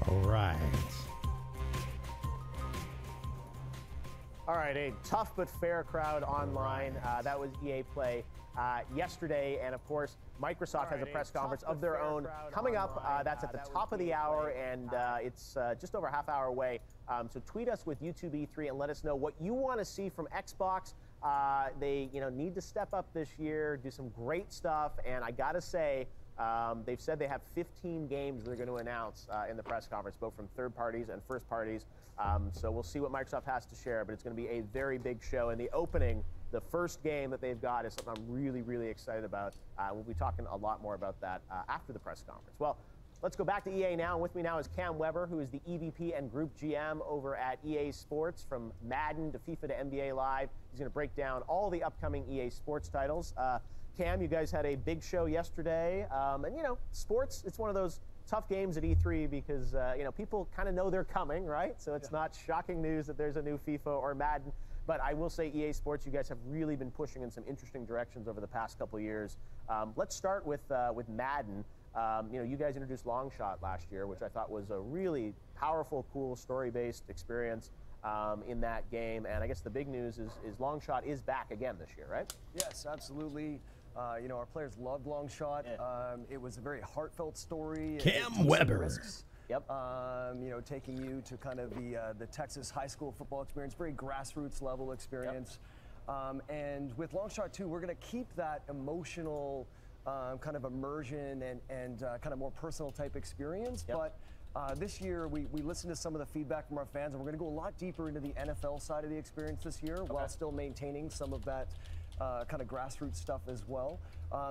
All right. All right, a tough but fair crowd online. That was EA Play yesterday, and of course, Microsoft has a press conference of their own coming up. That's at the top of the hour, and it's just over a half hour away. So tweet us with YouTube E3 and let us know what you want to see from Xbox. They, need to step up this year, do some great stuff, and I gotta say, they've said they have 15 games they're going to announce in the press conference, both from third parties and first parties. So we'll see what Microsoft has to share, but it's going to be a very big show. And the opening, the first game that they've got, is something I'm really, really excited about. We'll be talking a lot more about that after the press conference. Well, let's go back to EA now. With me now is Cam Weber, who is the EVP and Group GM over at EA Sports, from Madden to FIFA to NBA Live. He's going to break down all the upcoming EA Sports titles. Cam, you guys had a big show yesterday, and sports, it's one of those tough games at E3 because people kind of know they're coming, right? So it's not shocking news that there's a new FIFA or Madden. But I will say, EA Sports, you guys have really been pushing in some interesting directions over the past couple of years. Let's start with Madden. You guys introduced Longshot last year, which I thought was a really powerful, cool, story-based experience in that game. And I guess the big news is Longshot is back again this year, right? Yes, absolutely. Our players loved Longshot. Yeah. It was a very heartfelt story. Cam Weber. Risks. Yep. Taking you to kind of the Texas high school football experience, very grassroots level experience. Yep. And with Longshot 2, we're going to keep that emotional kind of immersion and kind of more personal type experience. Yep. But this year, we listened to some of the feedback from our fans, and we're going to go a lot deeper into the NFL side of the experience this year, while still maintaining some of that kind of grassroots stuff as well.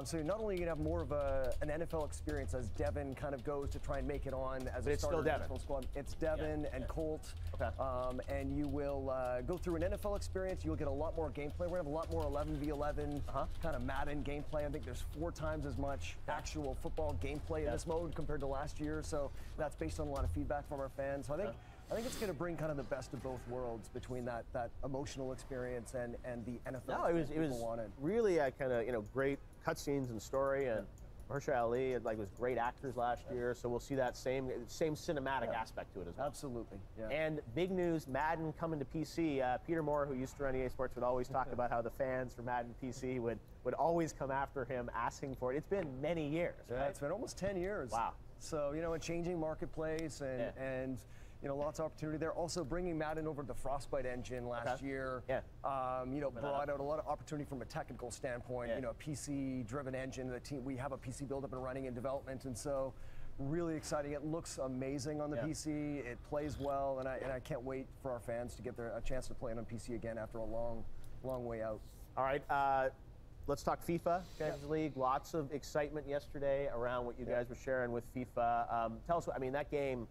So you're not only going to have more of an NFL experience as Devin kind of goes to try and make it on as a starter in the national squad. It's Devin and Colt. Okay. And you will go through an NFL experience. You'll get a lot more gameplay. We're going to have a lot more 11v11 kind of Madden gameplay. I think there's 4 times as much actual football gameplay in this mode compared to last year. So that's based on a lot of feedback from our fans. So I think it's going to bring kind of the best of both worlds between that emotional experience and the NFL. No, it was really kind of great cutscenes and story, and Mahershala Ali was great actors last year, so we'll see that same cinematic aspect to it as well. Absolutely. Yeah. And big news, Madden coming to PC. Peter Moore, who used to run EA Sports, would always talk about how the fans for Madden PC would always come after him asking for it. It's been many years. Yeah, right? It's been almost 10 years. Wow. So, a changing marketplace and lots of opportunity there. Also bringing Madden over to the Frostbite engine last year, brought out a lot of opportunity from a technical standpoint. A PC-driven engine. We have a PC build up and running in development, and so really exciting. It looks amazing on the PC. It plays well, and I can't wait for our fans to get a chance to play it on PC again after a long way out. All right. Let's talk FIFA, Champions League. Lots of excitement yesterday around what you guys were sharing with FIFA. Tell us, that game,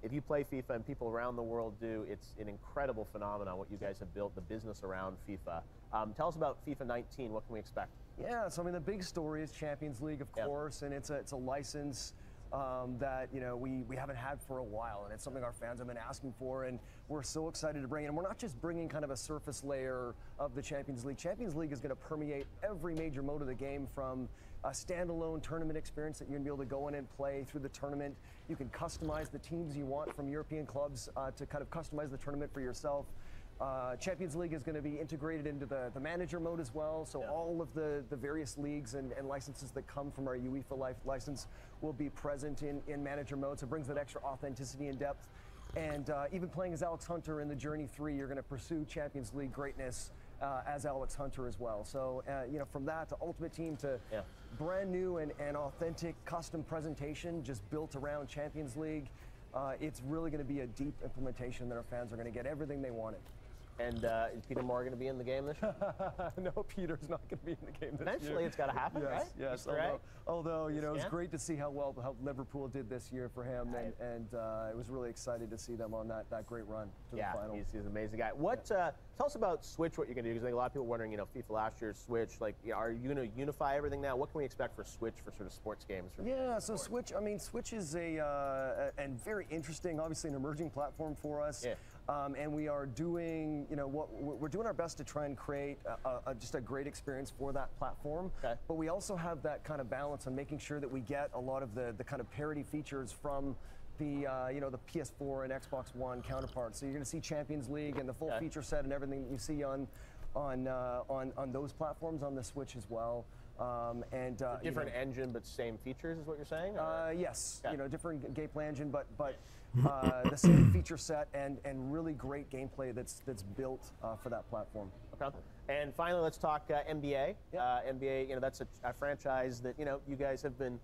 if you play FIFA and people around the world do, it's an incredible phenomenon what you guys have built, the business around FIFA. Tell us about FIFA 19. What can we expect? Yeah, so the big story is Champions League, of course, and it's a license that we haven't had for a while, and it's something our fans have been asking for, and we're so excited to bring it. And we're not just bringing kind of a surface layer of the Champions League. Champions League is going to permeate every major mode of the game, from a standalone tournament experience that you're going to be able to go in and play through the tournament. You can customize the teams you want from European clubs to kind of customize the tournament for yourself. Champions League is going to be integrated into the manager mode as well, so all of the various leagues and licenses that come from our UEFA license will be present in manager mode, so it brings that extra authenticity and depth. And even playing as Alex Hunter in the Journey 3, you're going to pursue Champions League greatness as Alex Hunter as well. So, from that to Ultimate Team to brand new and authentic custom presentation just built around Champions League, it's really going to be a deep implementation that our fans are going to get everything they wanted. And is Peter Moore going to be in the game this year? No, Peter's not going to be in the game this year. Eventually, it's got to happen, right? Yes. Although it was great to see how Liverpool did this year for him, and it was really exciting to see them on that great run to the final. He's an amazing guy. Tell us about Switch, what you're going to do, because I think a lot of people are wondering, FIFA last year, Switch, are you going to unify everything now? What can we expect for Switch for sort of sports games? So Switch is and very interesting, obviously an emerging platform for us. Yeah. And we are doing, we're doing our best to try and create just a great experience for that platform. Okay. But we also have that kind of balance on making sure that we get a lot of the kind of parity features from the you know, the PS4 and Xbox One counterparts. So you're going to see Champions League and the full feature set and everything that you see on those platforms, on the Switch as well. Different engine, but same features, is what you're saying? Yes, you know, different gameplay engine, but the same feature set and really great gameplay that's built for that platform. Okay. And finally, let's talk NBA. NBA, you know, that's a franchise that, you know, you guys have been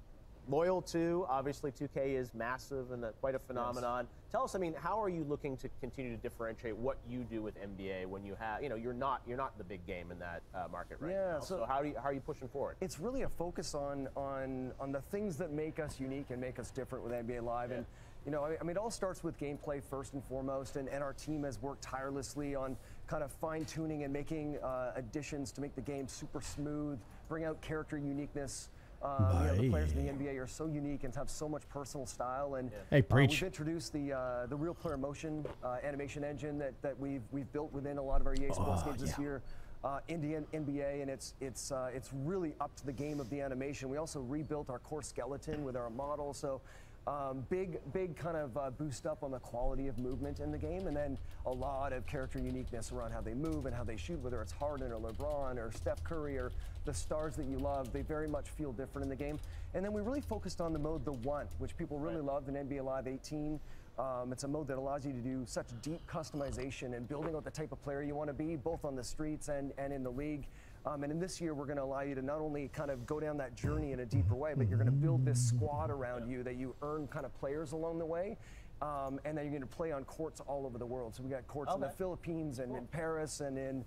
loyal to. Obviously, 2K is massive and quite a phenomenon. Yes. Tell us, I mean, how are you looking to continue to differentiate what you do with NBA when you have, you know, you're not the big game in that market right now. So how are you pushing forward? It's really a focus on the things that make us unique and make us different with NBA Live. And you know, I mean, it all starts with gameplay first and foremost, and our team has worked tirelessly on kind of fine-tuning and making additions to make the game super smooth, bring out character uniqueness. You know, the players in the NBA are so unique and have so much personal style, and we've introduced the real player motion animation engine that we've built within a lot of our EA Sports games this year. Indian NBA, and it's really up to the game of the animation. We also rebuilt our core skeleton with our model, so big kind of boost up on the quality of movement in the game, and then a lot of character uniqueness around how they move and how they shoot, whether it's Harden or LeBron or Steph Curry or the stars that you love. They very much feel different in the game. And then we really focused on the mode, the One, which people really loved in NBA Live 18. It's a mode that allows you to do such deep customization and building out the type of player you want to be, both on the streets and in the league. And in this year, we're going to allow you to not only kind of go down that journey in a deeper way, but you're going to build this squad around you that you earn kind of players along the way. And then you're going to play on courts all over the world. So we got courts in the Philippines and in Paris and in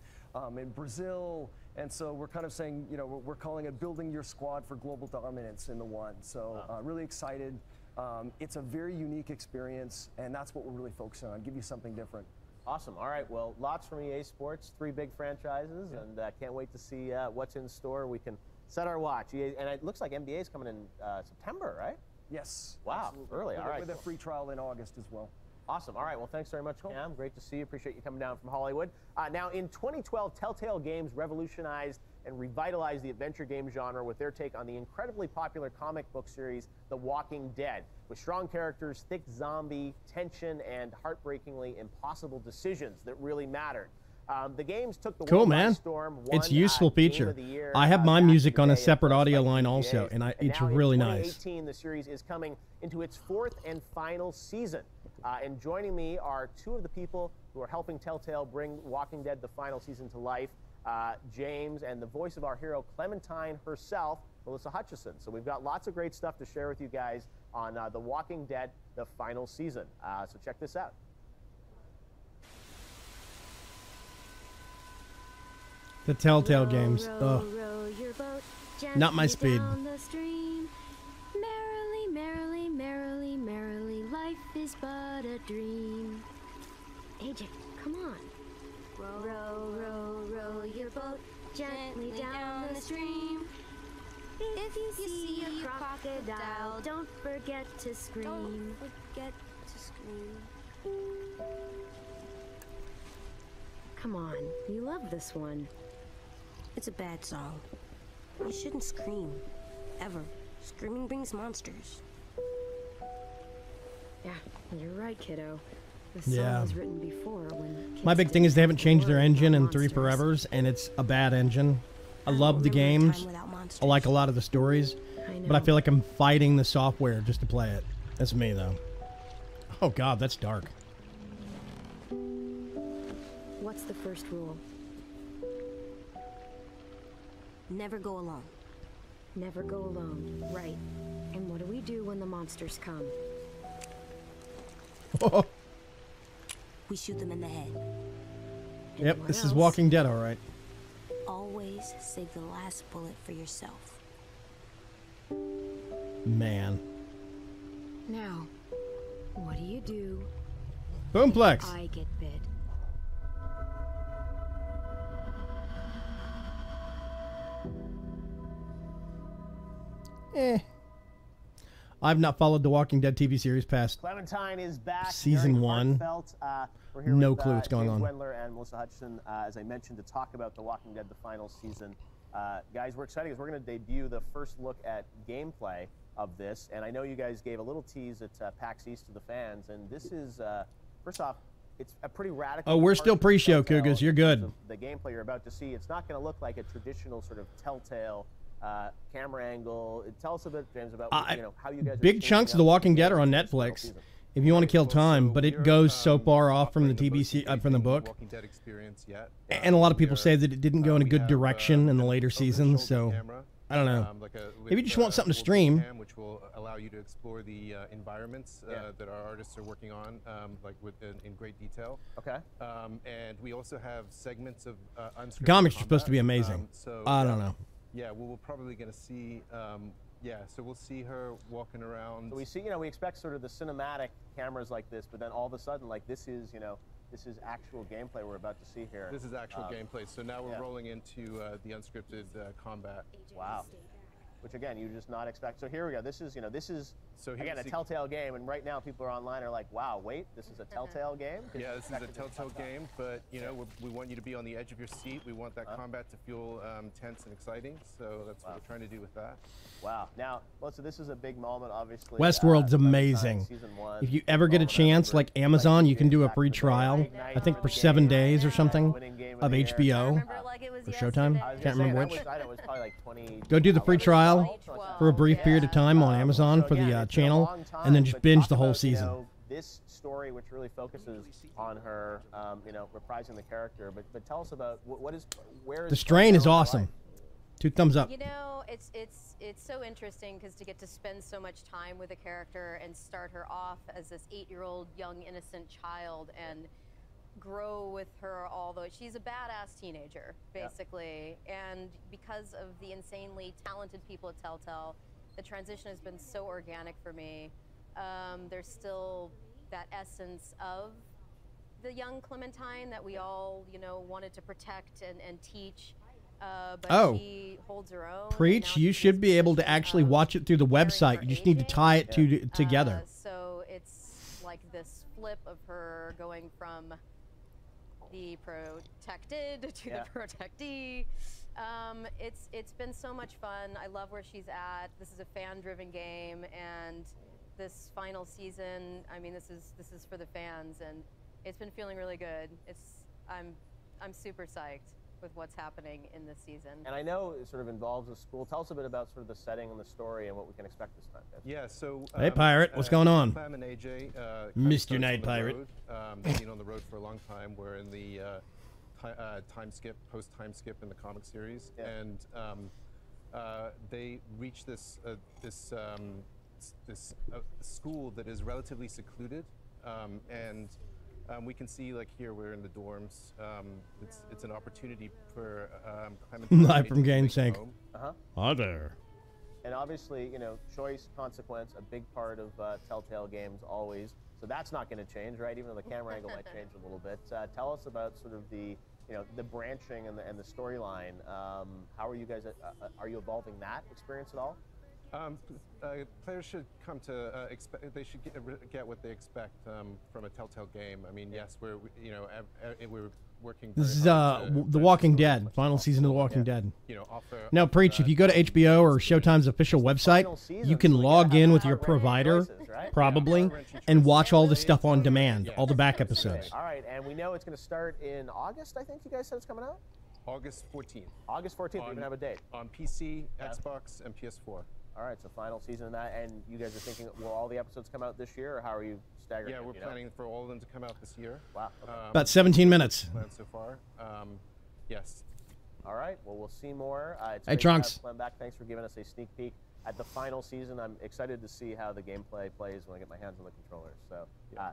Brazil. And so we're kind of saying, you know, we're calling it building your squad for global dominance in the One. So really excited. It's a very unique experience, and that's what we're really focusing on, give you something different. Awesome. All right. Well, lots from EA Sports, 3 big franchises, and can't wait to see what's in store. We can set our watch. And it looks like NBA is coming in September, right? Yes. Wow. Absolutely. Early. All right. With a free trial in August as well. Awesome. All right. Well, thanks very much, Cam. Great to see you. Appreciate you coming down from Hollywood. Now, in 2012, Telltale Games revolutionized and revitalized the adventure game genre with their take on the incredibly popular comic book series, The Walking Dead, with strong characters, thick zombie tension, and heartbreakingly impossible decisions that really mattered. The games took the world by storm. It's a useful feature. I have my music on a separate audio line also, and it's really nice. In 2018, the series is coming into its 4th and final season. And joining me are 2 of the people who are helping Telltale bring Walking Dead the final season to life. James, and the voice of our hero Clementine herself, Melissa Hutchison. So we've got lots of great stuff to share with you guys on The Walking Dead, the final season. So check this out. The Telltale games. Ugh. Not my speed. Merrily, merrily, merrily, merrily, life is but a dream. AJ, come on. Row, row, row, row your boat gently down the stream. If you see a crocodile, don't forget to scream. Don't forget to scream. Come on, you love this one. It's a bad song. You shouldn't scream. Ever. Screaming brings monsters. Yeah, you're right, kiddo. The song was written before when my big thing is they haven't changed their engine in 3 Forevers, and it's a bad engine. I love the games. I like a lot of the stories, but I feel like I'm fighting the software just to play it. That's me, though. Oh, God, that's dark. What's the first rule? Never go alone. Never go alone. Right. And what do we do when the monsters come? We shoot them in the head. Yep, this is Walking Dead, all right. Always save the last bullet for yourself. Man. Now, what do you do? Boomplex. I get bit. I've not followed the Walking Dead TV series past Clementine is back. Season 1. We're here no with, clue what's going James on. Wendler and Melissa Hutchison, as I mentioned, to talk about The Walking Dead, the final season. Guys, we're excited because we're going to debut the first look at gameplay. of this. And I know you guys gave a little tease at PAX East to the fans, and this is, first off, it's a pretty radical. Oh, we're still pre-show, Kugas. You're good. The gameplay you're about to see, it's not going to look like a traditional sort of Telltale camera angle. Tell us a bit, James, about how you guys. Big chunks of The Walking Dead are on Netflix. If you want to kill time, but it goes so far off from the TBC, from the book. Walking Dead experience yet. And a lot of people say that it didn't go in a good direction in the later seasons, so I don't know. Maybe you just want something to stream. Which will allow you to explore the environments that our artists are working on, in great detail. Okay. And we also have segments of unscripted Comics are combat. supposed to be amazing. I don't know. Yeah, well, we're probably going to see. So we'll see her walking around. So we see, we expect sort of the cinematic cameras like this, but then all of a sudden, like this is actual gameplay we're about to see here. This is actual gameplay. So now we're rolling into the unscripted combat. Wow. Which again, you just not expect. So here we go. This is, So again, a Telltale game, and right now people are online are like, wow, wait, this is a Telltale game? Yeah, this is a Telltale game, but we want you to be on the edge of your seat. We want that combat to feel tense and exciting. So that's what we're trying to do with that. Wow. Now, so this is a big moment, obiously. Westworld's amazing. Season 1. If you ever get a chance, like Amazon, you can do a free trial, I think for 7 days or something, of HBO or Showtime. Can't remember which. Go do the free trial for a brief period of time on Amazon for the channel, and then just binge the whole season. This story, which really focuses on her, reprising the character, but tell us about where is The Strain is awesome. 2 thumbs up. It's so interesting because to get to spend so much time with a character and start her off as this 8-year-old young innocent child and grow with her, although she's a badass teenager basically, and because of the insanely talented people at Telltale, the transition has been so organic for me. There's still that essence of the young Clementine that we all wanted to protect and teach. But she holds her own. Preach. You should be able to actually watch it through the website. You just need to tie it together. So it's like this flip of her going from the protected to the protectee. It's been so much fun. I love where she's at. This is a fan-driven game, and this final season, I mean, this is for the fans, and it's been feeling really good. I'm super psyched with what's happening in this season. And I know it sort of involves a school. Tell us a bit about sort of the setting and the story and what we can expect this time, guys. Yeah, so... hey, Pirate, what's going on? Clem and AJ, Mr. Night Pirate. They've been on the road for a long time. We're in the post-time skip in the comic series. Yeah. And they reach this school that is relatively secluded. And we can see, like here, we're in the dorms. It's an opportunity for Clementine Live from GameSync. Hi there. And obviously, choice, consequence, a big part of Telltale games always. So that's not going to change, right? Even though the camera angle might change a little bit. Tell us about sort of the branching and the storyline. How are you guys? Are you evolving that experience at all? Players should come to expect. They should get what they expect from a Telltale game. I mean, yes, we're working. This is The Walking Dead, final season of The Walking Dead. Now, Preach, if you go to HBO or Showtime's official website, you can log in with your provider, probably, and watch all the stuff on demand, all the back episodes. All right, and we know it's going to start in August. I think you guys said it's coming out. August 14th. August 14th. We even have a date on PC, Xbox, and PS4. All right, so final season of that, and you guys are thinking, will all the episodes come out this year, or how are you staggering? Yeah, we're planning for all of them to come out this year. Wow. Okay. About 17 minutes. Planned so far. Yes. All right. Well, we'll see more. Hey, Trunks. Clem back. Thanks for giving us a sneak peek at the final season. I'm excited to see how the gameplay plays when I get my hands on the controllers. So,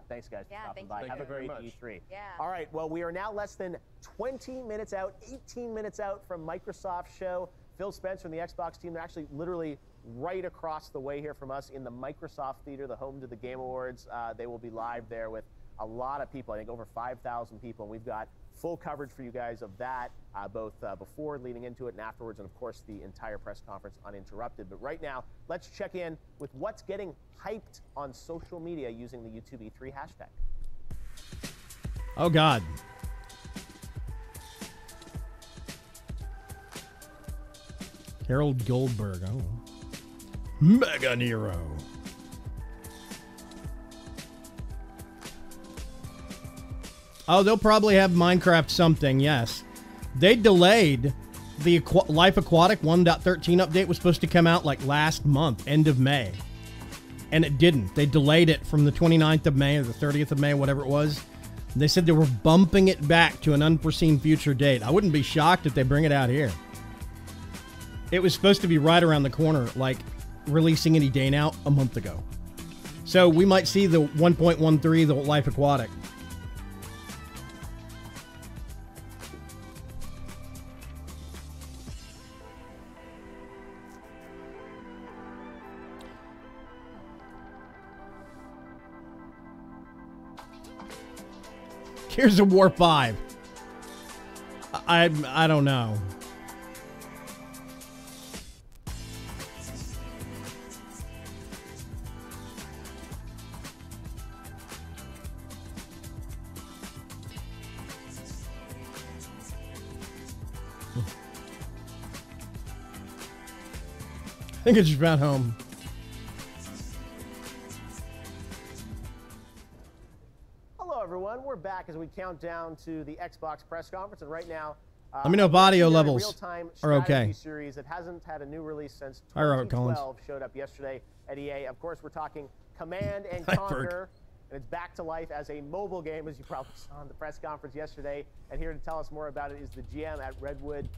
thanks, guys, for stopping by. Have a great E3. Yeah. All right. Well, we are now less than 20 minutes out, 18 minutes out from Microsoft's show. Phil Spencer and the Xbox team, they're actually literally right across the way here from us in the Microsoft Theater, the home to the Game Awards. They will be live there with a lot of people, I think over 5,000 people. And we've got full coverage for you guys of that, both before, leading into it, and afterwards, and of course the entire press conference uninterrupted. But right now, let's check in with what's getting hyped on social media using the YouTube E3 hashtag. Oh, God. Harold Goldberg. Oh. Mega Nero. Oh, they'll probably have Minecraft something, yes. They delayed the Life Aquatic 1.13 update was supposed to come out like last month, end of May. And it didn't. They delayed it from the 29th of May or the 30th of May, whatever it was. They said they were bumping it back to an unforeseen future date. I wouldn't be shocked if they bring it out here. It was supposed to be right around the corner, like releasing any day now, a month ago. So we might see the 1.13, the Life Aquatic. Here's a War 5. I don't know. I think it's just about home. Everyone, we're back as we count down to the Xbox press conference, and right now, let me know if audio levels real-time are okay. Series that hasn't had a new release since Hi, Robert Collins. 2012 showed up yesterday at EA. Of course, we're talking Command and Conquer, and it's back to life as a mobile game, as you probably saw in the press conference yesterday. And here to tell us more about it is the GM at Redwood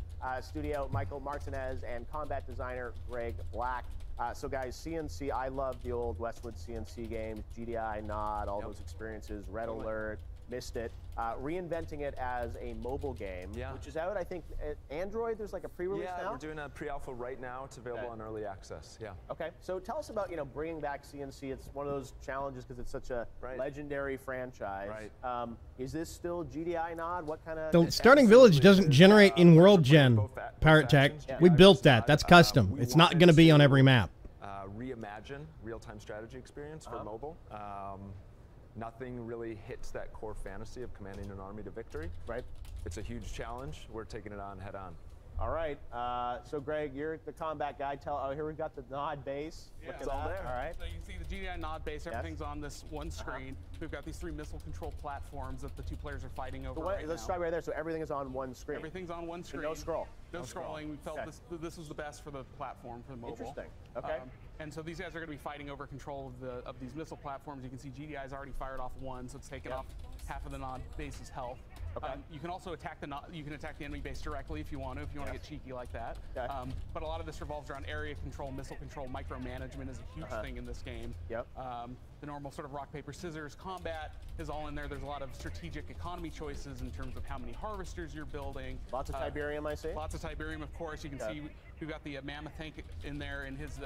Studio, Michael Martinez, and combat designer Greg Black. So guys, CNC, I love the old Westwood CNC games, GDI, Nod, all those experiences, Red Alert, missed it. Reinventing it as a mobile game, which is out, I think, at Android. There's like a pre-release now? Yeah, we're doing a pre-alpha right now. It's available on early access, Okay, so tell us about, bringing back CNC. It's one of those challenges because it's such a legendary franchise. Is this still GDI Nod? What kind of... The Starting Village doesn't generate in world gen, Pirate Tech. We built that. That's custom. It's not going to be on every map. Reimagine real-time strategy experience for mobile. Nothing really hits that core fantasy of commanding an army to victory. It's a huge challenge. We're taking it on head on. All right. So, Greg, you're the combat guy. Here we've got the Nod base. Yeah, it's all there. All right. So you see the GDI Nod base. Everything's on this one screen. We've got these 3 missile control platforms that the 2 players are fighting over Let's start right there. So everything is on one screen. Everything's on one screen. So no scroll. No scrolling. We felt this was the best for the platform, for the mobile. Interesting. Okay. And so these guys are going to be fighting over control of these missile platforms. You can see GDI's already fired off one, so it's taken off half of the Nod base's health. You can also attack the enemy base directly if you want to get cheeky like that. But a lot of this revolves around area control, missile control, micromanagement is a huge thing in this game. The normal sort of rock, paper, scissors combat is all in there. There's a lot of strategic economy choices in terms of how many harvesters you're building. Lots of Tiberium, I see. Lots of Tiberium, of course. You can see we've got the Mammoth tank in there in his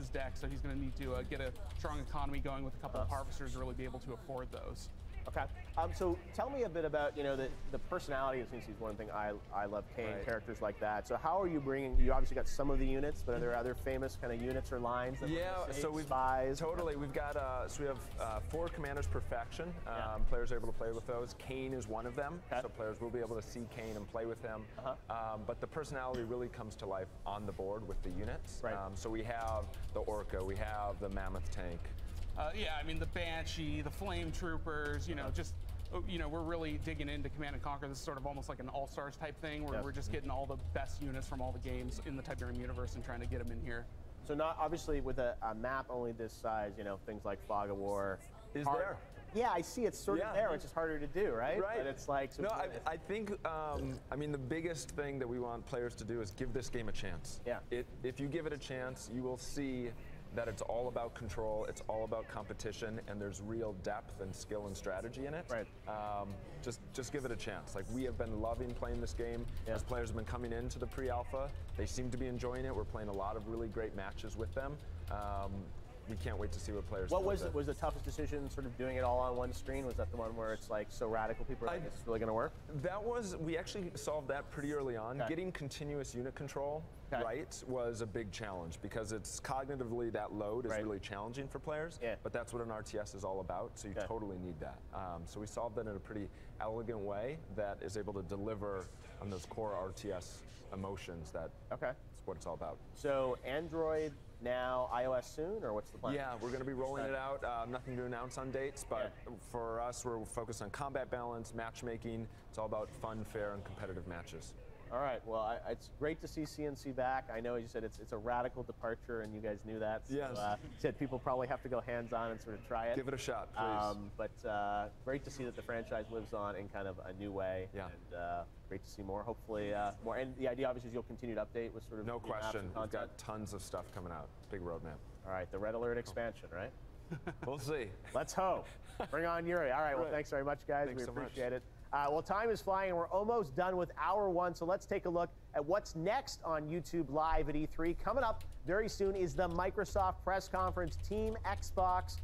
deck, so he's going to need to get a strong economy going with a couple of harvesters to really be able to afford those. Okay. So tell me a bit about, the personality of CNC is one thing I love, Kane, characters like that. So how are you bringing, you obviously got some of the units, but are there other famous kind of units or lines? That so we've we've got, so we have 4 commanders per faction. Players are able to play with those. Kane is one of them, so players will be able to see Kane and play with him. But the personality really comes to life on the board with the units. So we have the Orca, we have the Mammoth tank. I mean, the Banshee, the Flame Troopers, we're really digging into Command and Conquer. This is sort of almost like an all-stars type thing where we're just getting all the best units from all the games in the Tiberium universe and trying to get them in here. So not obviously with a map only this size, things like Fog of War. Is there? Yeah, I see it's sort of there. It's just harder to do, right? But it's like... So I think, I mean, the biggest thing that we want players to do is give this game a chance. If you give it a chance, you will see that it's all about control, it's all about competition, and there's real depth and skill and strategy in it. Just give it a chance. Like, we have been loving playing this game. As players have been coming into the pre-alpha, they seem to be enjoying it. We're playing a lot of really great matches with them. We can't wait to see what players do. What was the toughest decision, sort of doing it all on one screen? Was that the one where it's like so radical, people are like, is this really going to work? We actually solved that pretty early on. Getting continuous unit control right, was a big challenge because it's cognitively that load is really challenging for players. But that's what an RTS is all about, so you totally need that. So we solved that in a pretty elegant way that is able to deliver on those core RTS emotions. That's what it's all about. So Android now, iOS soon, or what's the plan? Yeah, we're going to be rolling it out. Nothing to announce on dates, but for us, we're focused on combat balance, matchmaking. It's all about fun, fair, and competitive matches. All right. Well, it's great to see CNC back. I know, as you said, it's a radical departure, and you guys knew that. So, yes. Said people probably have to go hands-on and sort of try it. Give it a shot, please. But great to see that the franchise lives on in kind of a new way. Yeah. And great to see more. Hopefully, more. And the idea, obviously, is you'll continue to update with sort of no question. We've content. got tons of stuff coming out. Big roadmap. All right. The Red Alert expansion, right? We'll see. Let's hope. Bring on Yuri. All right. Well, thanks very much, guys. Thanks we appreciate so much. it. Well, time is flying, and we're almost done with hour one, so let's take a look at what's next on YouTube Live at E3. Coming up very soon is the Microsoft press conference, Team Xbox.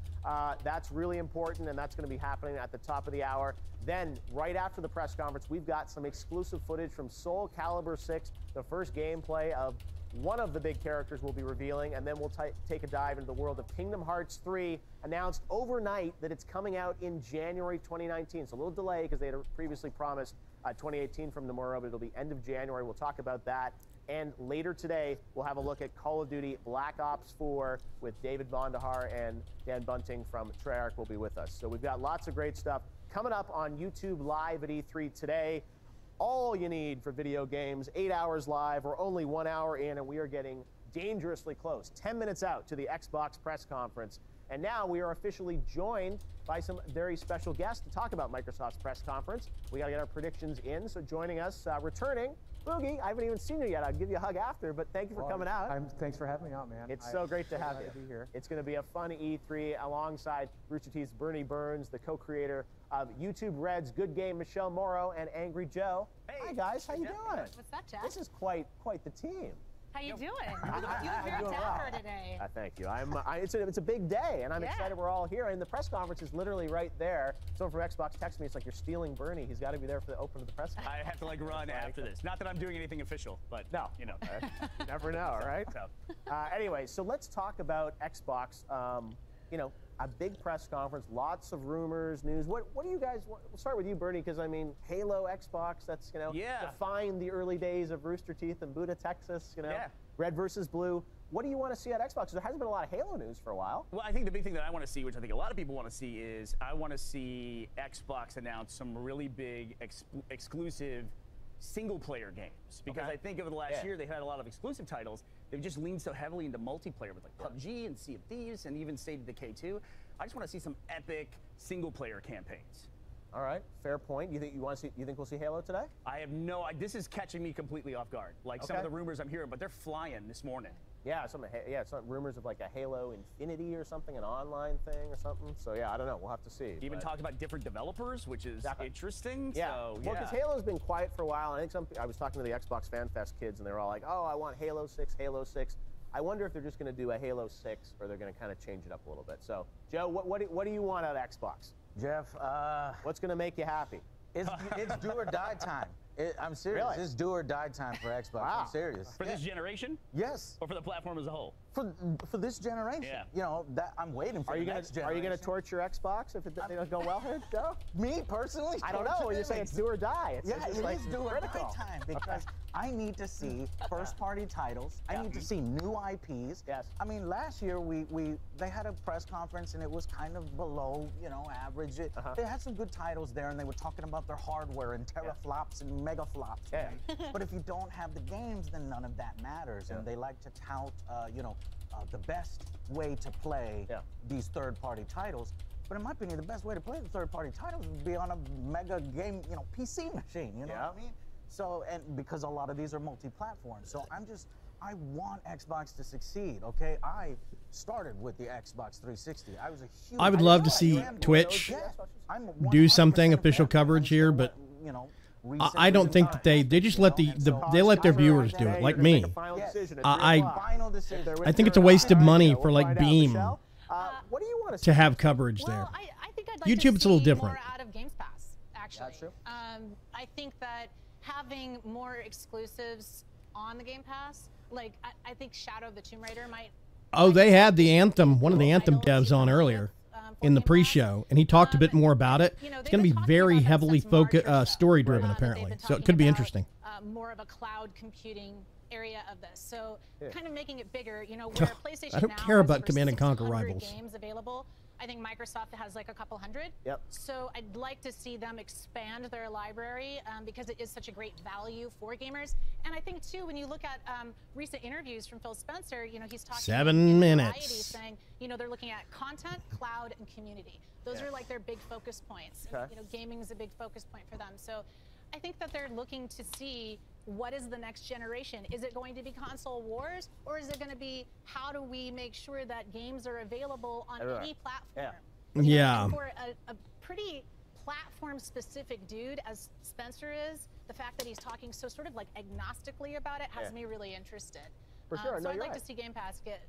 That's really important, and that's going to be happening at the top of the hour. Then, right after the press conference, we've got some exclusive footage from Soul Calibur 6, the first gameplay of one of the big characters we'll be revealing, and then we'll take a dive into the world of Kingdom Hearts 3, announced overnight that it's coming out in January 2019. So a little delay because they had previously promised 2018 from Nomura, but it'll be end of January. We'll talk about that. And later today, we'll have a look at Call of Duty Black Ops 4 with David Bondahar and Dan Bunting from Treyarch will be with us. So we've got lots of great stuff coming up on YouTube Live at E3 today. All you need for video games, 8 hours live. We're only 1 hour in, and we are getting dangerously close. 10 minutes out to the Xbox press conference. And now we are officially joined by some very special guests to talk about Microsoft's press conference. We got to get our predictions in. So joining us, returning, Boogie. I haven't even seen you yet. I'll give you a hug after, but thank you for coming out. Thanks for having me out, man. It's so great to have you. To be here. It's going to be a fun E3 alongside Rooster Teeth's Bernie Burns, the co-creator of YouTube Red's Good Game, Michelle Morrow, and Angry Joe. Hey. Hi, guys. How you doing? What's that, Jack? This is quite the team. How you doing? You look very dapper today. Thank you. It's a big day, and I'm excited we're all here. And the press conference is literally right there. Someone from Xbox texted me. It's like, you're stealing Bernie. He's got to be there for the open of the press conference. I have to run after this. Not that I'm doing anything official, but no, you know. You never know, right? So, anyway, so let's talk about Xbox. You know, a big press conference, lots of rumors, news. What do you guys? We'll start with you, Bernie, because I mean, Halo, Xbox. That's defined the early days of Rooster Teeth and Buda, Texas. You know, red versus blue. What do you want to see at Xbox? There hasn't been a lot of Halo news for a while. Well, I think the big thing that I want to see, which I think a lot of people want to see, is I want to see Xbox announce some really big exclusive single-player games. Because I think over the last year, they've had a lot of exclusive titles. They've just leaned so heavily into multiplayer with like PUBG and Sea of Thieves and even State of Decay 2. I just want to see some epic single-player campaigns. All right, fair point. You think we'll see Halo today? I have no. This is catching me completely off guard. Like some of the rumors I'm hearing, but they're flying this morning. Yeah, some rumors of like a Halo Infinity or something, an online thing or something. So yeah, I don't know. We'll have to see. Even talked about different developers, which is interesting. Yeah. So, well, because Halo's been quiet for a while. I think I was talking to the Xbox Fan Fest kids, and they were all like, "Oh, I want Halo 6, Halo 6." I wonder if they're just going to do a Halo 6 or they're going to kind of change it up a little bit. So, Joe, what do you want out of Xbox? Jeff, what's going to make you happy? It's do or die time. I'm serious. Really? It's do or die time for Xbox. Wow. I'm serious. For this generation? Yes. Or for the platform as a whole? For this generation. Yeah. You know, that I'm waiting for the next generation. Are you going to torture Xbox if it doesn't go well here, Joe? Me personally? I don't know. You're saying it's do or die. It is do or die time because I need to see first-party titles. I need to see new IPs. Yes. I mean, last year they had a press conference and it was kind of below, average. They had some good titles there and they were talking about their hardware and teraflops and megaflops. Yeah. But if you don't have the games, then none of that matters. And they like to tout, the best way to play these third-party titles. But in my opinion, the best way to play the third-party titles would be on a mega game, PC machine. You know what I mean? So, and because a lot of these are multi-platform, so I want Xbox to succeed. Okay, I started with the Xbox 360. I was a huge. I would love to see Twitch do something official coverage here, but I don't think that they just let they let their viewers do it, like me. I think it's a waste of money for like Beam what do you want to have coverage there. I think I'd like YouTube's to a little see different. more out of Games Pass, actually. That's true. I think that having more exclusives on the Game Pass. Like, I think Shadow of the Tomb Raider might. Oh, they had the Anthem, one of the Anthem devs on earlier in the pre-show, and he talked a bit more about it. It's going to be very heavily focused, story-driven, apparently, so it could be interesting. More of a cloud computing area of this, so kind of making it bigger. You know, where PlayStation I don't now care has about over Command & Conquer 600 Rivals. games available. I think Microsoft has like a couple hundred. Yep. So I'd like to see them expand their library because it is such a great value for gamers. And I think too, when you look at recent interviews from Phil Spencer, you know, he's talking 7 minutes. variety, saying, you know, they're looking at content, cloud, and community. Those are like their big focus points. Okay. And, you know, gaming is a big focus point for them. So I think that they're looking to see what is the next generation. Is it going to be console wars, or is it going to be how do we make sure that games are available on any platform? Yeah. And for a pretty platform-specific dude as Spencer is, the fact that he's talking so sort of like agnostically about it has me really interested. For sure. So No, I'd you're like right. to see Game Pass get.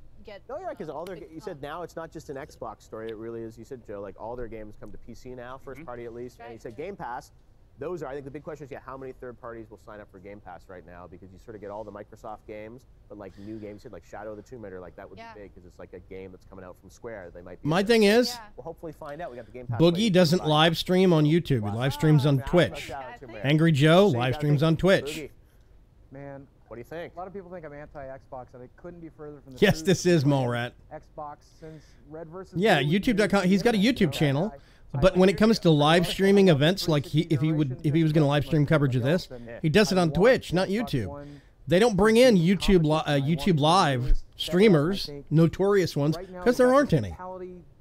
No, you're right, because all their, you said now it's not just an Xbox story, it really is, you said, Joe, like all their games come to PC now, first party at least, and you said Game Pass. Those are, I think the big question is, how many third parties will sign up for Game Pass right now? Because you sort of get all the Microsoft games, but like new games, like Shadow of the Tomb Raider, like that would be big because it's like a game that's coming out from Square. They might be. My thing is, we'll hopefully find out. We got the Game Pass. Boogie doesn't live stream on YouTube. He live streams on Twitch. Angry Joe live streams on Twitch. Man, what do you think? A lot of people think I'm anti-Xbox, and it couldn't be further from the Yes, truth. this is Mallrat. Xbox since Red versus Yeah, Blue, YouTube.com. He's got a YouTube channel, but when it comes to live streaming events, like if he was going to live stream coverage of this, he does it on Twitch, not YouTube. They don't bring in YouTube Live streamers, notorious ones, because there aren't any.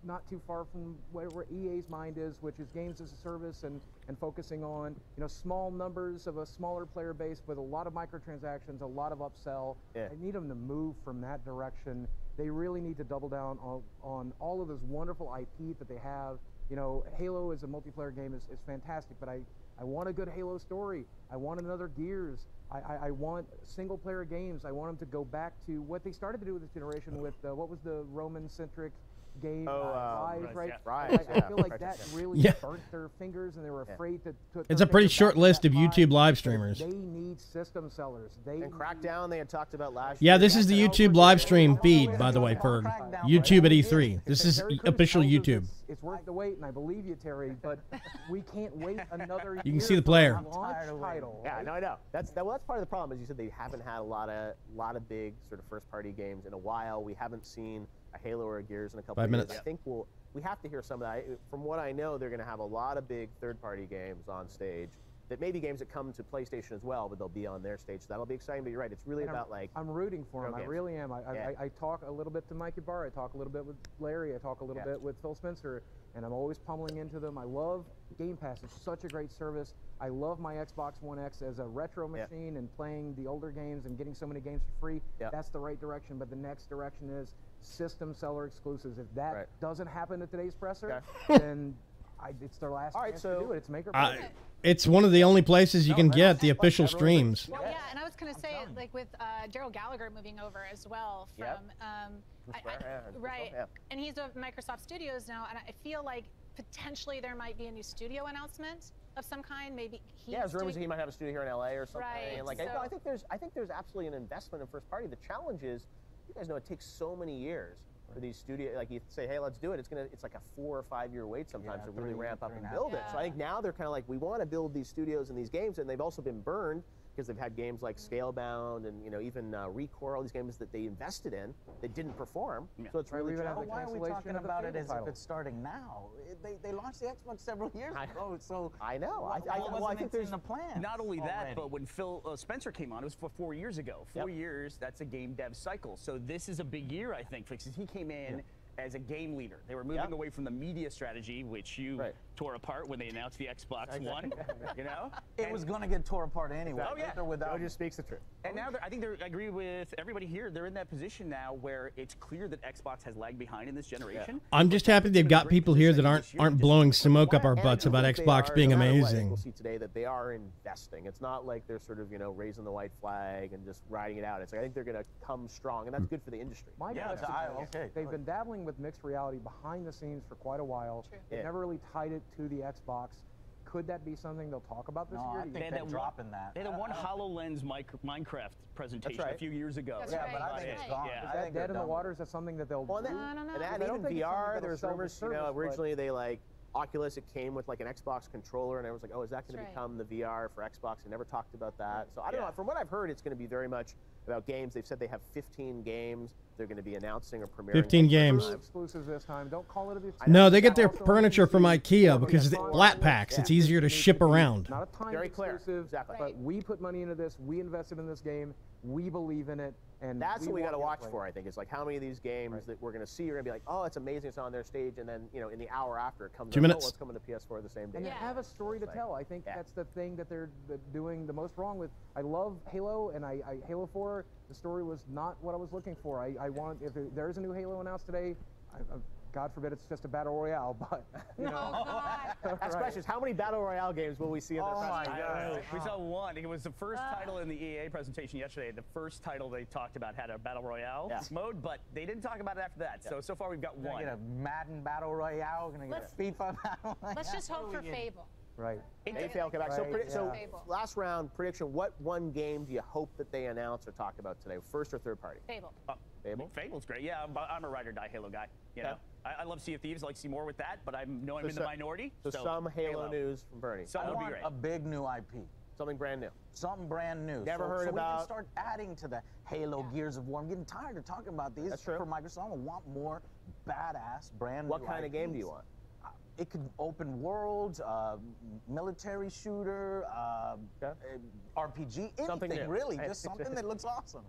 Not too far from where EA's mind is, which is games as a service and focusing on, you know, small numbers of a smaller player base with a lot of microtransactions, a lot of upsell. I need them to move from that direction. They really need to double down on all of this wonderful IP that they have. You know, Halo as a multiplayer game is fantastic, but I want a good Halo story. I want another Gears. I want single player games. I want them to go back to what they started to do with this generation with, what was the Roman-centric game, Rise, right? Rise, I feel like that really burnt their fingers, and they were afraid to It's a pretty short list of YouTube live streamers. They need system sellers. And Crackdown, they had talked about last Yeah, year. this is the YouTube live stream feed, by the way, for YouTube at E3. This is official YouTube. It's worth the wait, and I believe you, Terry, but we can't wait another year. You can see the player. Title. Yeah, no, I know. That's part of the problem. Is you said they haven't had a lot of big sort of first-party games in a while. We haven't seen a Halo or a Gears in a couple 5 of minutes. years. I think we have to hear some of that. From what I know, they're going to have a lot of big third-party games on stage. That may be games that come to PlayStation as well, but they'll be on their stage. So that'll be exciting. But you're right. It's really about like. I'm rooting for them. I games. really am. I talk a little bit to Mike Ibarra. I talk a little bit with Larry. I talk a little bit with Phil Spencer, and I'm always pummeling into them. I love Game Pass. It's such a great service. I love my Xbox One X as a retro machine and playing the older games and getting so many games for free. That's the right direction. But the next direction is system seller exclusives. If that doesn't happen at today's presser, then it's their last chance to do it. It's make or break. It's one of the only places you can get the official streams. Well, yeah, and I was going to say, like with Daryl Gallagher moving over as well from, right, and he's with Microsoft Studios now, and I feel like potentially there might be a new studio announcement of some kind. Maybe there's rumors that he might have a studio here in LA or something. Right. And like, So, I think there's absolutely an investment in first party. The challenge is, you guys know, it takes so many years for these studios. Like you say, hey, let's do it. It's like a 4 or 5 year wait sometimes to really ramp up and build it. So I think now they're kind of like, we want to build these studios and these games, and they've also been burned because they've had games like Scalebound and even Recore, all these games that they invested in that didn't perform. So it's really challenging. Why are we talking about it as if it's starting now? They launched the Xbox several years ago, so I know. I think there's a plan. Not only that, but when Phil Spencer came on, it was for 4 years ago. 4 years, that's a game dev cycle. So this is a big year, I think, because he came in as a game leader. They were moving away from the media strategy, which you tore apart when they announced the Xbox One. You know, it was going to get tore apart anyway. Oh yeah, Joe just speaks the truth. And now I think I agree with everybody here. They're in that position now where it's clear that Xbox has lagged behind in this generation. I'm just happy they've got people here that aren't blowing smoke up our butts about Xbox being amazing. We'll see today that they are investing. It's not like they're sort of raising the white flag and just riding it out. It's like I think they're going to come strong, and that's good for the industry. They've been dabbling with mixed reality behind the scenes for quite a while. They never really tied it to the Xbox. Could that be something they'll talk about this year? I think they're dropping that. They had a one HoloLens Minecraft presentation a few years ago. That's but I think it's gone. Is that dead in the water? Is that something that they'll do? I don't know. And even VR, there's rumors, originally they Oculus, it came with like an Xbox controller, and I was like, oh, is that going to become the VR for Xbox? They never talked about that. So I don't know. From what I've heard, it's going to be very much about games. They've said they have 15 games they're going to be announcing or premiering. 15 games. Exclusives this time. Don't call it No, they get their furniture from IKEA because it's flat packs. It's easier to ship around. Not a time exclusive, but we put money into this. We invested in this game. We believe in it. And that's what we got to watch for, I think. It's like how many of these games that we're going to see, you're going to be like, oh, it's amazing, it's on their stage, and then, in the hour after it comes 2 out, minutes. oh, let's come into PS4 the same day. And they have a story to tell. I think that's the thing that they're doing the most wrong with. I love Halo, and Halo 4, the story was not what I was looking for. I want, if there is a new Halo announced today, God forbid it's just a battle royale, but That's question is how many battle royale games will we see in their presentation? We saw one. It was the first title in the EA presentation yesterday. The first title they talked about had a battle royale mode, but they didn't talk about it after that. So far we've got one. We're gonna get a Madden battle royale. We're gonna get a FIFA battle royale. Let's just hope for Fable. Right. Fable came back. So last round prediction. What one game do you hope that they announce or talk about today? First or third party? Fable. Fable. Fable's great. Yeah, I'm a ride or die Halo guy. You know, I love Sea of Thieves. I like to see more with that, but I know I'm in the minority. So some Halo news from Bernie. I want a big new IP. Something brand new. Something brand new. Never heard about. We can start adding to the Halo Gears of War. I'm getting tired of talking about these. That's true. For Microsoft, I want more badass brand new. What kind of game do you want? It could open world, military shooter, RPG, anything really. Just something that looks awesome.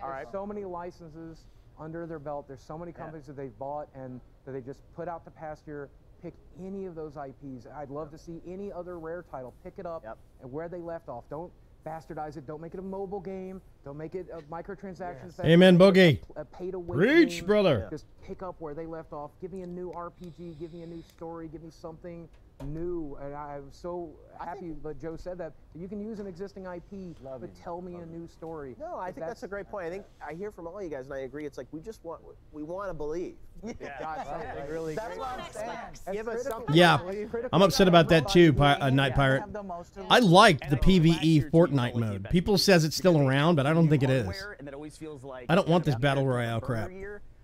All right. So many licenses under their belt. There's so many companies that they've bought and that they just put out to pasture. Pick any of those IPs. I'd love to see any other Rare title. Pick it up and where they left off. Don't bastardize it. Don't make it a mobile game. Don't make it a microtransactions. Amen, Boogie. A pay-to-win Preach, game. brother. Just pick up where they left off. Give me a new RPG. Give me a new story. Give me something new. And I'm so happy that Joe said that. You can use an existing IP, but tell me a new story. No, I think that's a great point. I think I hear from all you guys, and I agree. It's like we want to believe. Got something really That's great. what I'm saying. Give us something. Yeah, I'm upset about that too, Night Pirate. I liked the PvE Fortnite mode. People says it's still around, but I don't think it is. I don't want this battle royale crap.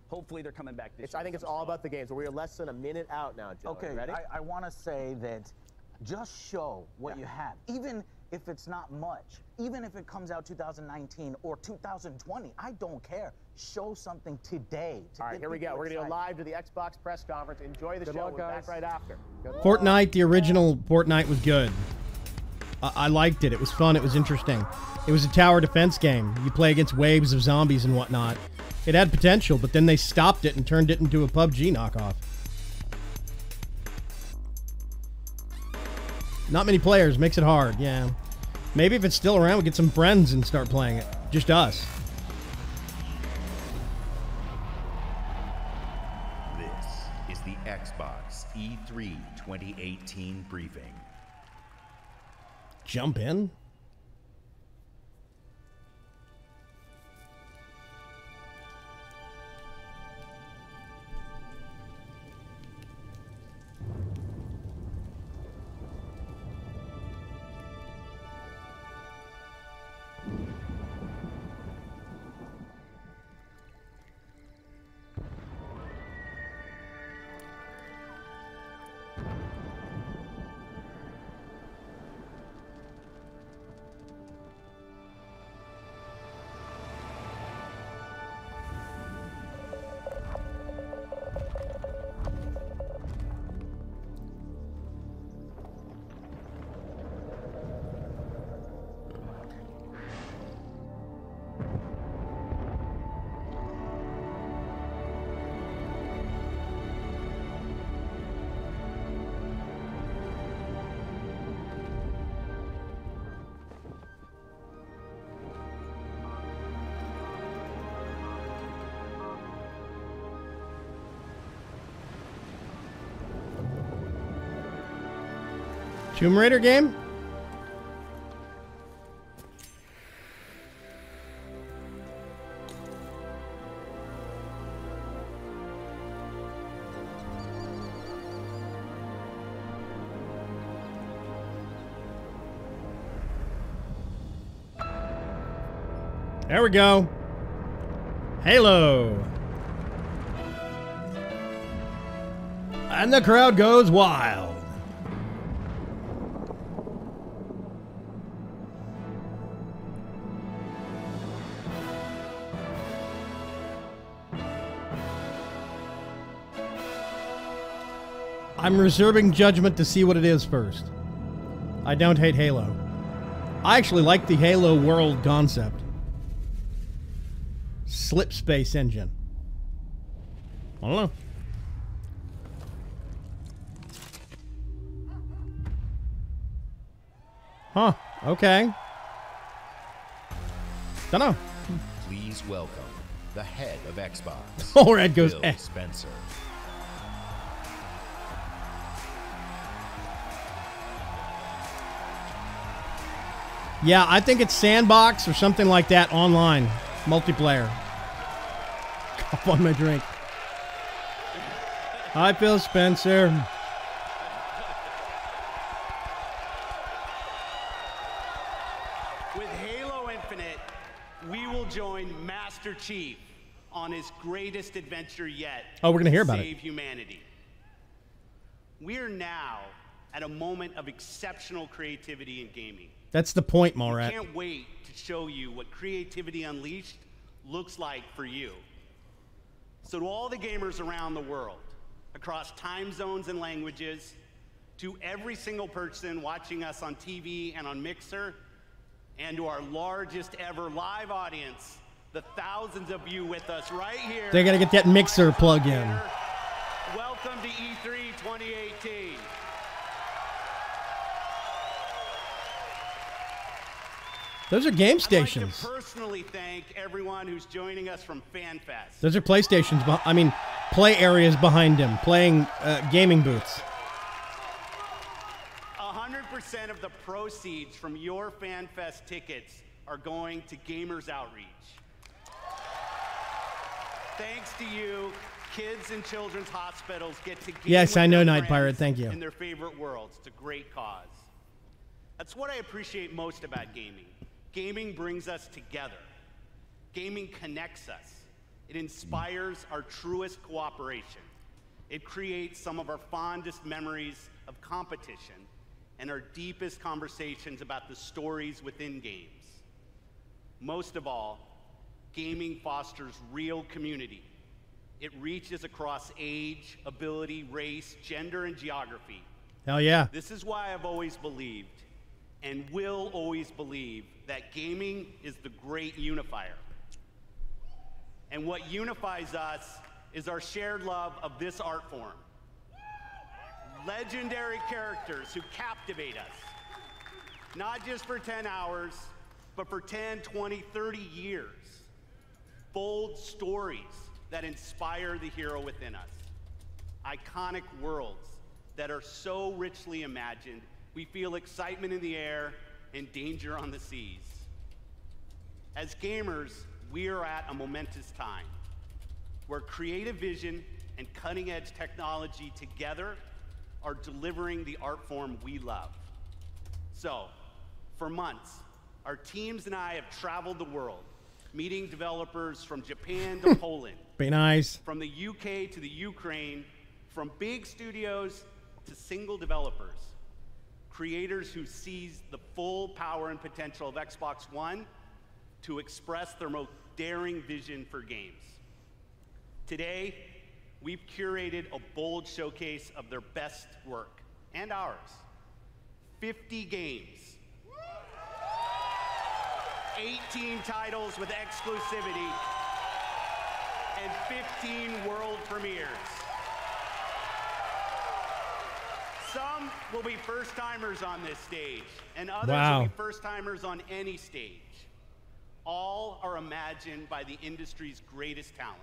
Hopefully they're coming back this year. I think it's all about the games. We are less than a minute out now, Joe. Okay, ready? I want to say that just show what you have, even if it's not much, even if it comes out 2019 or 2020, I don't care. Show something today. All right, here we go. We're going to go live to the Xbox press conference. Enjoy the show. We're back right after. Fortnite, the original Fortnite was good. I liked it. It was fun. It was interesting. It was a tower defense game. You play against waves of zombies and whatnot. It had potential, but then they stopped it and turned it into a PUBG knockoff. Not many players. Makes it hard, yeah. Maybe if it's still around, we get some friends and start playing it. Just us. This is the Xbox E3 2018 briefing. Jump in? Tomb Raider game? There we go. Halo. And the crowd goes wild. I'm reserving judgment to see what it is first. I don't hate Halo. I actually like the Halo world concept. Slip space engine. I don't know. Huh. Okay. Don't know. Please welcome the head of Xbox. Oh, Red goes, Phil Spencer. Yeah, I think it's Sandbox or something like that online. Multiplayer. Cough on my drink. Hi, Phil Spencer. With Halo Infinite, we will join Master Chief on his greatest adventure yet. Oh, we're going to hear about Save it. humanity. We're now at a moment of exceptional creativity in gaming. That's the point, Malrat. Can't wait to show you what Creativity Unleashed looks like for you. So to all the gamers around the world, across time zones and languages, to every single person watching us on TV and on Mixer, and to our largest ever live audience, the thousands of you with us right here. They got to get that Mixer plug in. Welcome to E3 2018. Those are game I'd stations. like to personally thank everyone who's joining us from FanFest. Those are PlayStations. I mean, play areas behind him, playing gaming booths. 100% of the proceeds from your FanFest tickets are going to Gamers Outreach. Thanks to you, kids in children's hospitals get to game Yes, with I know, their Night friends Pirate. Thank you. in their favorite worlds. It's a great cause. That's what I appreciate most about gaming. Gaming brings us together. Gaming connects us. It inspires our truest cooperation. It creates some of our fondest memories of competition and our deepest conversations about the stories within games. Most of all, gaming fosters real community. It reaches across age, ability, race, gender, and geography. Hell yeah. This is why I've always believed and will always believe that gaming is the great unifier. And what unifies us is our shared love of this art form. Legendary characters who captivate us, not just for 10 hours, but for 10, 20, 30 years. Bold stories that inspire the hero within us. Iconic worlds that are so richly imagined, we feel excitement in the air and danger on the seas. As gamers, we are at a momentous time where creative vision and cutting-edge technology together are delivering the art form we love. So, for months, our teams and I have traveled the world, meeting developers from Japan to Poland. Be nice. From the UK to the Ukraine, from big studios to single developers. Creators who seize the full power and potential of Xbox One to express their most daring vision for games. Today, we've curated a bold showcase of their best work, and ours. 50 games. 18 titles with exclusivity, and 15 world premieres. Some will be first-timers on this stage, and others will be first-timers on any stage. All are imagined by the industry's greatest talents.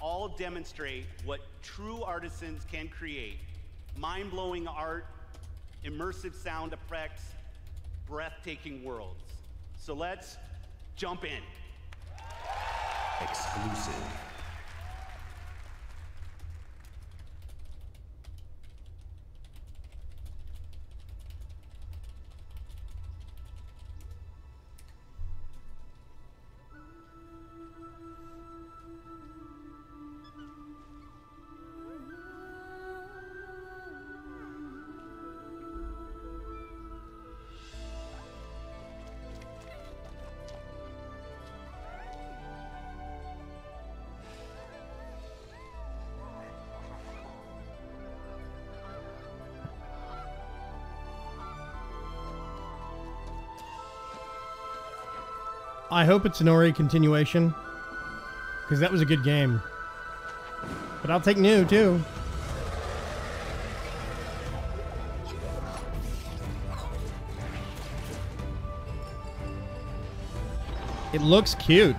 All demonstrate what true artisans can create: mind-blowing art, immersive sound effects, breathtaking worlds. So let's jump in. Exclusive. I hope it's an Ori continuation, because that was a good game. But I'll take new, too. It looks cute.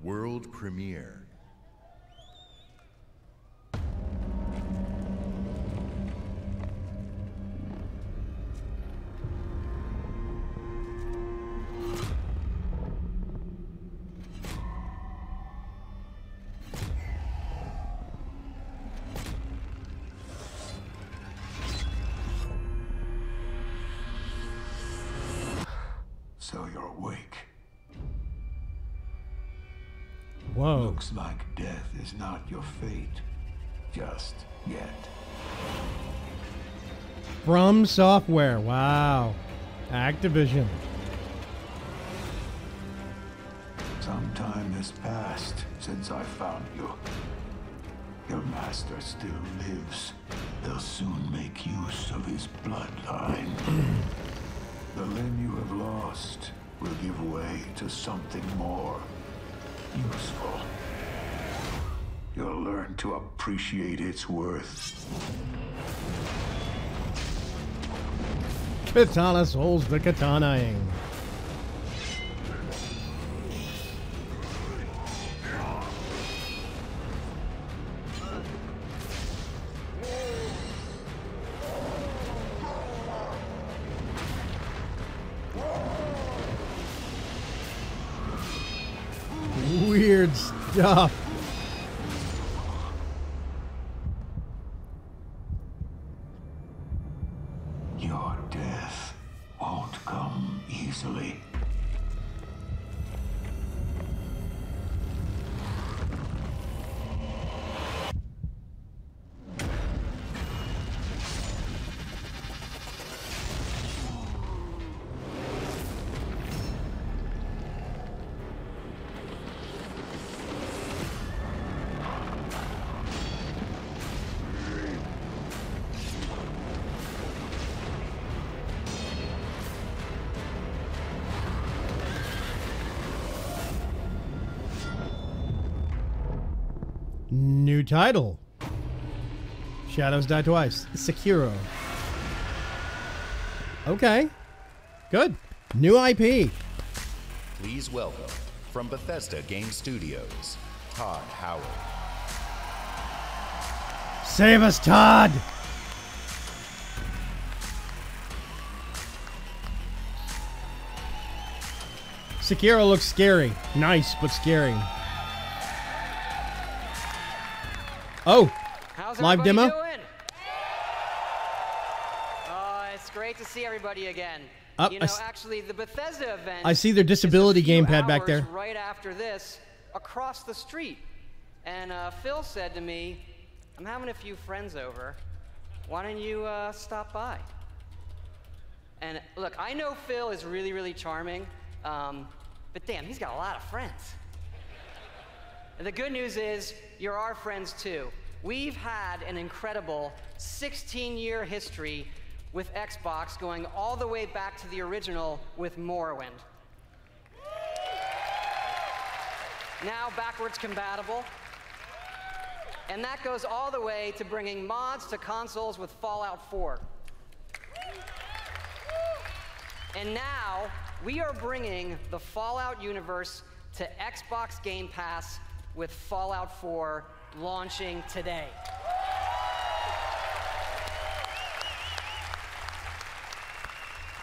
World premiere. So you're awake. Whoa. Looks like death is not your fate. Just yet. From Software. Wow. Activision. Some time has passed since I found you. Your master still lives. They'll soon make use of his bloodline. The limb you have lost will give way to something more useful. You'll learn to appreciate its worth. Katana souls the katanaing. Weird stuff. Your death won't come easily. New title. Shadows Die Twice. Sekiro. Okay. Good. New IP. Please welcome, from Bethesda Game Studios, Todd Howard. Save us, Todd! Sekiro looks scary. Nice, but scary. Oh, how's live demo? Doing? It's great to see everybody again. You know, actually, the Bethesda event. I see their disability gamepad back there. Right after this, across the street, and Phil said to me, "I'm having a few friends over. Why don't you stop by?" And look, I know Phil is really, really charming, but damn, he's got a lot of friends. And the good news is, you're our friends too. We've had an incredible 16-year history with Xbox, going all the way back to the original with Morrowind. now backwards compatible. And that goes all the way to bringing mods to consoles with Fallout 4. And now we are bringing the Fallout universe to Xbox Game Pass with Fallout 4 launching today.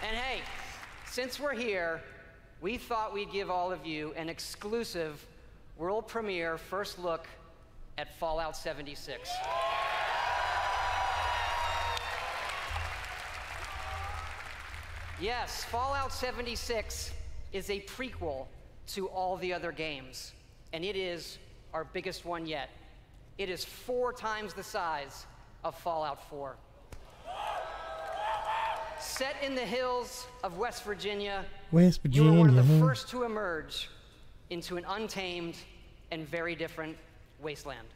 And hey, since we're here, we thought we'd give all of you an exclusive world premiere first look at Fallout 76. Yes, Fallout 76 is a prequel to all the other games, and it is our biggest one yet. It is 4 times the size of Fallout 4. Set in the hills of West Virginia, you are one of the first to emerge into an untamed and very different wasteland.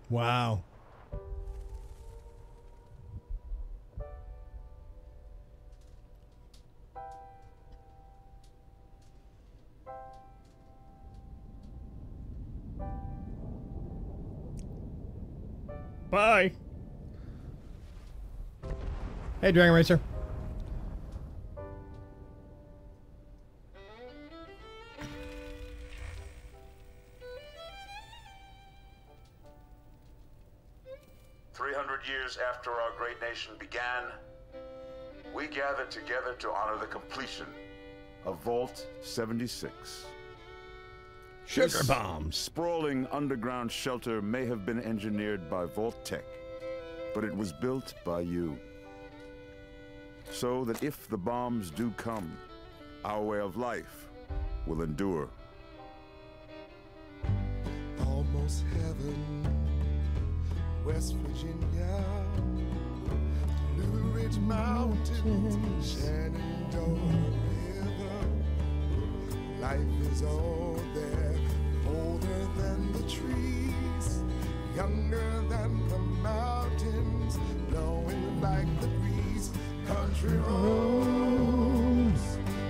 Wow. Bye. Hey, Dragon Racer. Years after our great nation began, we gathered together to honor the completion of Vault 76. Sugar This bombs. Sprawling underground shelter may have been engineered by Vault Tech, but it was built by you. So that if the bombs do come, our way of life will endure. Almost heaven, West Virginia, Blue Ridge Mountains, Shenandoah River. Life is all there, older than the trees, younger than the mountains, blowing like the breeze. Country roads,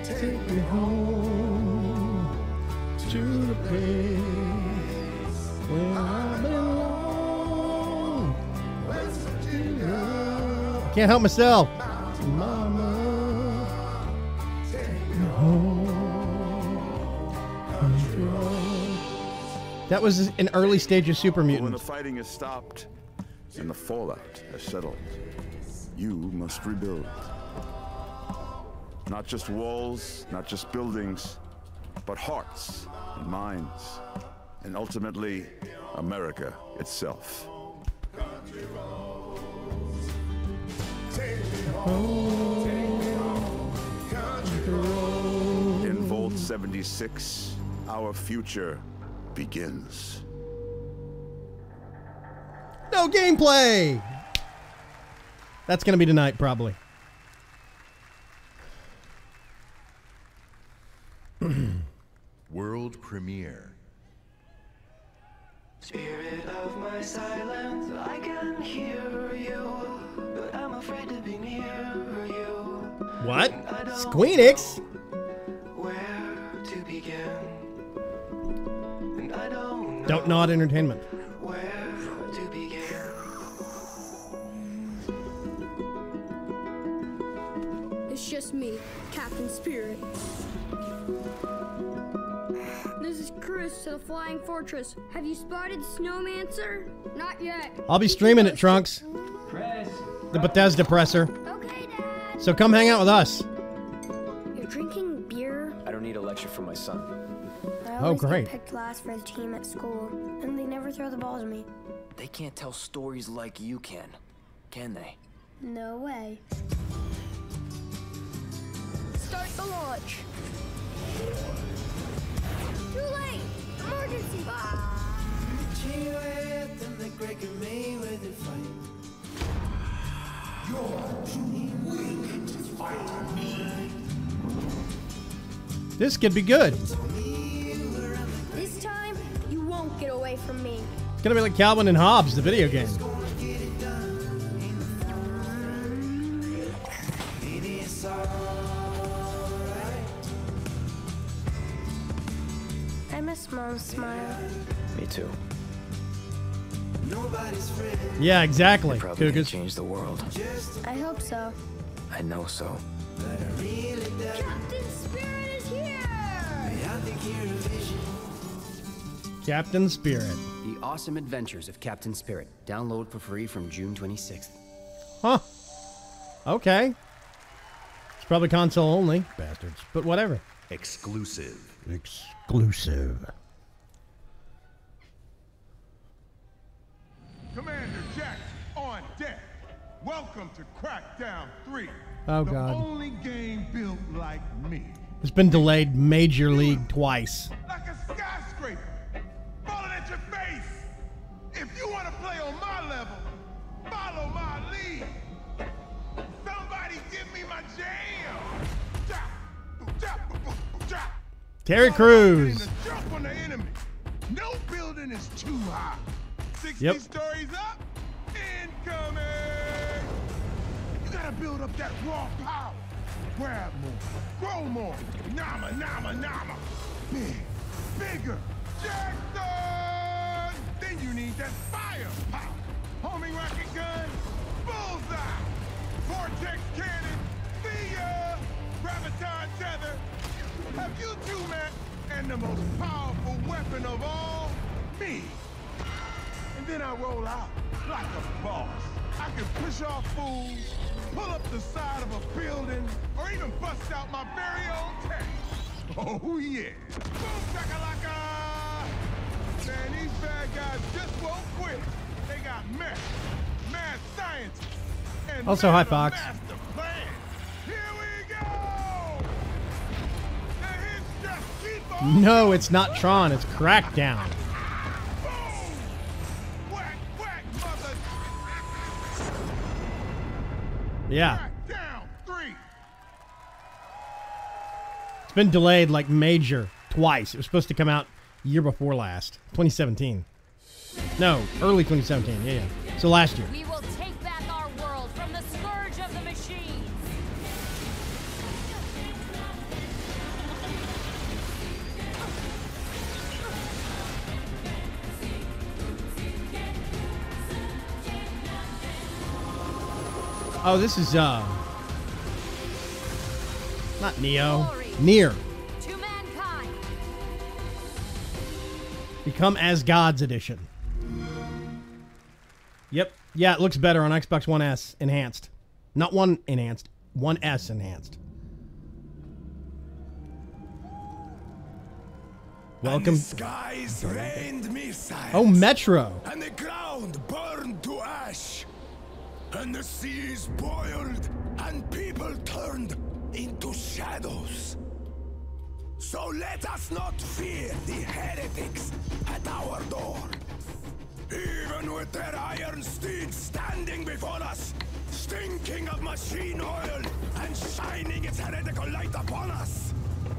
take me home to the place where I belong. West Virginia. Can't help myself. Mama, take me home. Country roads. That was an early stage of Super When Mutant. the fighting is stopped and the fallout has settled, you must rebuild. Not just walls, not just buildings, but hearts and minds, and ultimately, America itself. Country roads, take me home, take me home. Country roads. In Vault 76, our future begins. No gameplay. That's gonna be tonight, probably. World premiere. Spirit of my silence, I can hear you, but I'm afraid to be near you. What? Squeenix? Where to begin? And I don't know. Don't Nod Entertainment. Where to begin? It's just me, Captain Spirit. This is Chris to the Flying Fortress. Have you spotted Snowmancer? Not yet. I'll be streaming it, Trunks. Chris. The Bethesda presser. Okay, Dad. So come hang out with us. You're drinking beer? I don't need a lecture from my son. I Oh, always great. get picked last for the team at school, and they never throw the ball to me. They can't tell stories like you can they? No way. Start the launch. Too late! Emergency! This could be good. This time, you won't get away from me. gonna be like Calvin and Hobbes, the video game. I miss Mom's smile. Me too. Yeah, exactly. You're probably gonna Cuckoos. change the world. I hope so. I know so. Captain Spirit is here! Captain Spirit. The Awesome Adventures of Captain Spirit. Download for free from June 26th. Huh. Okay. It's probably console only. Bastards. But whatever. Exclusive. Exclusive. Commander Jack on deck. Welcome to Crackdown 3. Oh, the God. only game built like me. It's been delayed Major League twice. Like a skyscraper. Falling at your face. If you want to play on my level, follow my lead. Somebody give me my jam. Terry Crews. Jump on the enemy. No building is too high. 60 Yep. stories up. Incoming. You gotta build up that raw power. Grab more. Grow more. Nama, nama, nama. Big. Bigger. Jackson! Then you need that firepower. Homing rocket gun. Bullseye. Vortex cannon. See ya. Graviton tether. Have you two met? And the most powerful weapon of all, me. And then I roll out like a boss. I can push off fools, pull up the side of a building, or even bust out my very own tank. Oh yeah. Boom shakalaka! Man, these bad guys just won't quit. They got mad scientists, and Also, hi, Fox. master plan. Here we go! The hits just keep on. No, it's not Tron. It's Crackdown. Yeah. It's been delayed like major twice. It was supposed to come out year before last, 2017. No, early 2017. Yeah, yeah. So last year. We will take back our world from the scourge of the machines. Oh, this is not Neo. Nier. To mankind. Become as Gods edition. Yep. Yeah, it looks better on Xbox One S enhanced. Not One enhanced, One S enhanced. Welcome. And the skies rained missiles. Oh, Metro. And the ground burned to ash. And the seas boiled, and people turned into shadows. So let us not fear the heretics at our door. Even with their iron steeds standing before us, stinking of machine oil and shining its heretical light upon us.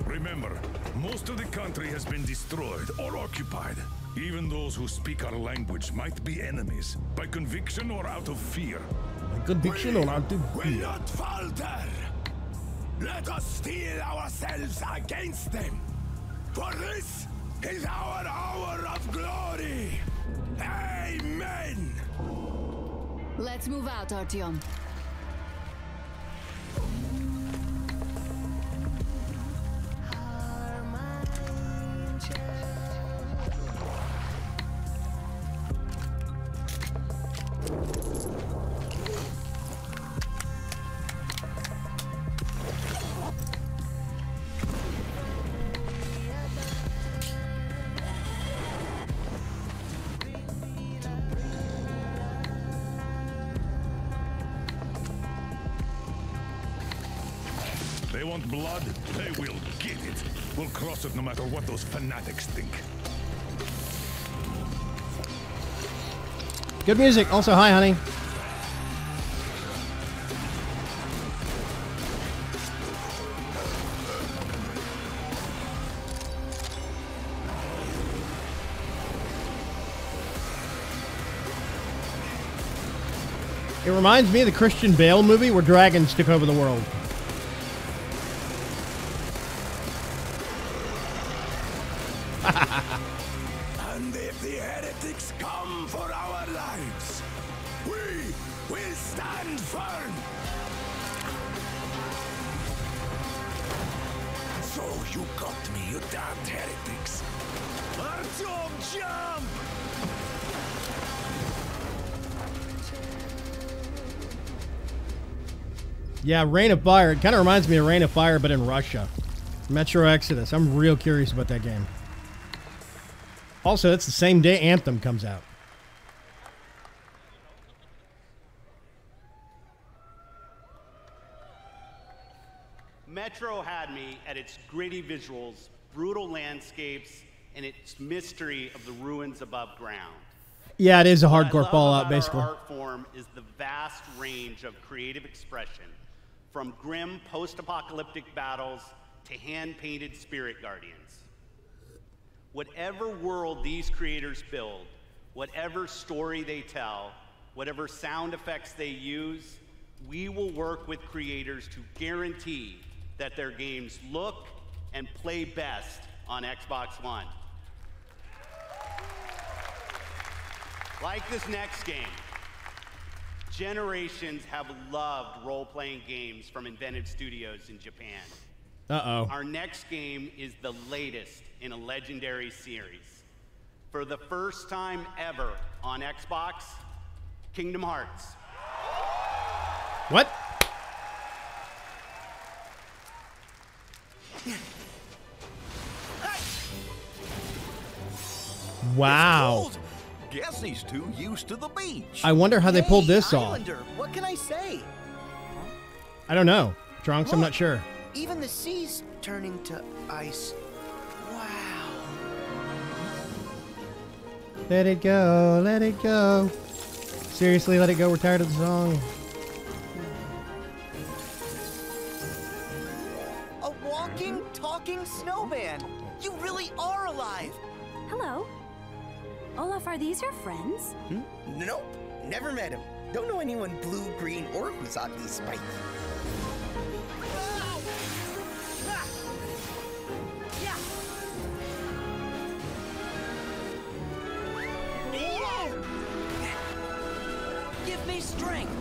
Remember, most of the country has been destroyed or occupied. Even those who speak our language might be enemies, by conviction or out of fear. By conviction or out of Will fear. not falter. Let us steel ourselves against them. For this is our hour of glory. Amen. Let's move out, Artyom. They want blood, they will get it. We'll cross it no matter what those fanatics think. Good music. Also, hi, honey. It reminds me of the Christian Bale movie where dragons took over the world. And if the heretics come for our lives, we will stand firm. So you got me, you damned heretics. Artyom, jump! Yeah, Reign of Fire. It kind of reminds me of Reign of Fire, but in Russia. Metro Exodus. I'm real curious about that game. Also, it's the same day Anthem comes out. Metro had me at its gritty visuals, brutal landscapes, and its mystery of the ruins above ground. Yeah, it is a What I hardcore love Fallout, about basically. Our art form is the vast range of creative expression, from grim post-apocalyptic battles to hand-painted spirit guardians. Whatever world these creators build, whatever story they tell, whatever sound effects they use, we will work with creators to guarantee that their games look and play best on Xbox One. Like this next game, generations have loved role-playing games from Inventive Studios in Japan. Uh-oh. Our next game is the latest in a legendary series. For the first time ever on Xbox, Kingdom Hearts. What? Wow. Guess he's too used to the beach. I wonder how they pulled this off. Islander, what can I say? I don't know. Trunks, I'm not sure. Even the sea's turning to ice. Wow. Let it go, let it go. Seriously, let it go. We're tired of the song. A walking, talking snowman. You really are alive. Hello. Olaf, are these your friends? Nope, never met him. Don't know anyone blue, green, or Huzaki Spike. Give me strength.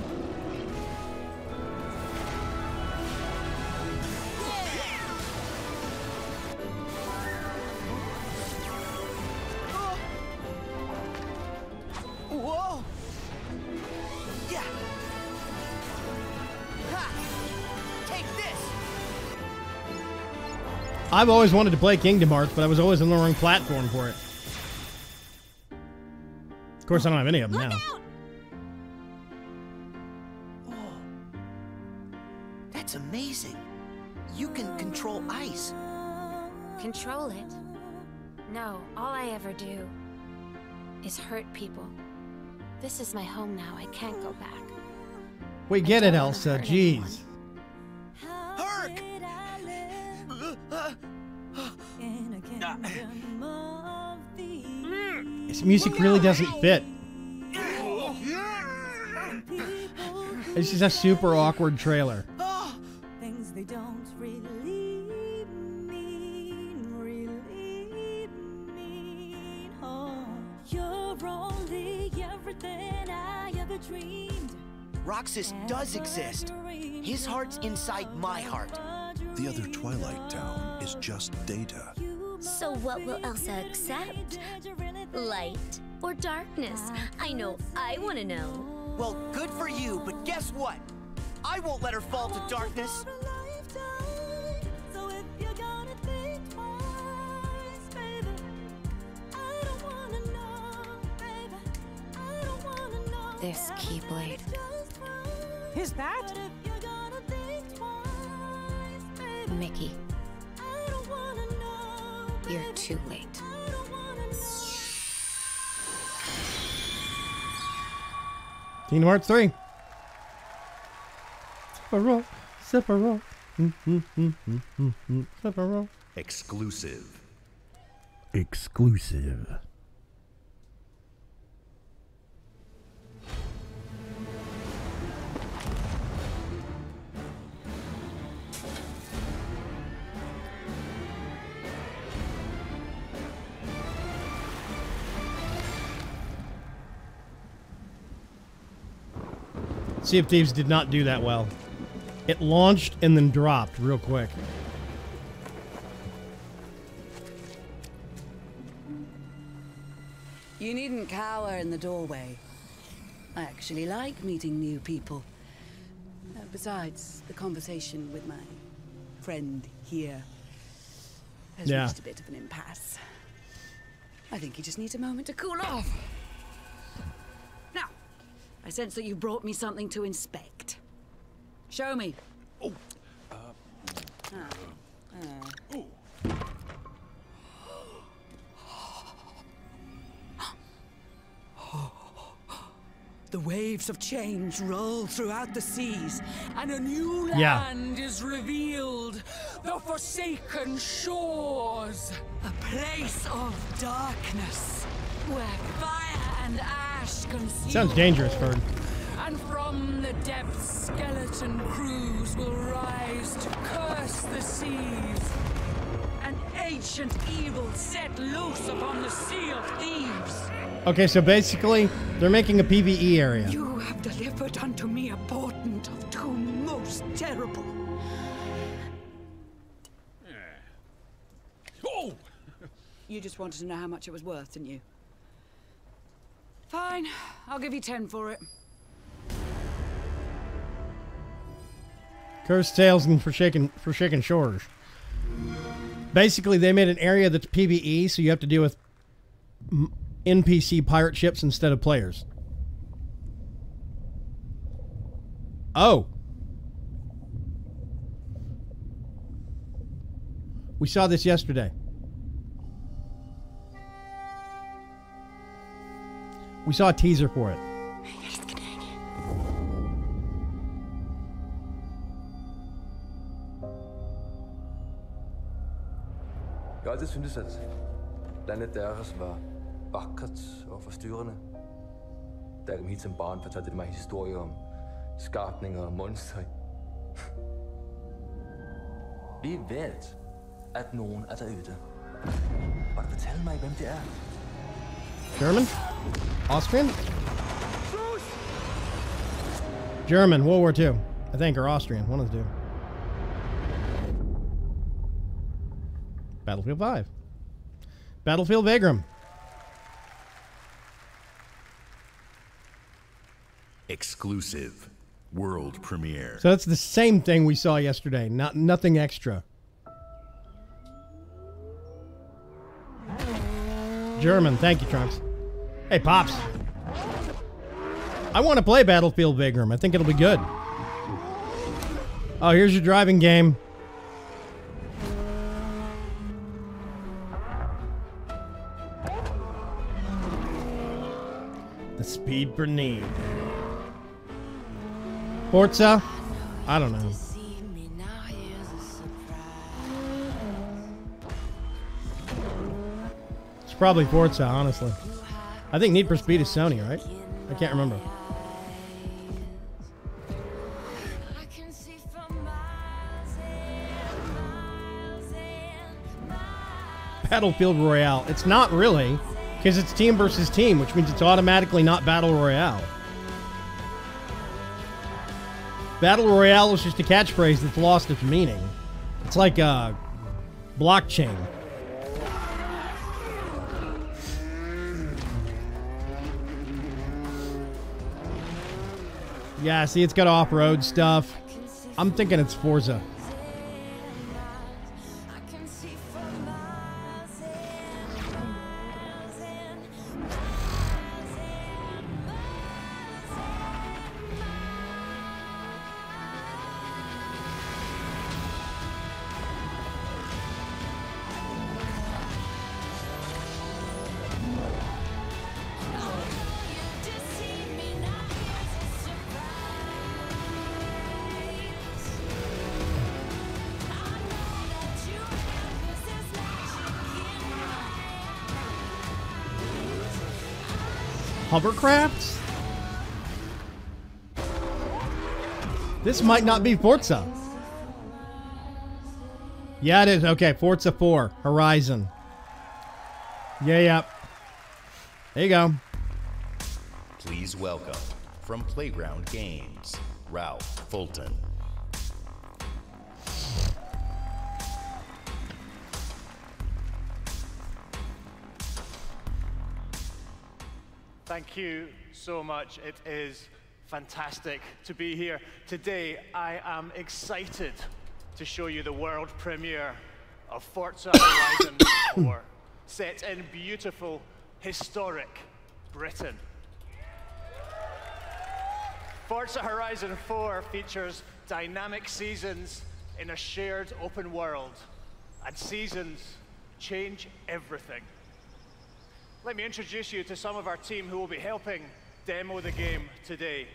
Whoa! Yeah! Ha! Take this! I've always wanted to play Kingdom Hearts, but I was always on the wrong platform for it. Of course, I don't have any of them now. That's amazing. You can control ice. Control it? No, all I ever do is hurt people. This is my home now. I can't go back. We get it, Elsa. Jeez. Hark! This music really doesn't fit. This is a super awkward trailer. Things they don't really mean. Oh, you're only everything I ever dreamed. Roxas does exist. His heart's inside my heart. The other Twilight Town is just data. So what will Elsa accept? Light or darkness? I know I want to know. Well, good for you, but guess what? I won't let her fall to darkness. This Keyblade. Is that? Mickey. You're too late. Kingdom Hearts 3. Sephiroth. Sephiroth. Sephiroth. Exclusive. Exclusive. Sea of Thieves did not do that well. It launched and then dropped real quick. You needn't cower in the doorway. I actually like meeting new people. Besides, the conversation with my friend here has reached a bit of an impasse. I think he just needs a moment to cool off. Now, I sense that you brought me something to inspect. Show me. Oh. The waves of change roll throughout the seas, and a new land is revealed. The Forsaken Shores. A place of darkness, where fire and ash conceal. Sounds dangerous, Ferd. And from the depths, skeleton crews will rise to curse the seas. An ancient evil set loose upon the Sea of Thieves. Okay, so basically, they're making a PvE area. You have delivered unto me a portent of doom most terrible. Oh! You just wanted to know how much it was worth, didn't you? Fine, I'll give you 10 for it. Cursed Tales and Forsaken Shores. Basically, they made an area that's PvE, so you have to deal with NPC pirate ships instead of players. Oh. We saw this yesterday. We saw a teaser for it. Jeg har altid syntes, at landet deres var vakkert og forstyrrende. Da jeg kom hit som barn, fortalte de mig historier om skabninger og monstre. Vi ved, at nogen er derude. Og du fortælle mig, hvem det er. German? Austrian? German, World War II, I think, or Austrian, one of the two. Battlefield 5. Battlefield Vaygrim. Exclusive. World premiere. So that's the same thing we saw yesterday, nothing extra. German, thank you, Trunks. Hey, Pops. I want to play Battlefield Vaygrim. I think it'll be good. Oh, here's your driving game. The speed grenade. Forza? I don't know. It's probably Forza, honestly. I think Need for Speed is Sony, right? I can't remember. Battlefield Royale. It's not really, because it's team versus team, which means it's automatically not Battle Royale. Battle Royale is just a catchphrase that's lost its meaning. It's like a blockchain. Yeah, see, it's got off-road stuff. I'm thinking it's Forza. Hovercrafts? This might not be Forza. Yeah, it is. Okay, Forza 4, Horizon. Yeah. There you go. Please welcome, From Playground Games, Ralph Fulton. Thank you so much. It is fantastic to be here. Today, I am excited to show you the world premiere of Forza Horizon 4, set in beautiful, historic Britain. Forza Horizon 4 features dynamic seasons in a shared open world, and seasons change everything. Let me introduce you to some of our team who will be helping demo the game today.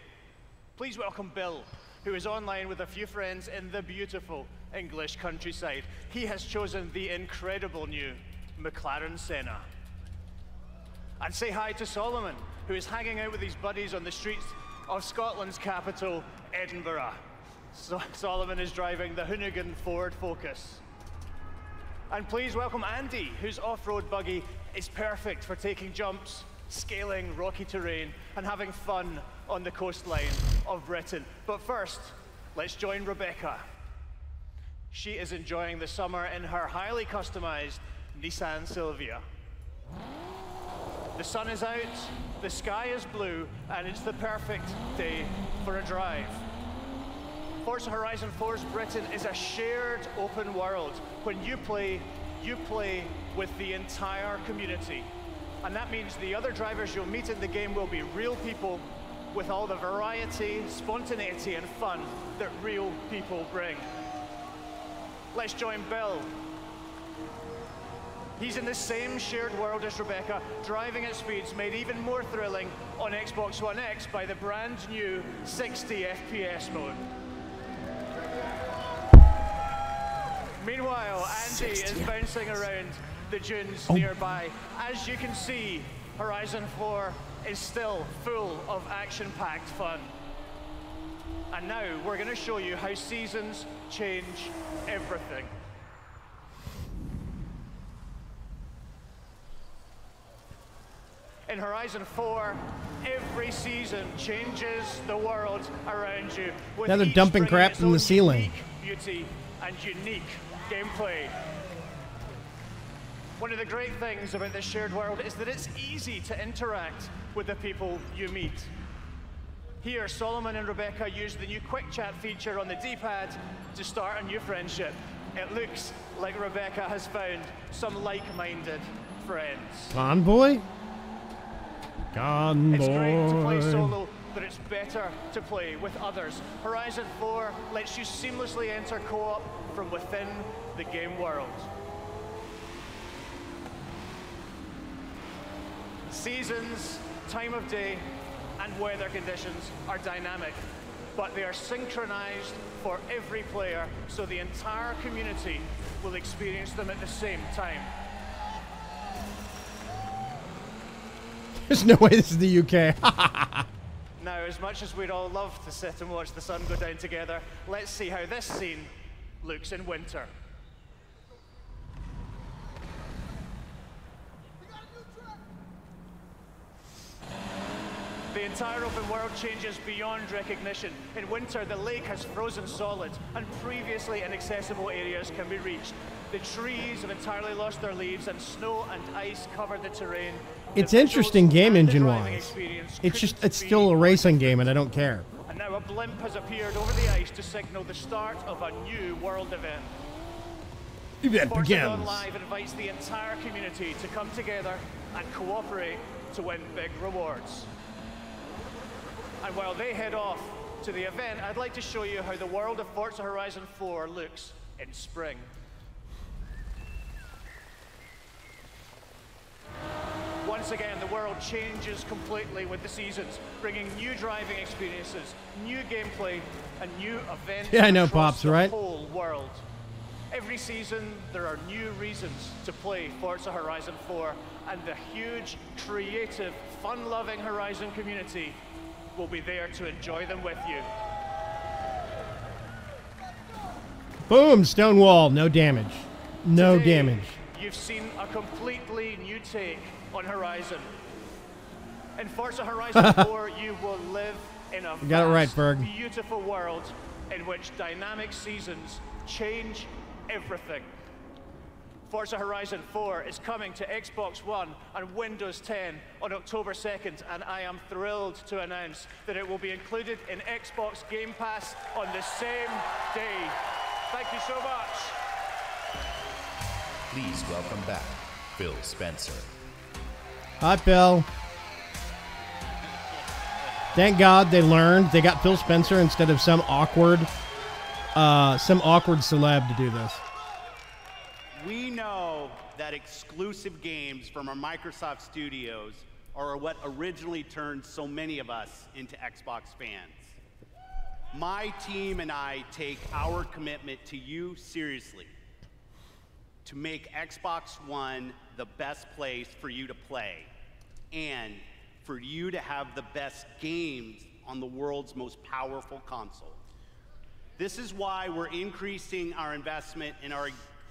Please welcome Bill, who is online with a few friends in the beautiful English countryside. He has chosen the incredible new McLaren Senna. And say hi to Solomon, who is hanging out with his buddies on the streets of Scotland's capital, Edinburgh. So Solomon is driving the Hoonigan Ford Focus. And please welcome Andy, whose off-road buggy is perfect for taking jumps, scaling rocky terrain, and having fun on the coastline of Britain. But first, let's join Rebecca. She is enjoying the summer in her highly customized Nissan Silvia. The sun is out, the sky is blue, and it's the perfect day for a drive. Forza Horizon 4's Britain is a shared open world. When you play with the entire community. And that means the other drivers you'll meet in the game will be real people with all the variety, spontaneity, and fun that real people bring. Let's join Bill. He's in the same shared world as Rebecca, driving at speeds made even more thrilling on Xbox One X by the brand new 60 FPS mode. Meanwhile, Andy is bouncing around the dunes nearby. As you can see, Horizon 4 is still full of action-packed fun. And now we're going to show you how seasons change everything. In Horizon 4, every season changes the world around you. Now they're dumping crap from the ceiling. Beauty and unique gameplay. One of the great things about this shared world is that it's easy to interact with the people you meet. Here, Solomon and Rebecca use the new quick chat feature on the D-pad to start a new friendship. It looks like Rebecca has found some like-minded friends. Convoy? Convoy. It's great to play solo, but it's better to play with others. Horizon 4 lets you seamlessly enter co-op from within the game world. Seasons, time of day, and weather conditions are dynamic, but they are synchronized for every player, so the entire community will experience them at the same time. There's no way this is the UK. Now, as much as we'd all love to sit and watch the sun go down together, let's see how this scene looks in winter. The entire open world changes beyond recognition. In winter, the lake has frozen solid, and previously inaccessible areas can be reached. The trees have entirely lost their leaves, and snow and ice cover the terrain. It's interesting game engine-wise. It's still a racing game, and I don't care. And now a blimp has appeared over the ice to signal the start of a new world event. Event begins. Forza Live invites the entire community to come together and cooperate to win big rewards. And while they head off to the event, I'd like to show you how the world of Forza Horizon 4 looks in spring. Once again, the world changes completely with the seasons, bringing new driving experiences, new gameplay, and new events across the whole world. Every season, there are new reasons to play Forza Horizon 4, and the huge, creative, fun-loving Horizon community will be there to enjoy them with you. Boom, stone wall, no damage. No damage. You've seen a completely new take on Horizon. In Forza Horizon 4, you will live, in a You got it right, vast, Ferg. beautiful world in which dynamic seasons change everything. Forza Horizon 4 is coming to Xbox One and Windows 10 on October 2nd, and I am thrilled to announce that it will be included in Xbox Game Pass on the same day. Thank you so much. Please welcome back Phil Spencer. Hi, Phil. Thank God they learned. They got Phil Spencer instead of some awkward celeb to do this. We know that exclusive games from our Microsoft studios are what originally turned so many of us into Xbox fans. My team and I take our commitment to you seriously, to make Xbox One the best place for you to play and for you to have the best games on the world's most powerful console. This is why we're increasing our investment in our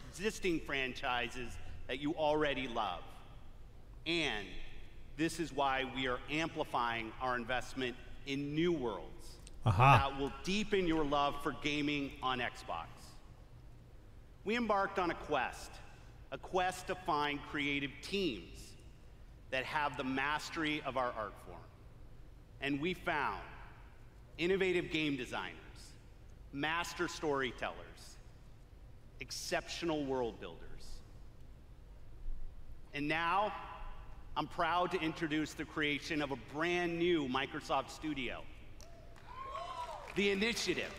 existing franchises that you already love. And this is why we are amplifying our investment in new worlds that will deepen your love for gaming on Xbox. We embarked on a quest to find creative teams that have the mastery of our art form. And we found innovative game designers, master storytellers, exceptional world builders. And now, I'm proud to introduce the creation of a brand new Microsoft studio, The Initiative.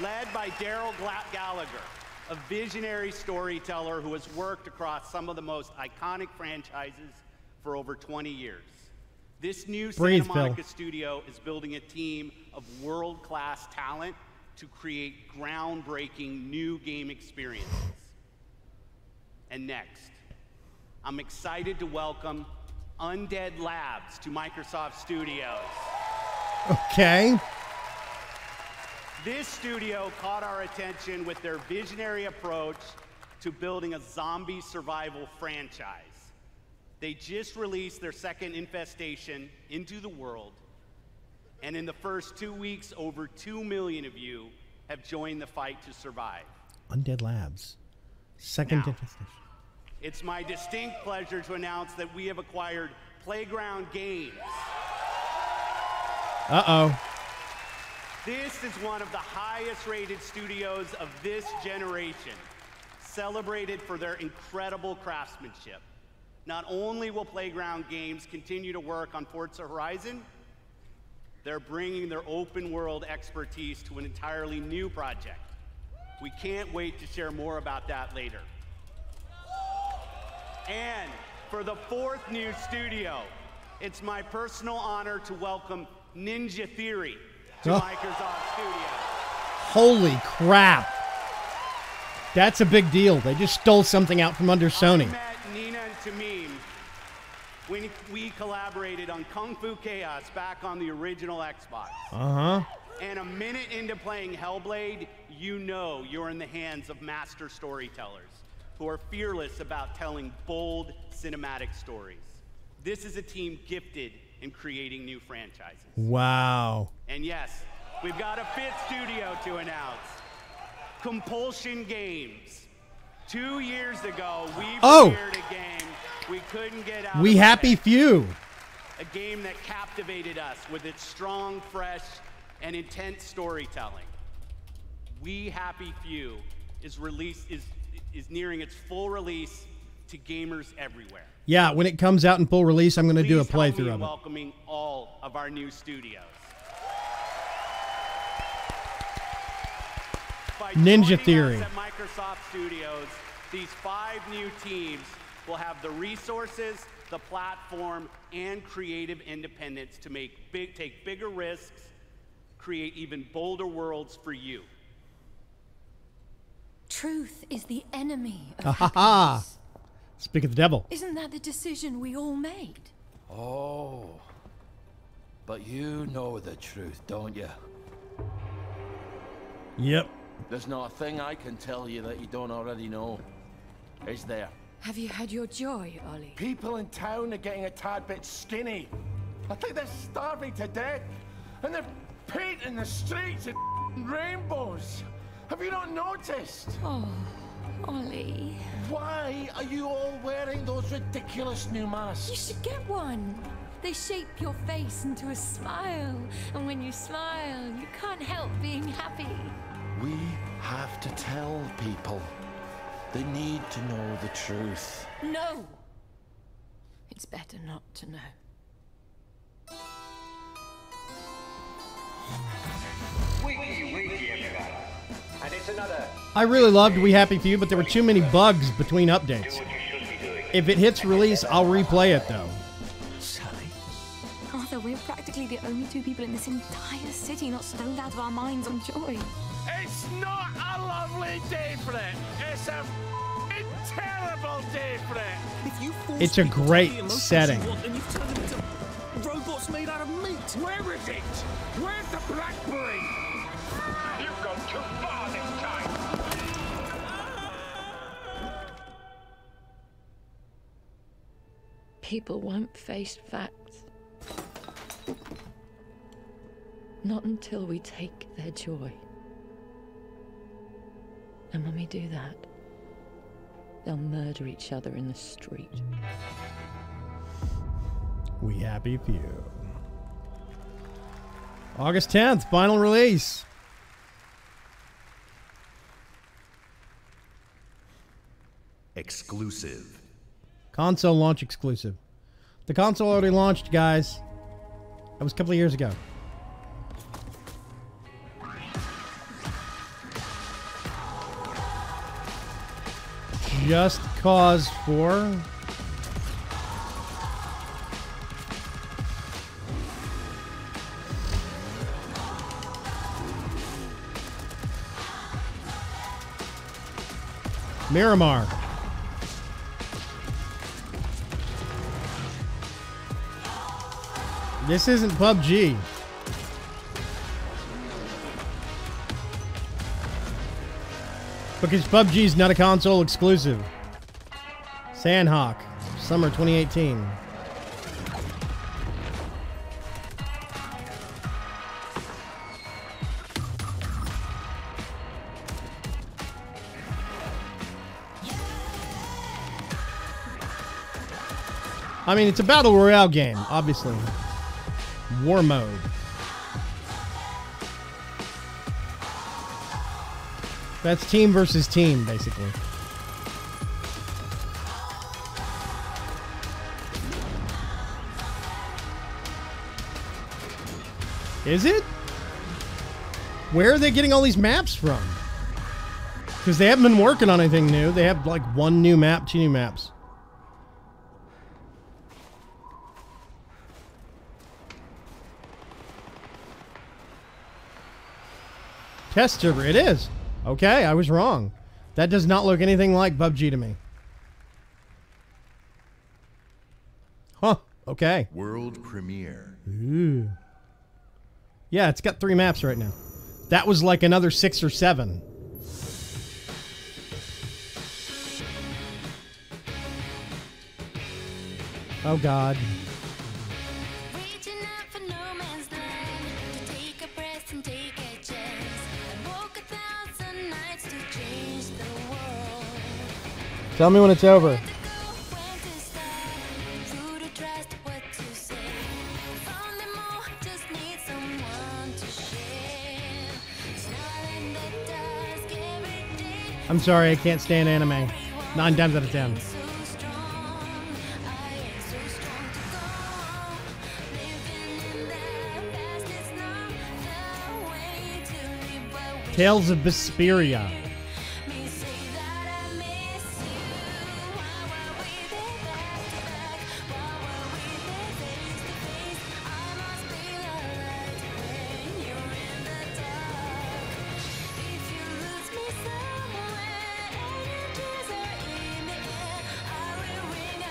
Led by Daryl Gallagher, a visionary storyteller who has worked across some of the most iconic franchises for over 20 years. This new Santa Monica studio is building a team of world-class talent to create groundbreaking new game experiences. And next, I'm excited to welcome Undead Labs to Microsoft Studios. Okay. This studio caught our attention with their visionary approach to building a zombie survival franchise. They just released their second Infestation into the world, and in the first 2 weeks, over 2 million of you have joined the fight to survive. Undead Labs. Second Infestation. It's my distinct pleasure to announce that we have acquired Playground Games. Uh-oh. This is one of the highest-rated studios of this generation, celebrated for their incredible craftsmanship. Not only will Playground Games continue to work on Forza Horizon, they're bringing their open-world expertise to an entirely new project. We can't wait to share more about that later. And for the fourth new studio, it's my personal honor to welcome Ninja Theory to Microsoft Studios. Holy crap. That's a big deal. They just stole something out from under Sony. I met Nina and Tamim when we collaborated on Kung Fu Chaos back on the original Xbox. Uh-huh. And a minute into playing Hellblade, you know you're in the hands of master storytellers who are fearless about telling bold cinematic stories. This is a team gifted in creating new franchises. Wow. And yes, we've got a fifth studio to announce. Compulsion Games. 2 years ago, we premiered a game we couldn't get out We of Happy Few. A game that captivated us with its strong, fresh, and intense storytelling. We Happy Few is nearing its full release to gamers everywhere. Yeah, when it comes out in full release, I'm going to do a Please help me playthrough in of it. welcoming all of our new studios. By Ninja joining Theory. us at Microsoft Studios, these 5 new teams will have the resources, the platform, and creative independence to take bigger risks, create even bolder worlds for you. Truth is the enemy of Ha! Speak of the devil. Isn't that the decision we all made? Oh. But you know the truth, don't you? Yep. There's not a thing I can tell you that you don't already know. Is there? Have you had your joy, Ollie? People in town are getting a tad bit skinny. I think they're starving to death, and they're painting the streets in rainbows. Have you not noticed? Oh, Ollie. Why are you all wearing those ridiculous new masks? You should get one. They shape your face into a smile, and when you smile, you can't help being happy. We have to tell people. They need to know the truth. No! It's better not to know. Wiki, everybody. And it's another... I really loved We Happy Few, but there were too many bugs between updates. If it hits release, I'll replay it though. Arthur, we're practically the only two people in this entire city not stoned out of our minds on joy. It's not a lovely day for it. It's a terrible day for it. It's a great setting. Robots made out of meat. Where is it? Where's the blackberry? You've gone too far this time. People won't face facts. Not until we take their joy. And when we do that, they'll murder each other in the street. We Happy Few. August 10th, final release. Exclusive. Console launch exclusive. The console already launched, guys. That was a couple of years ago. Just Cause 4. Miramar. This isn't PUBG. Because PUBG is not a console exclusive. Sandhawk, summer 2018. I mean, it's a battle royale game, obviously. War mode. That's team versus team, basically. Is it? Where are they getting all these maps from? Because they haven't been working on anything new. They have like one new map, 2 new maps. Test server, it is. Okay, I was wrong. That does not look anything like PUBG to me. Huh, okay. World premiere. Ooh. Yeah, it's got 3 maps right now. That was like another 6 or 7. Oh God. Tell me when it's over. I'm sorry, I can't stand anime. 9 times out of 10. Tales of Vesperia.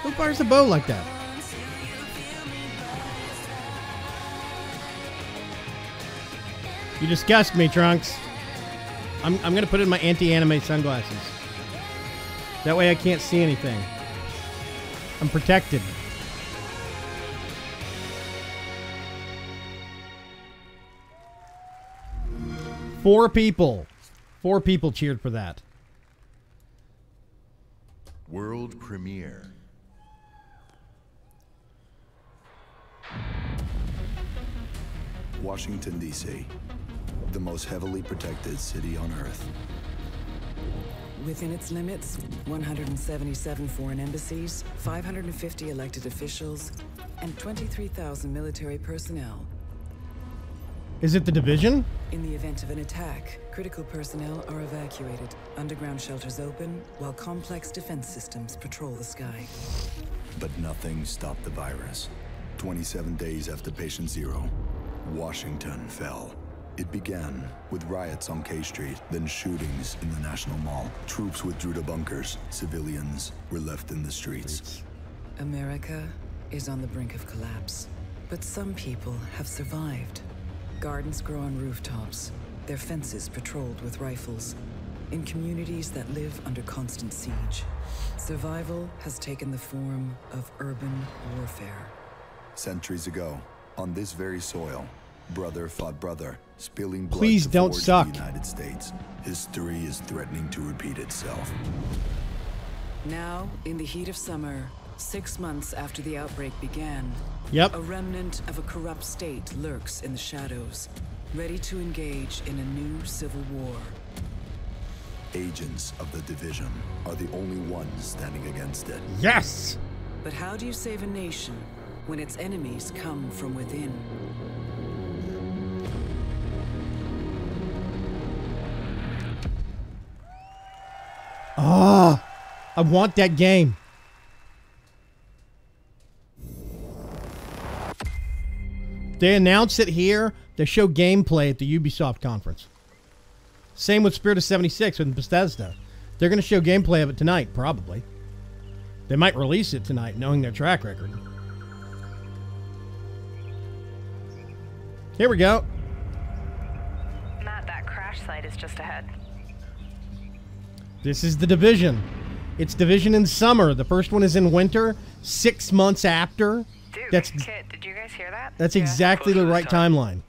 Who fires a bow like that? You disgust me, Trunks. I'm gonna put in my anti-anime sunglasses. That way I can't see anything. I'm protected. 4 people. 4 people cheered for that. World premiere. Washington, D.C., the most heavily protected city on Earth. Within its limits, 177 foreign embassies, 550 elected officials, and 23,000 military personnel. Is it the Division? In the event of an attack, critical personnel are evacuated, underground shelters open, while complex defense systems patrol the sky. But nothing stopped the virus. 27 days after patient 0, Washington fell. It began with riots on K Street, then shootings in the National Mall. Troops withdrew to bunkers. Civilians were left in the streets. America is on the brink of collapse, but some people have survived. Gardens grow on rooftops, their fences patrolled with rifles, in communities that live under constant siege. Survival has taken the form of urban warfare. Centuries ago, on this very soil, brother fought brother, spilling blood Please to don't forge suck. the United States. History is threatening to repeat itself. Now, in the heat of summer, 6 months after the outbreak began, Yep. a remnant of a corrupt state lurks in the shadows, ready to engage in a new civil war. Agents of the Division are the only ones standing against it. Yes! But how do you save a nation when its enemies come from within? Ah, I want that game. They announced it here. They show gameplay at the Ubisoft conference. Same with Spirit of 76 with Bethesda. They're going to show gameplay of it tonight, probably. They might release it tonight, knowing their track record. Here we go. Matt, that crash site is just ahead. This is the Division. It's Division in summer. The first one is in winter, 6 months after. Dude, That's Kit, did you guys hear that? That's exactly the right timeline.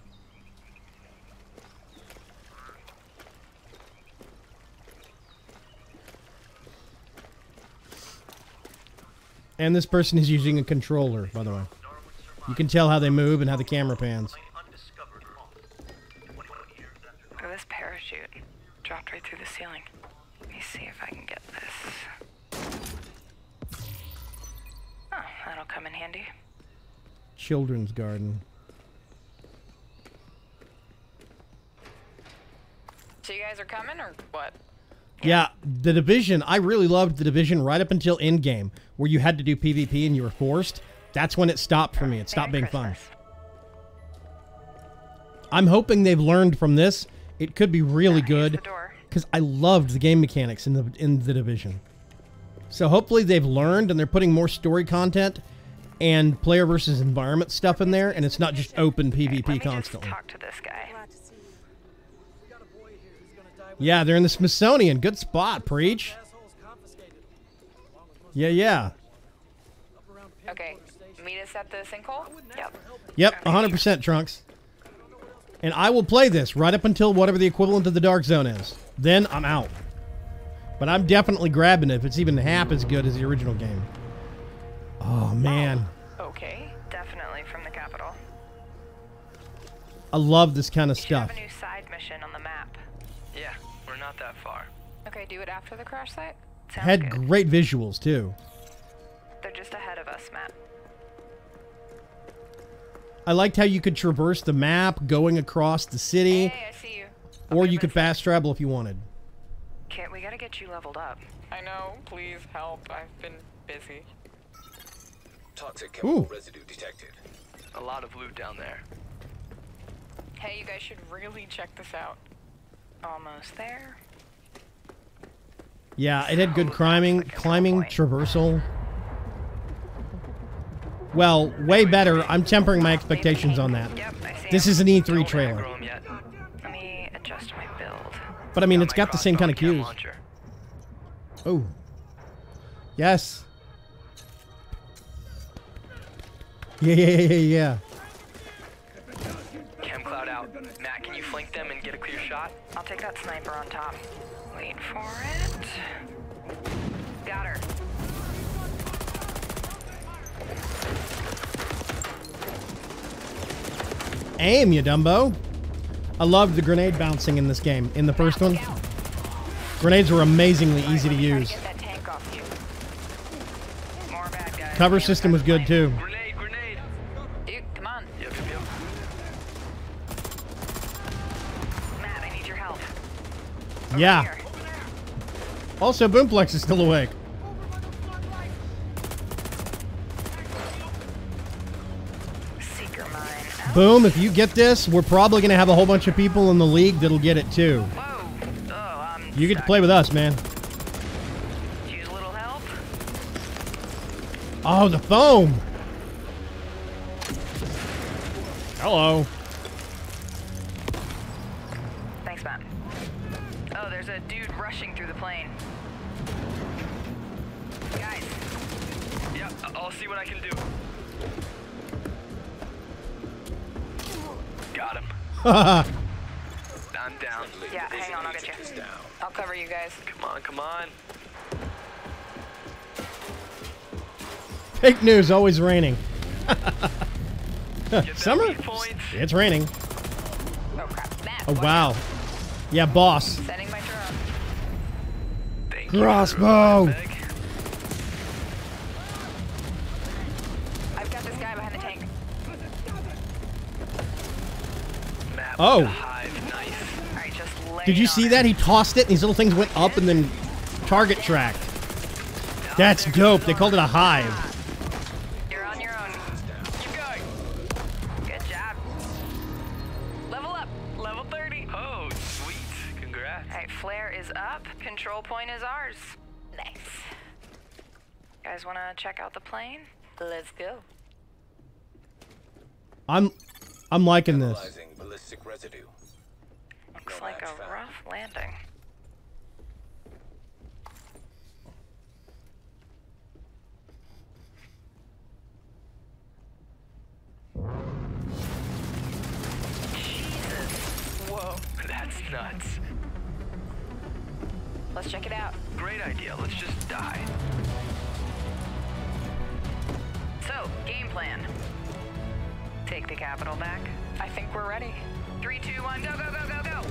And this person is using a controller, by the way. You can tell how they move and how the camera pans. Look at this parachute. Dropped right through the ceiling. Let me see if I can get this. Oh, that'll come in handy. Children's garden. So you guys are coming or what? Yeah, the Division, I really loved the Division right up until Endgame, where you had to do PvP and you were forced. That's when it stopped for me. It stopped being fun. I'm hoping they've learned from this. It could be really good, because I loved the game mechanics in the Division. So hopefully they've learned and they're putting more story content and player versus environment stuff in there, and it's not just open PvP constantly. Talk to this guy. Yeah, they're in the Smithsonian. Good spot, Preach. Yeah, yeah. Okay, meet us at the sinkhole? Yep. Yep, 100% Trunks. And I will play this right up until whatever the equivalent of the Dark Zone is. Then I'm out. But I'm definitely grabbing it if it's even half as good as the original game. Oh, man. Okay, definitely from the capital. I love this kind of You should stuff. have a new side mission on the map. Yeah, we're not that far. Okay, do it after the crash site? Sounds Had good. great visuals, too. They're just ahead of us, Matt. I liked how you could traverse the map going across the city. Hey, I see you. Or you could fast travel if you wanted. Kit, we gotta get you leveled up. I know, please help. I've been busy. Toxic chemical residue detected. A lot of loot down there. Hey, you guys should really check this out. Almost there. Yeah, it had good climbing, traversal. Well, way better. I'm tempering my expectations on that. This is an E3 trailer. Let me adjust my build. But I mean, it's got the same kind of cues. Oh. Yes. Yeah. Chem cloud out. Matt, can you flank them and get a clear shot? I'll take that sniper on top. Wait for it. Got her. Aim, you dumbo. I loved the grenade bouncing in this game. In the first one, grenades were amazingly easy to use. Cover system was good too. Grenade. Dude, come on. Yep. Matt, I need your help. Yeah. Also, Boomplex is still awake. Seeker mine. Boom, if you get this, we're probably going to have a whole bunch of people in the league that'll get it too. You get to play with us, man. Use a little help. Oh, the foam. Hello. Thanks, Matt. Oh, there's a dude rushing through the plane. Guys. Yep, I'll see what I can do. Got him. I'm down. Yeah, hang on, I'll get you. I'll cover you guys. Come on. Fake news, always raining. Summer? It's raining. Oh, crap. Matt, Oh, wow. Yeah, boss. Setting my drone. Crossbow. I've got this guy behind the tank. Oh. Alright, just lay Did you it on see it. that? He tossed it and these little things went up and then target tracked. That's dope. They called it a hive. You're on your own. Keep going. Good job. Level up. Level 30. Oh, sweet. Congrats. Alright, flare is up. Control point is ours. Nice. Guys want to check out the plane? Let's go. I'm liking this. Ballistic residue. Looks like a rough landing. Whoa, that's nuts. Let's check it out. Great idea. Let's just die. So, game plan. Take the capital back. I think we're ready. 3, 2, 1, go, go, go, go, go!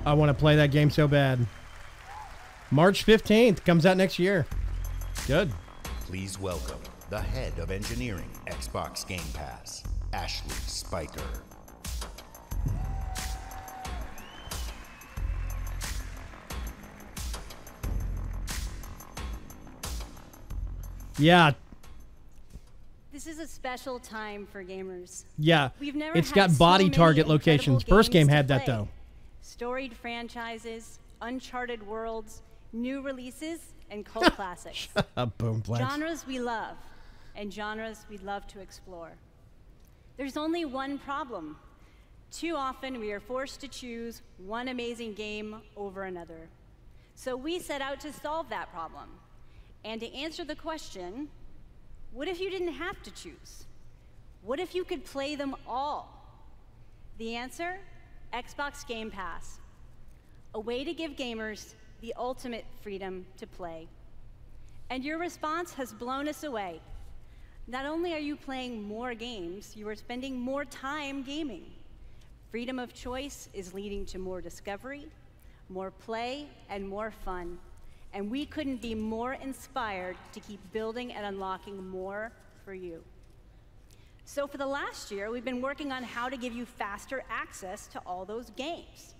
I want to play that game so bad. March 15th comes out next year. Good. Please welcome the head of engineering, Xbox Game Pass, Ashley Spiker. Yeah. This is a special time for gamers. Yeah. We've never It's had got so body many target incredible locations. First games game to had that play. though. Storied franchises, uncharted worlds, new releases, and cult classics. Boomplex. Genres we love, and genres we'd love to explore. There's only one problem. Too often we are forced to choose one amazing game over another. So we set out to solve that problem. And to answer the question, what if you didn't have to choose? What if you could play them all? The answer? Xbox Game Pass. A way to give gamers the ultimate freedom to play. And your response has blown us away. Not only are you playing more games, you are spending more time gaming. Freedom of choice is leading to more discovery, more play, and more fun. And we couldn't be more inspired to keep building and unlocking more for you. So for the last year, we've been working on how to give you faster access to all those games.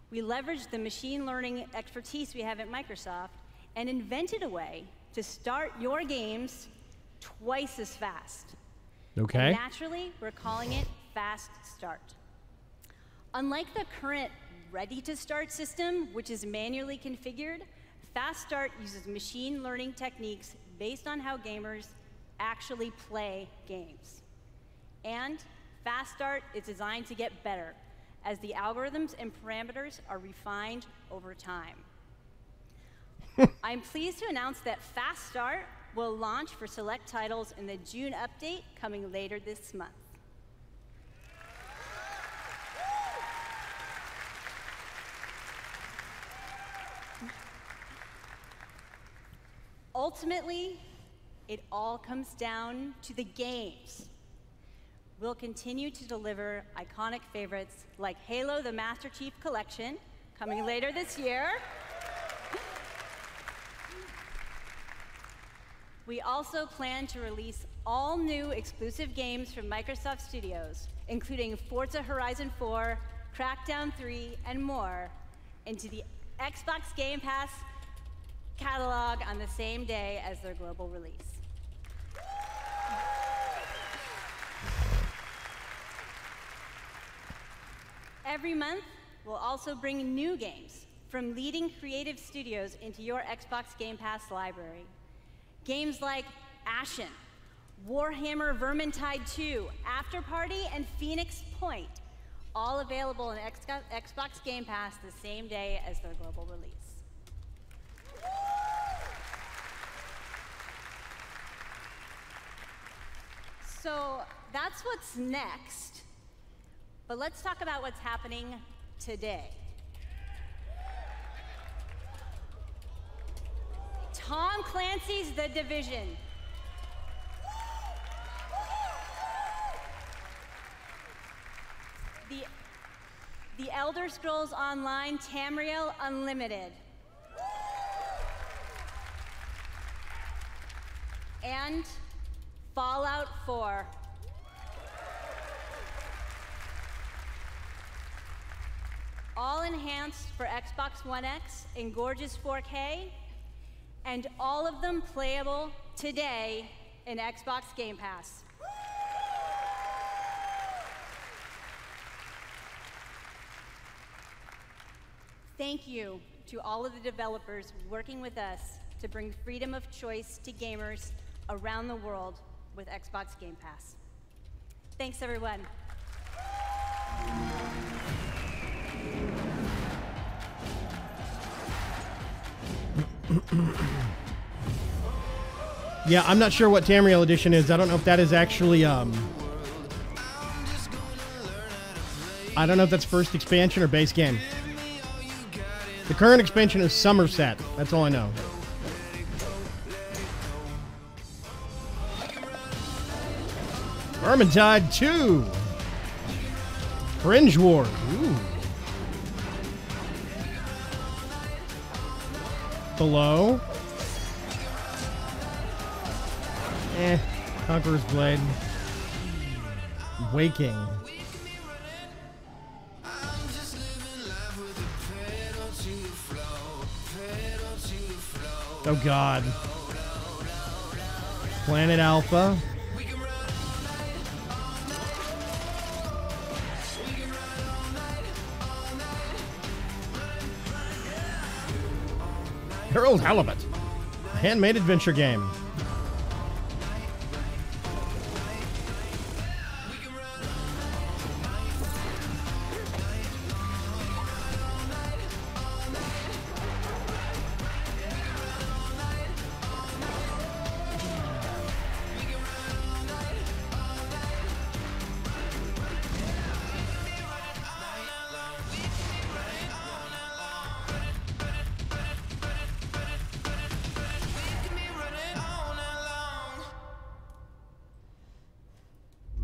We leveraged the machine learning expertise we have at Microsoft and invented a way to start your games twice as fast. Okay. And naturally, we're calling it Fast Start. Unlike the current Ready to Start system, which is manually configured, Fast Start uses machine learning techniques based on how gamers actually play games. And Fast Start is designed to get better as the algorithms and parameters are refined over time. I'm pleased to announce that Fast Start will launch for select titles in the June update coming later this month. Ultimately, it all comes down to the games. We'll continue to deliver iconic favorites like Halo the Master Chief Collection, coming later this year. We also plan to release all new exclusive games from Microsoft Studios, including Forza Horizon 4, Crackdown 3, and more, into the Xbox Game Pass catalog on the same day as their global release. Every month, we'll also bring new games from leading creative studios into your Xbox Game Pass library. Games like Ashen, Warhammer Vermintide 2, After Party, and Phoenix Point, all available in Xbox Game Pass the same day as their global release. So that's what's next, but let's talk about what's happening today. Tom Clancy's The Division. The Elder Scrolls Online Tamriel Unlimited. And Fallout 4. All enhanced for Xbox One X in gorgeous 4K, and all of them playable today in Xbox Game Pass. Thank you to all of the developers working with us to bring freedom of choice to gamers around the world with Xbox Game Pass. Thanks, everyone. Yeah, I'm not sure what Tamriel Edition is. I don't know if that is actually, I don't know if that's first expansion or base game. The current expansion is Somerset. That's all I know. Vermintide 2. Fringe Wars. Ooh. Below. Conqueror's Blade. Waking. Oh God. Planet Alpha. Harold Halibut. A handmade adventure game.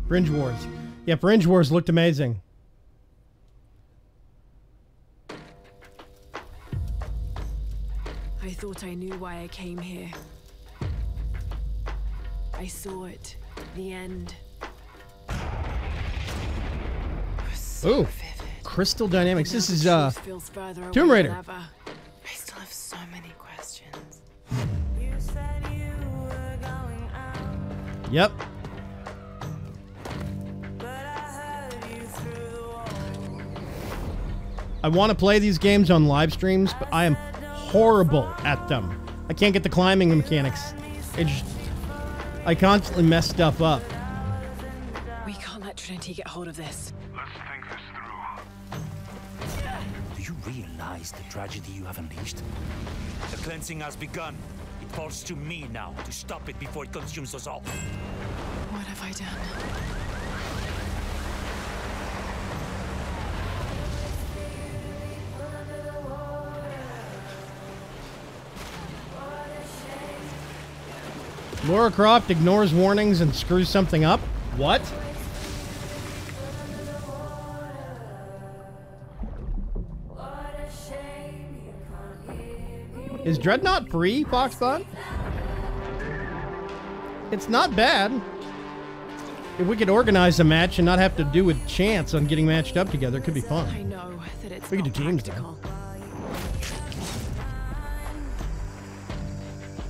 Fringe Wars. Yeah, Fringe Wars looked amazing. I thought I knew why I came here. I saw it. The end. Ooh. Crystal Dynamics. This is Tomb Raider. I still have so many questions. Yep. I want to play these games on live streams, but I am horrible at them. I can't get the climbing mechanics. I constantly mess stuff up. We can't let Trinity get hold of this. Let's think this through. Do you realize the tragedy you have unleashed? The cleansing has begun. It falls to me now to stop it before it consumes us all. What have I done? Lara Croft ignores warnings and screws something up? What? Is Dreadnought free, Foxbot? It's not bad. If we could organize a match and not have to do a chance on getting matched up together, it could be fun. I know that it's We could do not teams practical.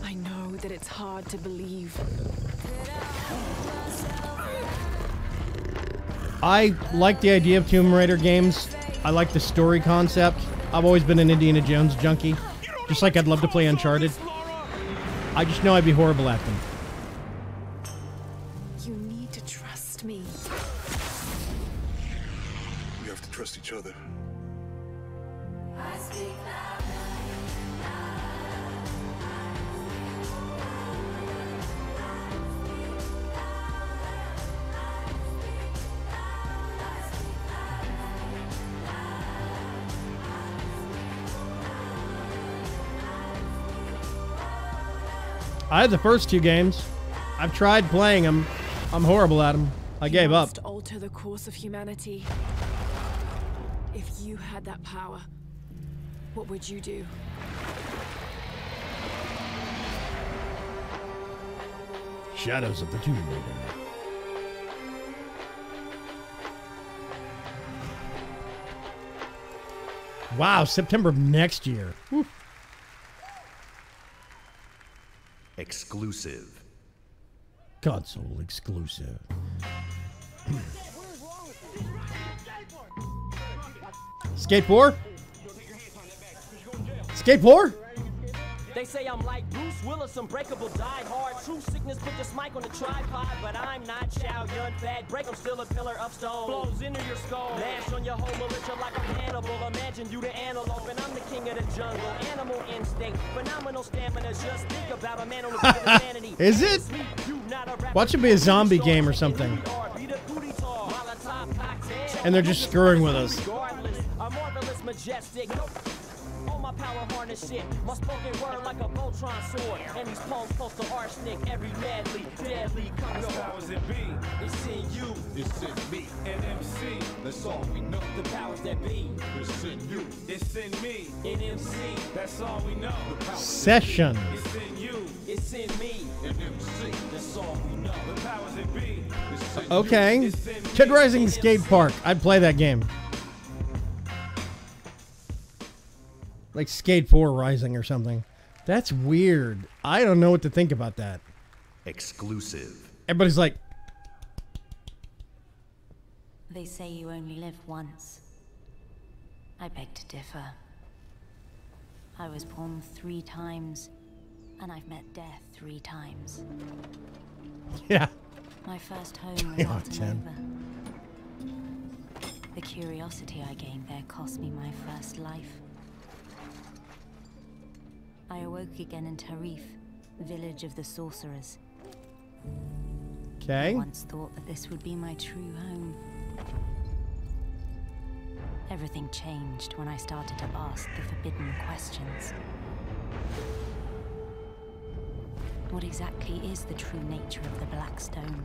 I know that it's hard to believe. I like the idea of Tomb Raider games. I like the story concept. I've always been an Indiana Jones junkie. Just like I'd love to play Uncharted. I just know I'd be horrible at them. You need to trust me. We have to trust each other. I had the first 2 games. I've tried playing them. I'm horrible at them. I gave up. Must alter the course of humanity. If you had that power, what would you do? Shadows of the Tomb Raider. Wow, September of next year. Whew. Exclusive. Console exclusive. Skate 4? Skate 4? They say I'm like Bruce Willis, unbreakable, die hard. True sickness, put this mic on the tripod, but I'm not Chow Yun Fat. Break 'em, still a pillar of stone. Blows into your skull. Lash on your whole militia like I'm Hannibal. Imagine you the antelope, and I'm the king of the jungle. Animal instinct, phenomenal stamina. Just think about a man on the brink of insanity. Is it? Watch it be a zombie game or something. And they're just screwing with us. A marvelous, majestic. All my power harness shit. My spoken word like a Voltron sword. And these palms close to arsenic. Every madly, deadly comes. The powers that be. It's in you. It's in me. And MC. That's all we know. The powers that be. It's in you. It's in me. In MC. That's all we know. The powers Session. that be. It's in you. It's in me. And MC. That's all we know. The powers that be. It's in Okay. you. It's in me. Kid Rising Skate Park. I'd play that game. Like Skate 4 Rising or something. That's weird. I don't know what to think about that. Exclusive. Everybody's like, They say you only live once. I beg to differ. I was born 3 times, and I've met death 3 times. yeah. My first home was 10 out of 10. Altanova. The curiosity I gained there cost me my first life. I awoke again in Tarif, village of the sorcerers. Okay. I once thought that this would be my true home. Everything changed when I started to ask the forbidden questions. What exactly is the true nature of the Black Stone?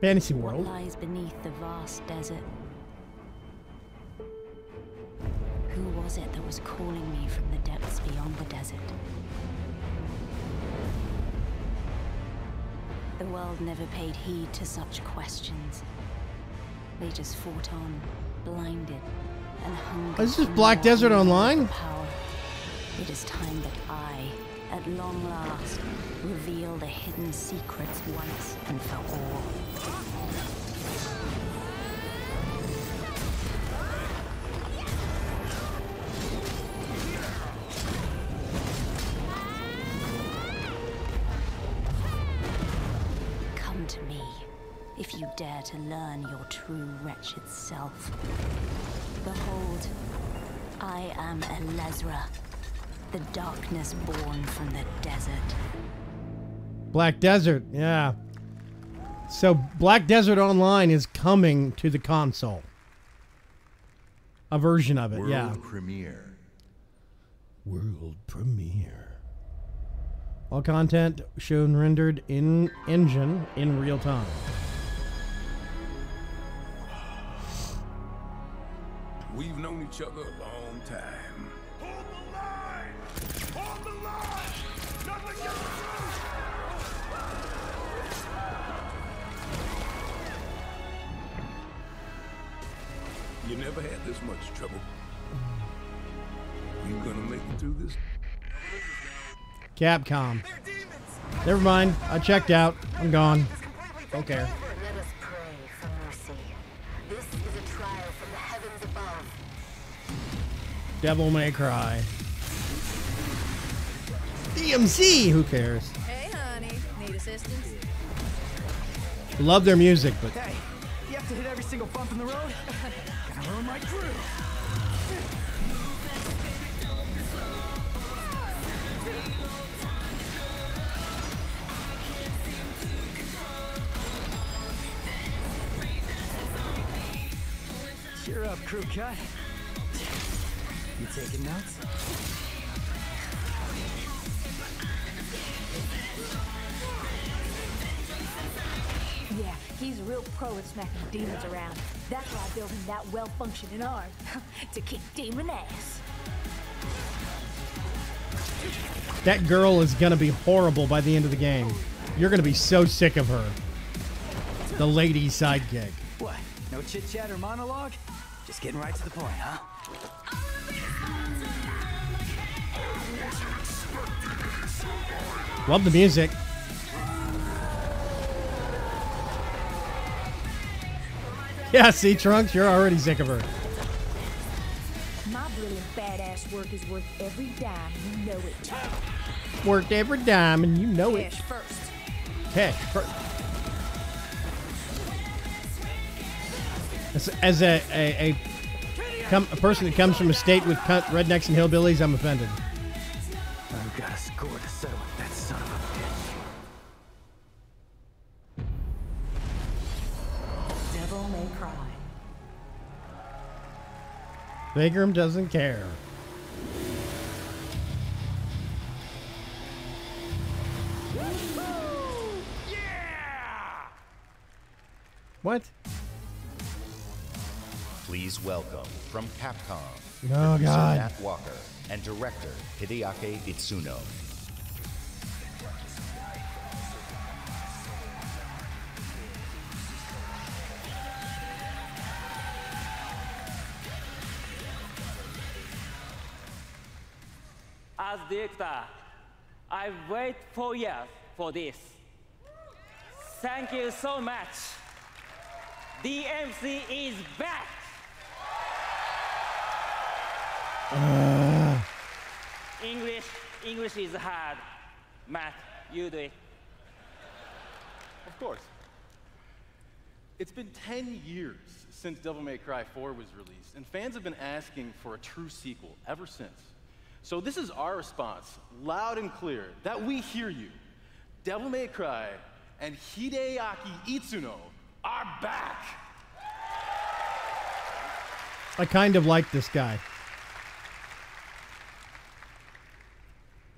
Fantasy What world. lies beneath the vast desert? Who was it that was calling me from the depths beyond the desert? The world never paid heed to such questions. They just fought on, blinded, and hungered. Is this for Black more Desert and more Online? power. It is time that I, at long last, reveal the hidden secrets once and for all. Come to me, if you dare to learn your true wretched self. Behold, I am Elezra, the darkness born from the desert. Black Desert, yeah. So Black Desert Online is coming to the console. A version of it, yeah. World premiere. World premiere. All content shown rendered in engine in real time. We've known each other a long time. Hold the line! Hold the line! Nothing gets You never had this much trouble. You gonna make it through this? Capcom. Never mind. I checked out. I'm gone. Don't care. Let us pray for mercy. This is a trial from the heavens above. Devil May Cry. DMC. Who cares? Hey, honey. Need assistance? Love their music, but Hey, you have to hit every single bump in the road? Gonna ruin my crew. Cheer up, crew cut. You taking notes? Yeah, he's a real pro at smacking demons around. That's why I built him that well-functioning arm. To kick demon ass. that girl is gonna be horrible by the end of the game. You're gonna be so sick of her. The lady sidekick. What? No chit-chat or monologue? Just getting right to the point, huh? Love the music. Yeah, see, Trunks, you're already sick of her. My brilliant badass work is worth every dime, you know it. Worked every dime, and you know it. Cash first. Cash first. As a person that comes from a state with rednecks and hillbillies, I'm offended. I've got a score to settle with that son of a bitch. Devil May Cry. Vaygrim doesn't care. What? Please welcome from Capcom, Oh, producer God. Matt Walker and director Hideaki Itsuno. As director, I wait 4 years for this. Thank you so much. DMC is back. English is hard. Matt, you do it. Of course. It's been 10 years since Devil May Cry 4 was released, and fans have been asking for a true sequel ever since. So this is our response, loud and clear, that we hear you. Devil May Cry and Hideaki Itsuno are back! I kind of like this guy.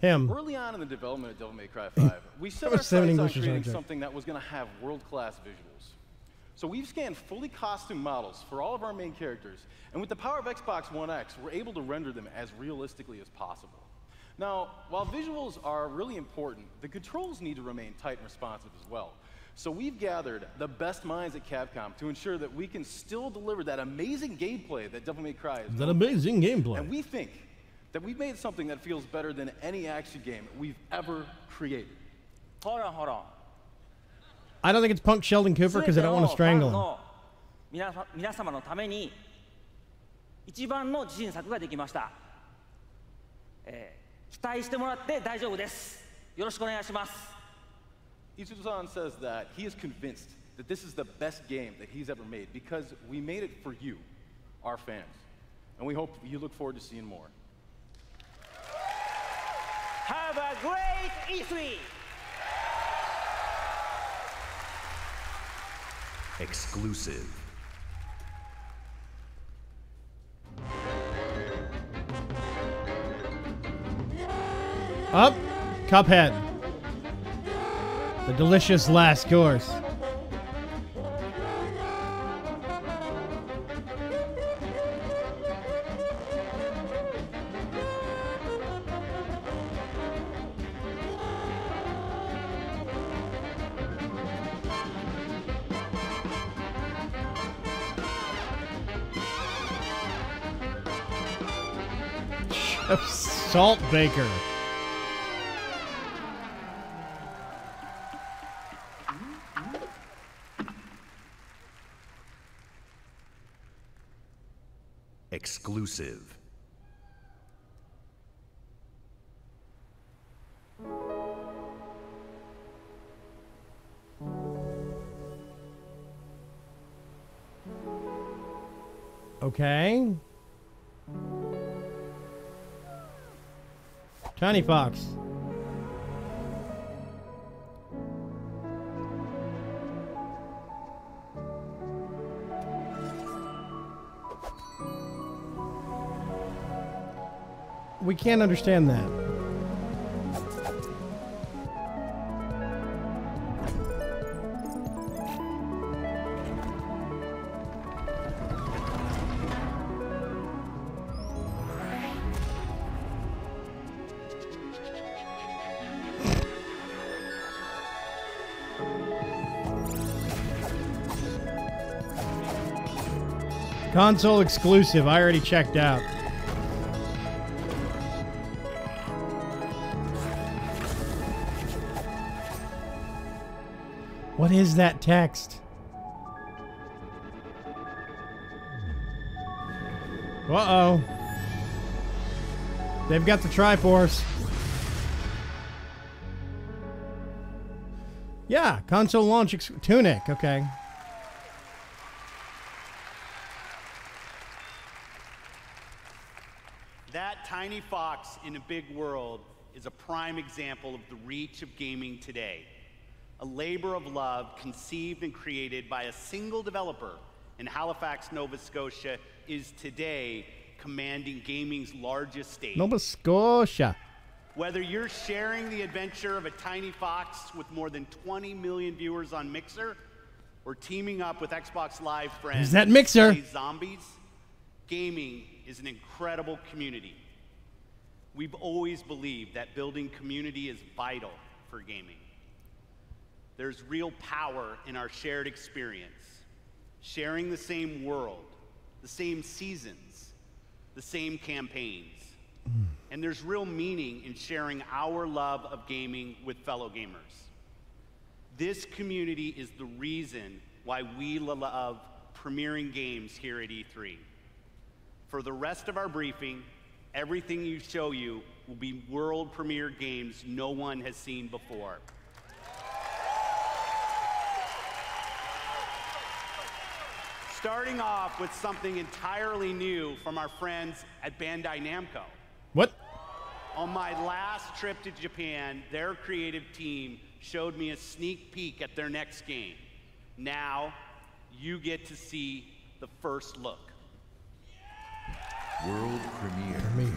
Him. Early on in the development of Devil May Cry 5, we set That was our 7 sights on English creating subject. something that was going to have world-class visuals. So we've scanned fully costumed models for all of our main characters, and with the power of Xbox One X, we're able to render them as realistically as possible. Now, while visuals are really important, the controls need to remain tight and responsive as well. So we've gathered the best minds at Capcom to ensure that we can still deliver that amazing gameplay that Devil May Cry is. That amazing gameplay. And we think that we've made something that feels better than any action game we've ever created. Hold on. I don't think it's Punk Sheldon Cooper because I don't want to strangle him. 皆様のために一番の自信作ができました。期待してもらって大丈夫です。よろしくお願いします。Itsuno-san says that he is convinced that this is the best game that he's ever made because we made it for you, our fans. and we hope you look forward to seeing more. Have a great E3! Exclusive. Up, Cuphead. The delicious last course. Salt Baker. Exclusive. Okay. Tiny Fox. We can't understand that. Console exclusive. I already checked out. What is that text? Uh-oh. They've got the Triforce. Yeah, console launch Tunic. Okay. That tiny fox in a big world is a prime example of the reach of gaming today. A labor of love conceived and created by a single developer in Halifax, Nova Scotia, is today commanding gaming's largest stage. Nova Scotia. Whether you're sharing the adventure of a tiny fox with more than 20 million viewers on Mixer, or teaming up with Xbox Live friends Is that Mixer? to play zombies, gaming is an incredible community. We've always believed that building community is vital for gaming. There's real power in our shared experience, sharing the same world, the same seasons, the same campaigns. And there's real meaning in sharing our love of gaming with fellow gamers. This community is the reason why we love premiering games here at E3. For the rest of our briefing, everything you show you will be world premiere games no one has seen before. Starting off with something entirely new from our friends at Bandai Namco. What? On my last trip to Japan, their creative team showed me a sneak peek at their next game. Now, you get to see the first look. World premiere.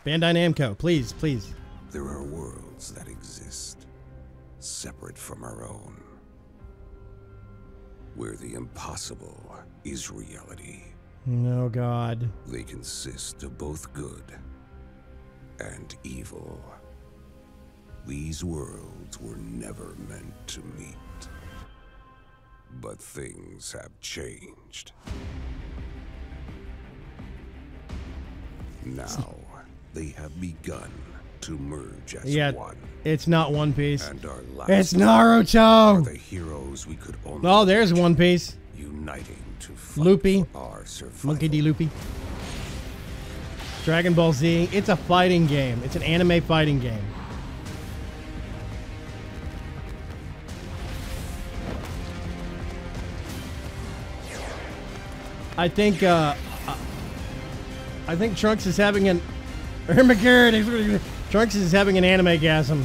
Bandai Namco, please, please. There are worlds that exist, separate from our own, where the impossible is reality. Oh, God. They consist of both good and evil. These worlds were never meant to meet. But things have changed. Now, they have begun to merge as one. It's not One Piece. And our last it's Naruto! are the heroes we could only Oh, there's One Piece. uniting to fight Loopy. for our survival. Monkey D. Loopy. Dragon Ball Z. It's a fighting game. It's an anime fighting game. I think I think Trunks is having an... Trunks is having an anime-gasm.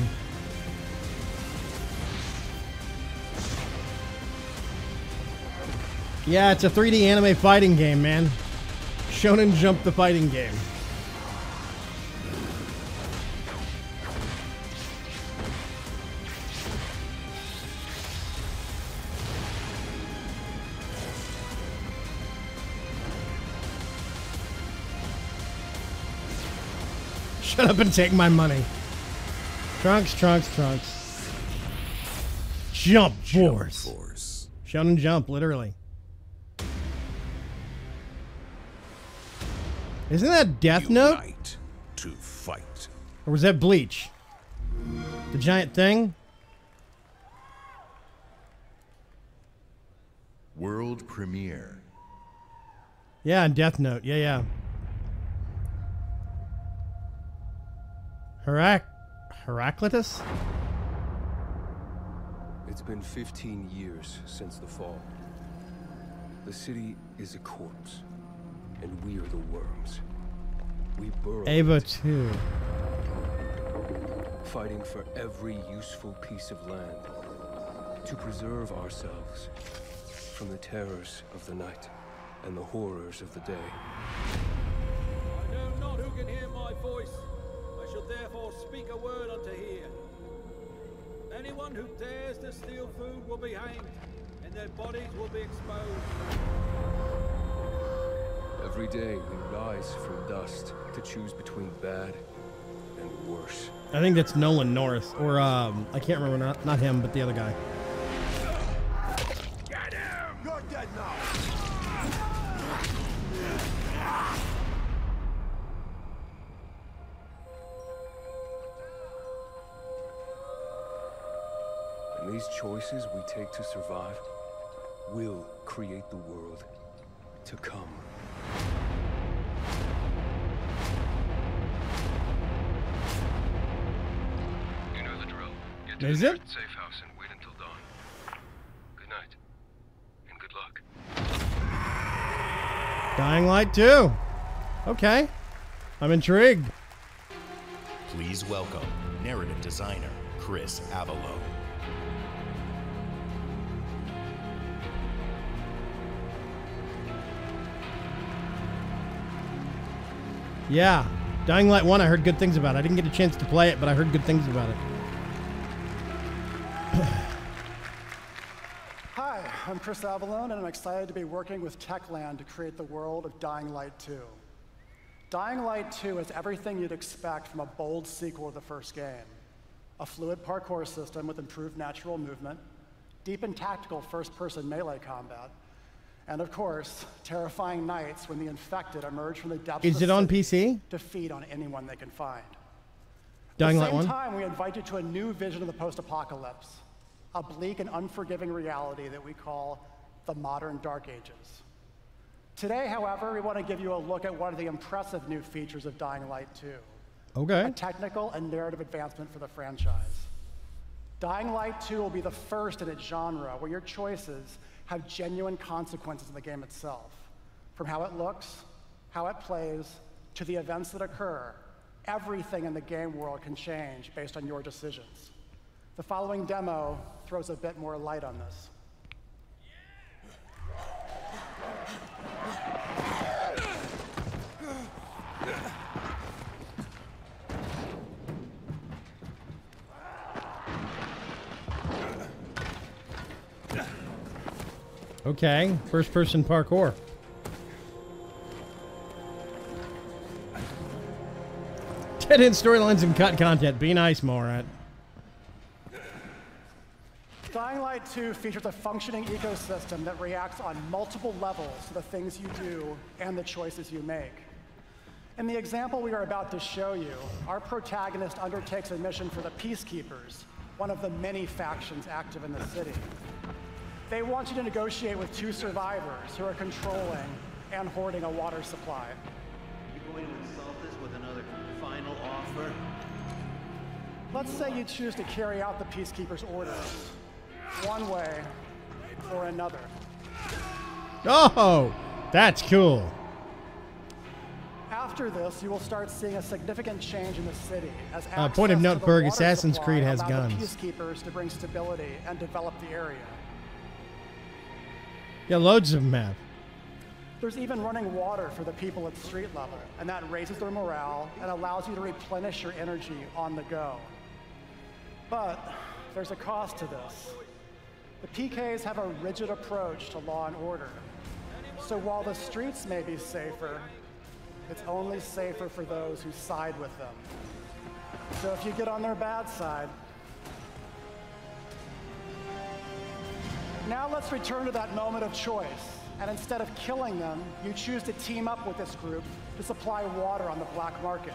Yeah, it's a 3D anime fighting game, man. Shonen Jump the fighting game. Shut up and take my money. Trunks, Trunks, Trunks. Jump Force. Shonen Jump, literally. Isn't that Death Note? Unite to fight. Or was that Bleach? The giant thing? World premiere. Yeah, and Death Note. Yeah, yeah. Heraclitus? It's been 15 years since the fall. The city is a corpse, and we are the worms. We burrow Ava 2. Fighting for every useful piece of land to preserve ourselves from the terrors of the night and the horrors of the day. I know not who can hear my voice. I shall therefore speak a word unto here. Anyone who dares to steal food will be hanged, and their bodies will be exposed. Every day we rise from dust to choose between bad and worse. I think that's Nolan North. Or, I can't remember, not him, but the other guy. Get him! You're dead now! And these choices we take to survive will create the world to come. You know the drill. Get to Is the it? nearest safe house and wait until dawn. Good night. And good luck. Dying Light 2. Okay. I'm intrigued. Please welcome narrative designer Chris Avalo. Yeah. Dying Light 1, I heard good things about it. I didn't get a chance to play it, but I heard good things about it. Hi, I'm Chris Avalone, and I'm excited to be working with Techland to create the world of Dying Light 2. Dying Light 2 is everything you'd expect from a bold sequel to the first game. A fluid parkour system with improved natural movement, deep and tactical first-person melee combat, and of course, terrifying nights when the infected emerge from the depths Is of it the on city PC? to feed on anyone they can find. Dying At Light the same 1? time, we invite you to a new vision of the post-apocalypse, a bleak and unforgiving reality that we call the modern Dark Ages. Today, however, we want to give you a look at one of the impressive new features of Dying Light 2. Okay. A technical and narrative advancement for the franchise. Dying Light 2 will be the first in its genre where your choices have genuine consequences in the game itself. From how it looks, how it plays, to the events that occur, everything in the game world can change based on your decisions. The following demo throws a bit more light on this. Okay. First-person parkour. Dead-end storylines and cut content. Be nice, Morat. Dying Light 2 features a functioning ecosystem that reacts on multiple levels to the things you do and the choices you make. In the example we are about to show you, our protagonist undertakes a mission for the Peacekeepers, one of the many factions active in the city. They want you to negotiate with two survivors who are controlling and hoarding a water supply. You going to insult us with another final offer? Let's say you choose to carry out the Peacekeepers' orders, one way or another. Oh, that's cool. After this, you will start seeing a significant change in the city. As point of access note, to the Berg, water Assassin's supply Creed has allowed guns. the peacekeepers to bring stability and develop the area. Yeah, loads of them have. There's even running water for the people at street level, and that raises their morale and allows you to replenish your energy on the go. But there's a cost to this. The PKs have a rigid approach to law and order. So while the streets may be safer, it's only safer for those who side with them. So if you get on their bad side. Now let's return to that moment of choice. And instead of killing them, you choose to team up with this group to supply water on the black market.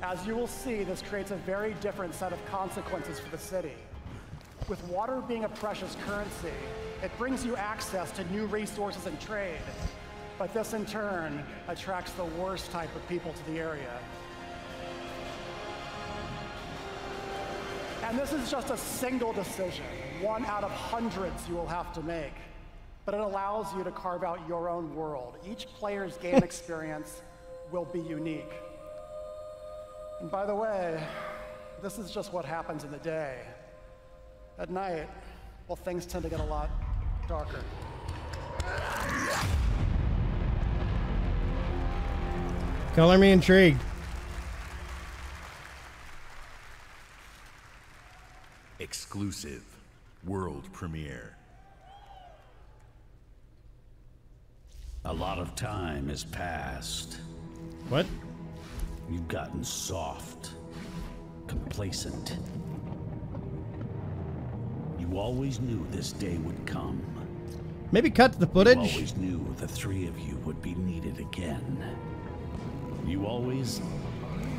As you will see, this creates a very different set of consequences for the city. With water being a precious currency, it brings you access to new resources and trade. But this, in turn, attracts the worst type of people to the area. And this is just a single decision, one out of hundreds you will have to make. But it allows you to carve out your own world. Each player's game experience will be unique. And by the way, this is just what happens in the day. At night, well, things tend to get a lot darker. Color me intrigued. Exclusive world premiere. A lot of time has passed. What? You've gotten soft, complacent. You always knew this day would come. Maybe cut to the footage. You always knew the three of you would be needed again. You always...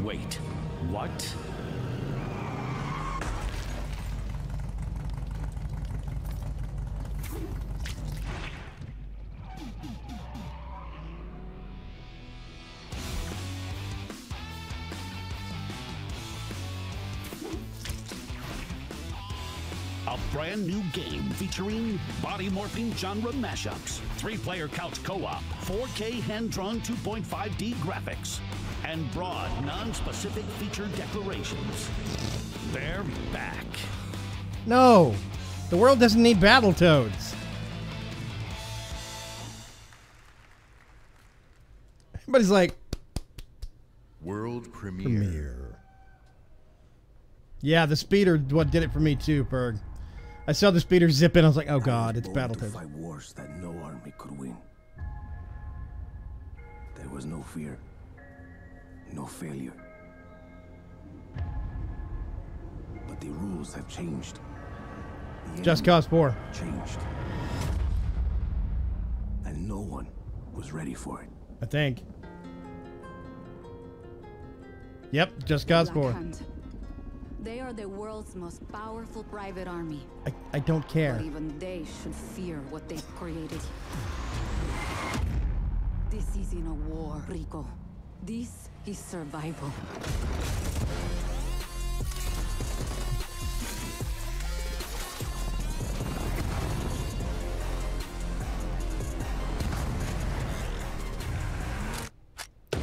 Wait, what? A brand new game featuring body morphing genre mashups, 3-player couch co-op, 4K hand-drawn 2.5D graphics, and broad, non-specific feature declarations. They're back. No, the world doesn't need Battletoads. Everybody's like, world premiere. Yeah, the speeder what did it for me too, Berg. I saw the speeder zip in. I was like, oh god, it's Battletoads. Fight wars that no army could win. There was no fear, no failure. But the rules have changed. Just Cause 4 changed, and no one was ready for it. I think. Yep, Just Cause 4. They are the world's most powerful private army. I don't care. But even they should fear what they've created. This isn't a war, Rico. This is survival.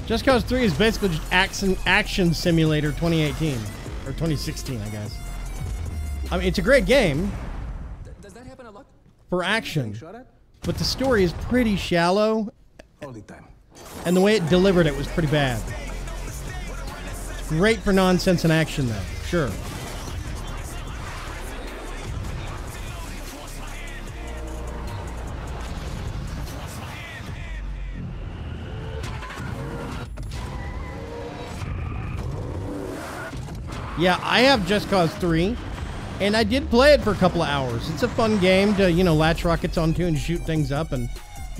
Just Cause 3 is basically just action simulator 2018. Or 2016, I guess. I mean, it's a great game. Does that happen a lot? For action. But the story is pretty shallow. All the time. And the way it delivered it was pretty bad. Great for nonsense and action, though. Sure. Yeah, I have Just Cause 3, and I did play it for a couple of hours. It's a fun game to, you know, latch rockets onto and shoot things up and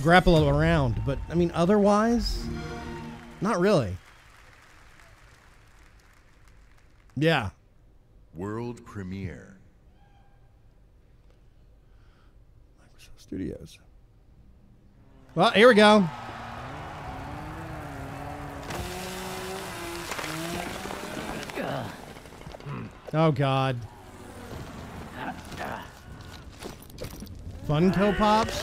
grapple around. But, I mean, otherwise, not really. Yeah. World premiere. Microsoft Studios. Well, here we go. Oh god. Funko Pops?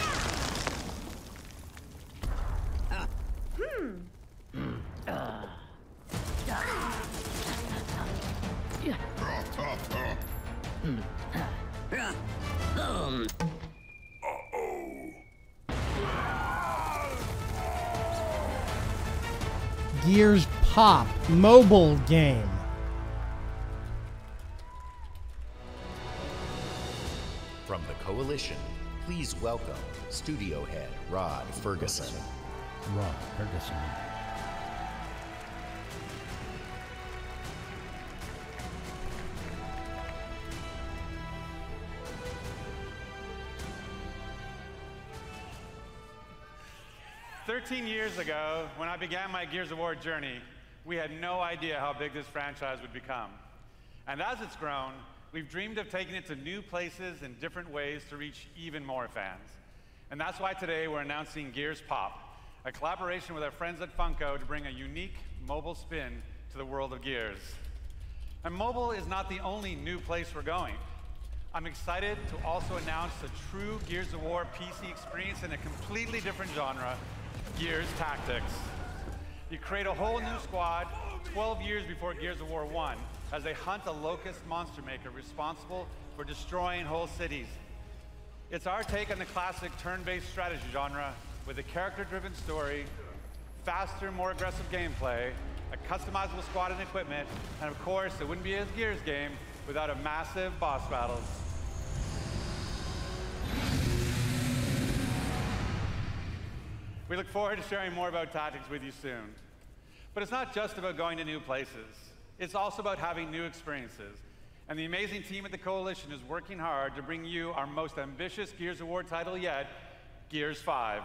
Gears Pop mobile game. From the Coalition, please welcome studio head Rod Ferguson. Rod Ferguson. Years ago, when I began my Gears of War journey, we had no idea how big this franchise would become. And as it's grown, we've dreamed of taking it to new places in different ways to reach even more fans. And that's why today we're announcing Gears Pop, a collaboration with our friends at Funko to bring a unique mobile spin to the world of Gears. And mobile is not the only new place we're going. I'm excited to also announce a true Gears of War PC experience in a completely different genre, Gears Tactics. You create a whole new squad 12 years before Gears of War 1 as they hunt a locust monster maker responsible for destroying whole cities. It's our take on the classic turn-based strategy genre with a character-driven story, faster, more aggressive gameplay, a customizable squad and equipment, and of course, it wouldn't be a Gears game without a massive boss battles. We look forward to sharing more about Tactics with you soon. But it's not just about going to new places. It's also about having new experiences. And the amazing team at the Coalition is working hard to bring you our most ambitious Gears of War title yet, Gears 5.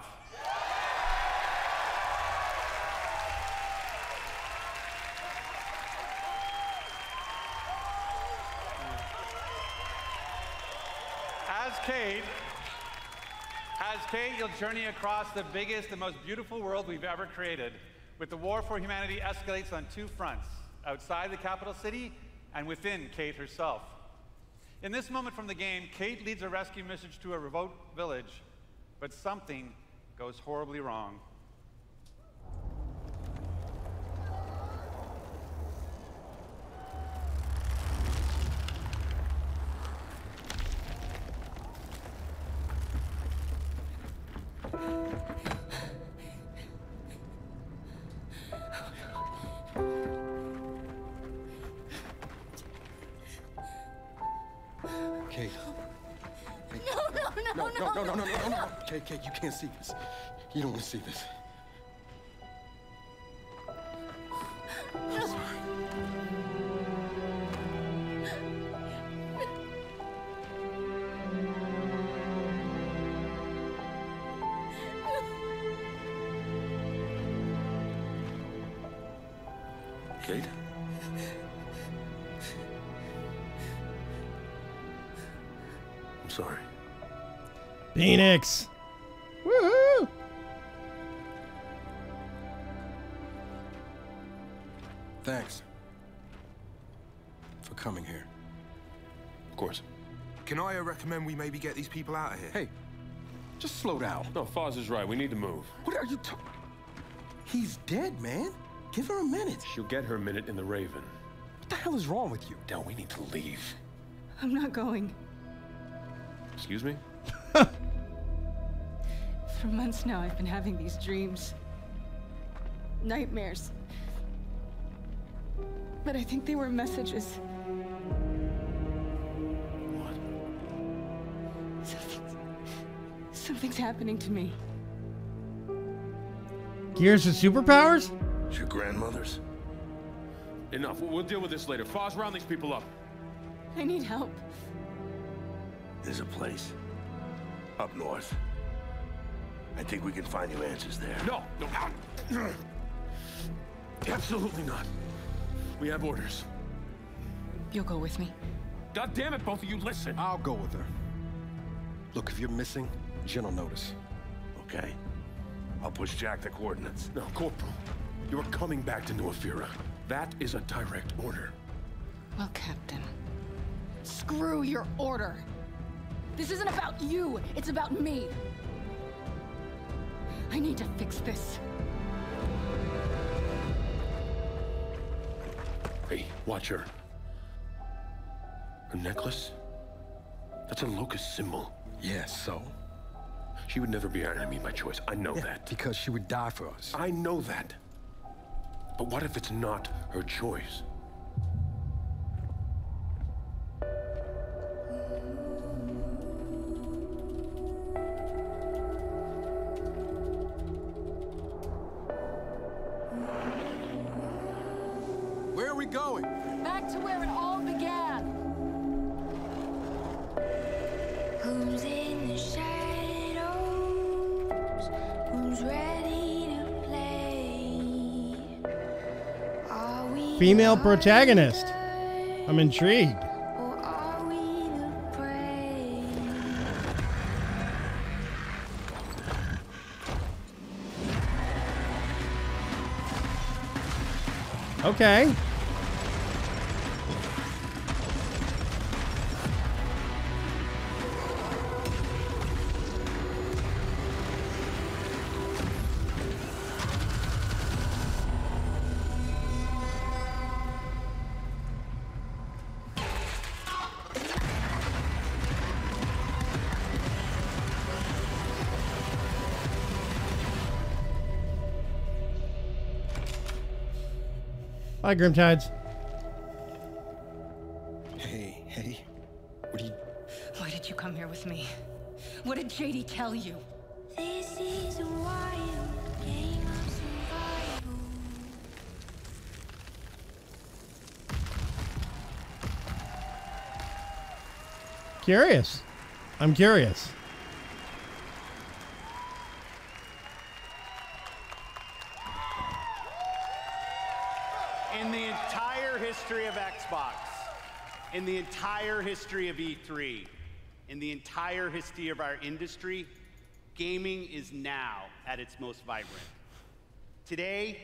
As Kate, you'll journey across the biggest and most beautiful world we've ever created, with the war for humanity escalates on two fronts, outside the capital city and within Kate herself. In this moment from the game, Kate leads a rescue mission to a remote village, but something goes horribly wrong. Kate. No. Kate, you can't see this. You don't want to see this. I'm sorry. Kate? I'm sorry. Phoenix! Woohoo! Thanks for coming here. Of course. Can I recommend we maybe get these people out of here? Hey, just slow down. No, Foz is right. We need to move. What are you talking? He's dead, man. Give her a minute. She'll get her minute in the Raven. What the hell is wrong with you? Del, we need to leave. I'm not going. Excuse me? For months now, I've been having these dreams. Nightmares. But I think they were messages. What? Something's happening to me. Gears with superpowers? It's your grandmother's? Enough. We'll deal with this later. Foz, round these people up. I need help. There's a place up north. I think we can find you answers there. No. Absolutely not. We have orders. You'll go with me. God damn it, both of you, listen. I'll go with her. Look, if you're missing, Jen will notice. Okay. I'll push Jack the coordinates. No, Corporal. You're coming back to New Ephyra. That is a direct order. Well, Captain, screw your order. This isn't about you, it's about me. I need to fix this. Hey, watch her. Her necklace? That's a locust symbol. Yes, so? She would never be our enemy by choice. I know that. Because she would die for us. I know that. But what if it's not her choice? Where are we going? Back to where it all began. Who's in the shadows? Who's ready to play? Are we Female protagonist. I'm intrigued. or are we the prey? Okay. Bye, Grimtides. Hey, what are you... Why did you come here with me? What did JD tell you? This is a wild game of survival. Curious. I'm curious. In the entire history of Xbox, in the entire history of E3, in the entire history of our industry, gaming is now at its most vibrant. Today,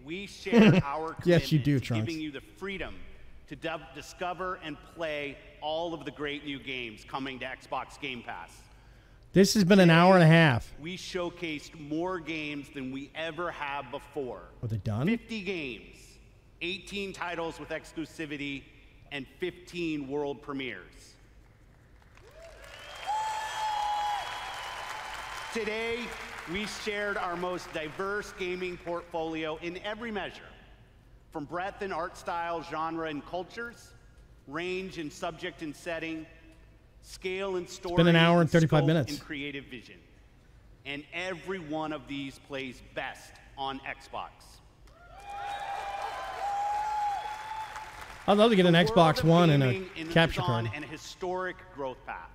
we share our commitment Yes, you do, to Trunks. giving you the freedom to discover and play all of the great new games coming to Xbox Game Pass. This has been an hour and a half. We showcased more games than we ever have before. Are they done? 50 games, 18 titles with exclusivity, and 15 world premieres. Today, we shared our most diverse gaming portfolio in every measure, from breadth in art style, genre, and cultures, range in subject and setting, scale and story, been an hour and 35 scope minutes. and creative vision. And every one of these plays best on Xbox. I'd love to get an The Xbox world of One and a gaming capture is on card. an historic growth path,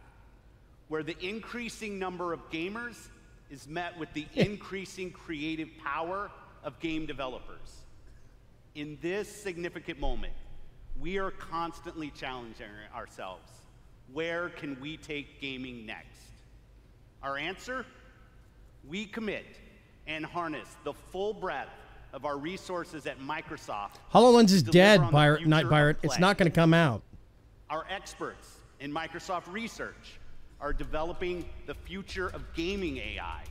where the increasing number of gamers is met with the increasing creative power of game developers. In this significant moment, we are constantly challenging ourselves. Where can we take gaming next? Our answer? We commit and harness the full breadth of our resources at Microsoft. HoloLens is to dead, deliver on the future Night of Pirate. It's play. not going to come out. Our experts in Microsoft Research are developing the future of gaming AI,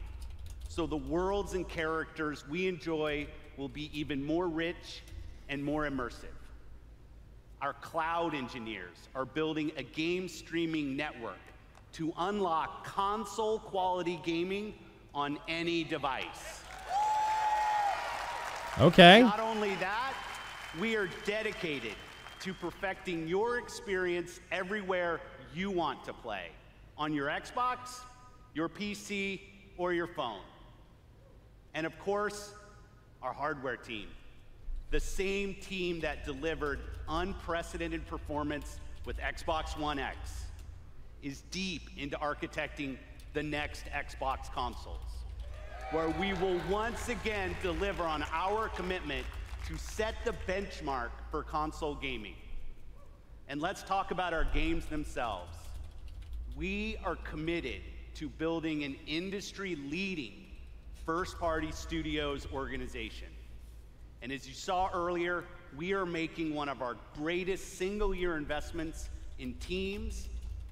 so the worlds and characters we enjoy will be even more rich and more immersive. Our cloud engineers are building a game streaming network to unlock console quality gaming on any device. Okay. Not only that, we are dedicated to perfecting your experience everywhere you want to play, on your Xbox, your PC, or your phone. And of course, our hardware team, the same team that delivered unprecedented performance with Xbox One X, is deep into architecting the next Xbox consoles, where we will once again deliver on our commitment to set the benchmark for console gaming. And let's talk about our games themselves. We are committed to building an industry-leading first-party studios organization. And as you saw earlier, we are making one of our greatest single-year investments in teams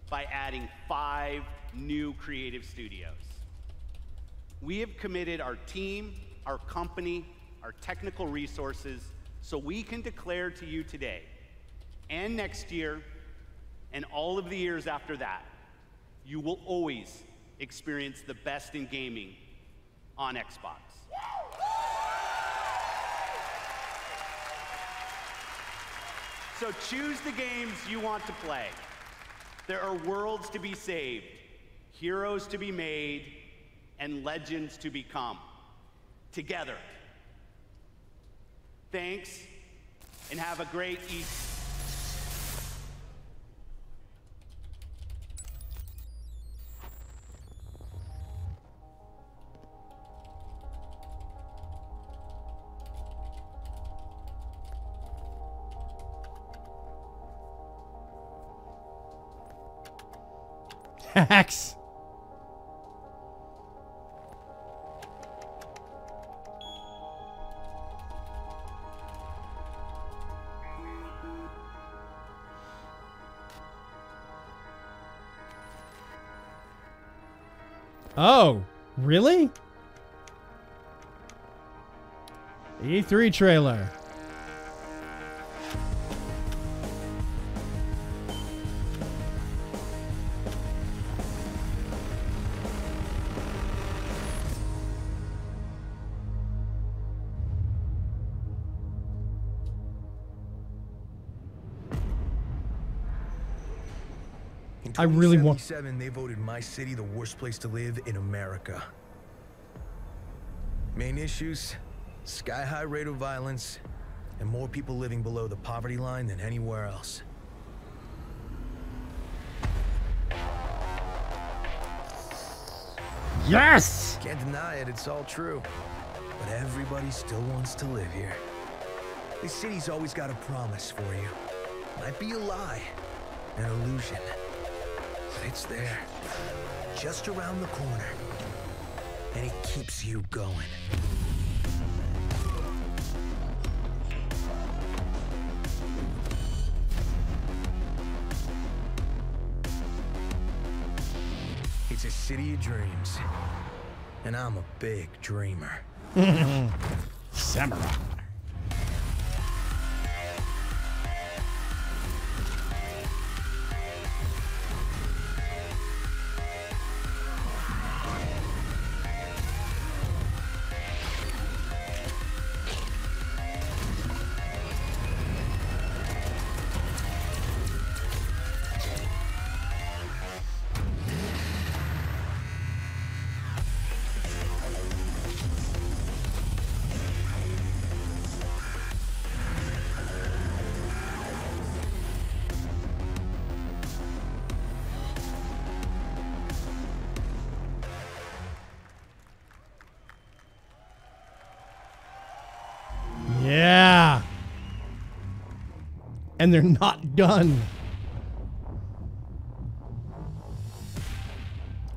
by adding 5 new creative studios. We have committed our team, our company, our technical resources, so we can declare to you today and next year and all of the years after that, you will always experience the best in gaming on Xbox. So choose the games you want to play. There are worlds to be saved, heroes to be made, and legends to become. Together. Thanks, and have a great Easter. Hacks. Oh, really? E3 trailer. I really want. They voted my city the worst place to live in America. Main issues: sky-high rate of violence, and more people living below the poverty line than anywhere else. Yes! Can't deny it, it's all true. But everybody still wants to live here. This city's always got a promise for you. Might be a lie, an illusion. But it's there, just around the corner. And it keeps you going. It's a city of dreams. And I'm a big dreamer. Samurai. Yeah. And they're not done.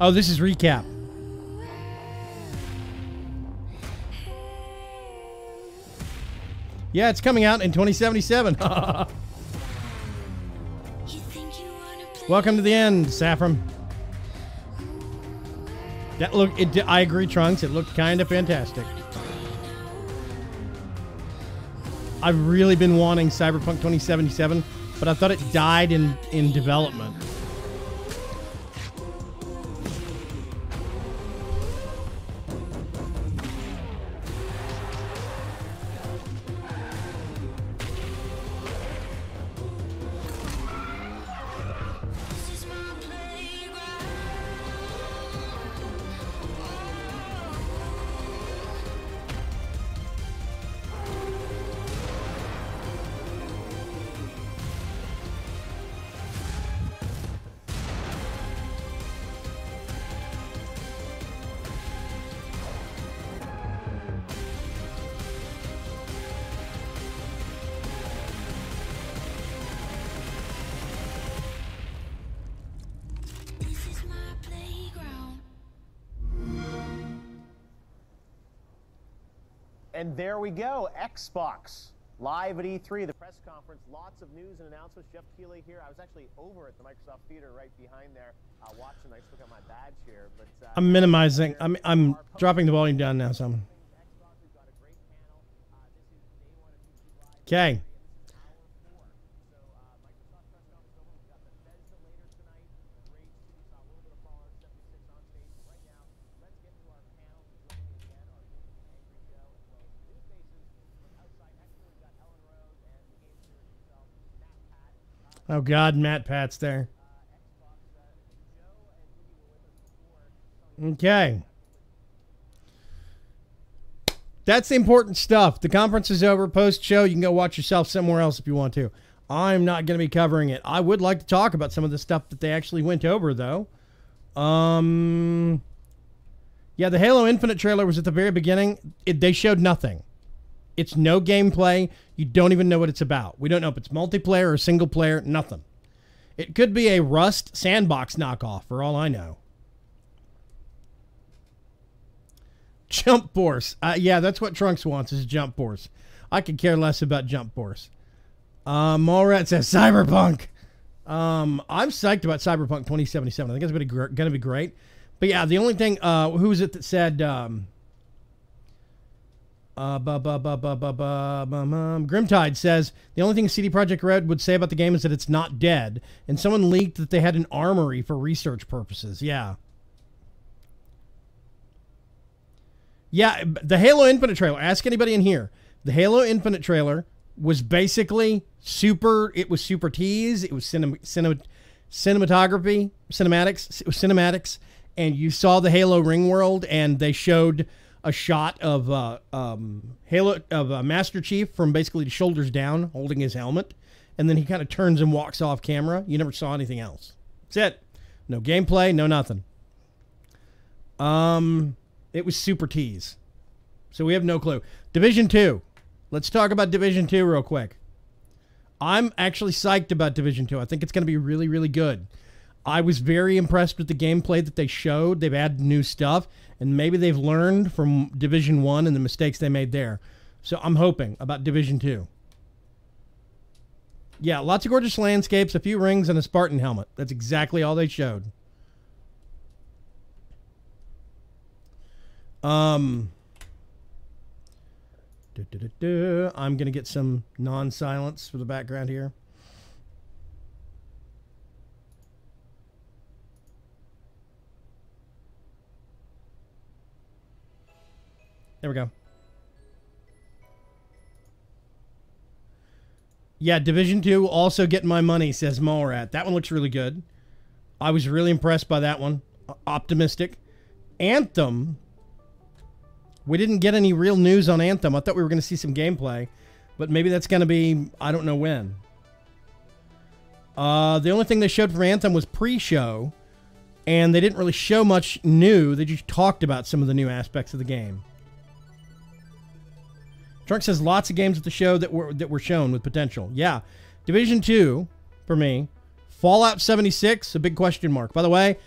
Oh, this is recap. Yeah, it's coming out in 2077. Welcome to the end, Saffron. That look, I agree, Trunks. It looked kind of fantastic. I've really been wanting Cyberpunk 2077, but I thought it died in development. And there we go, Xbox live at E3, the press conference. Lots of news and announcements. Jeff Keighley here. I was actually over at the Microsoft Theater right behind there watching. I just took out my badge here. But I'm minimizing. I'm dropping the volume down now, some. Okay. Oh God, Matt Pat's there. Okay. That's the important stuff. The conference is over. Post-show, you can go watch yourself somewhere else if you want to. I'm not going to be covering it. I would like to talk about some of the stuff that they actually went over, though. Yeah, the Halo Infinite trailer was at the very beginning. They showed nothing. It's no gameplay. You don't even know what it's about. We don't know if it's multiplayer or single player. Nothing. It could be a Rust sandbox knockoff, for all I know. Jump Force. Yeah, that's what Trunks wants, is Jump Force. I could care less about Jump Force. Mallrat says Cyberpunk. I'm psyched about Cyberpunk 2077. I think it's going to be great. But yeah, the only thing, who was it that said, Grimtide says, the only thing CD Projekt Red would say about the game is that it's not dead. And someone leaked that they had an armory for research purposes. Yeah. Yeah, the Halo Infinite trailer. Ask anybody in here. The Halo Infinite trailer was basically it was super tease. It was cinematography, cinematics. It was cinematics. And you saw the Halo ring world, and they showed a shot of Master Chief from basically the shoulders down, holding his helmet. And then he kind of turns and walks off camera. You never saw anything else. That's it. No gameplay, no nothing. It was super tease. So we have no clue. Division 2. Let's talk about Division 2 real quick. I'm actually psyched about Division 2. I think it's going to be really, really good. I was very impressed with the gameplay that they showed. They've added new stuff, and maybe they've learned from Division 1 and the mistakes they made there. So I'm hoping about Division 2. Yeah, lots of gorgeous landscapes, a few rings, and a Spartan helmet. That's exactly all they showed. I'm going to get some non-silence for the background here. There we go. Yeah, Division 2 also getting my money, says Mallrat. That one looks really good. I was really impressed by that one. Optimistic. Anthem. We didn't get any real news on Anthem. I thought we were going to see some gameplay, but maybe that's going to be, I don't know when. The only thing they showed for Anthem was pre-show, and they didn't really show much new. They just talked about some of the new aspects of the game. Trunk says lots of games at the show that were shown with potential. Yeah. Division 2, for me. Fallout 76, a big question mark. By the way,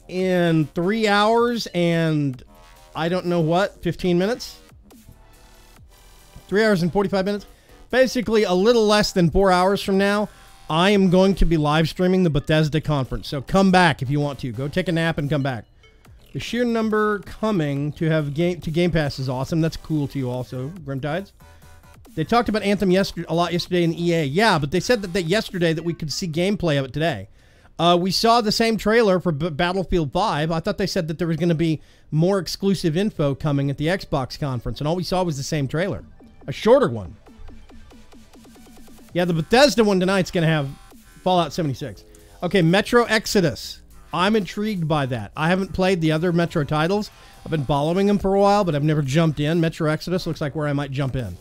in 3 hours and I don't know what, 15 minutes? 3 hours and 45 minutes? Basically, a little less than 4 hours from now, I am going to be live streaming the Bethesda conference. So come back if you want to. Go take a nap and come back. The sheer number coming to have Game Pass is awesome. That's cool to you also, Grimtides. They talked about Anthem a lot yesterday in EA. Yeah, but they said that yesterday that we could see gameplay of it today. We saw the same trailer for Battlefield 5. I thought they said that there was going to be more exclusive info coming at the Xbox conference, and all we saw was the same trailer. A shorter one. Yeah, the Bethesda one tonight's going to have Fallout 76. Okay, Metro Exodus. I'm intrigued by that. I haven't played the other Metro titles. I've been following them for a while, but I've never jumped in. Metro Exodus looks like where I might jump in.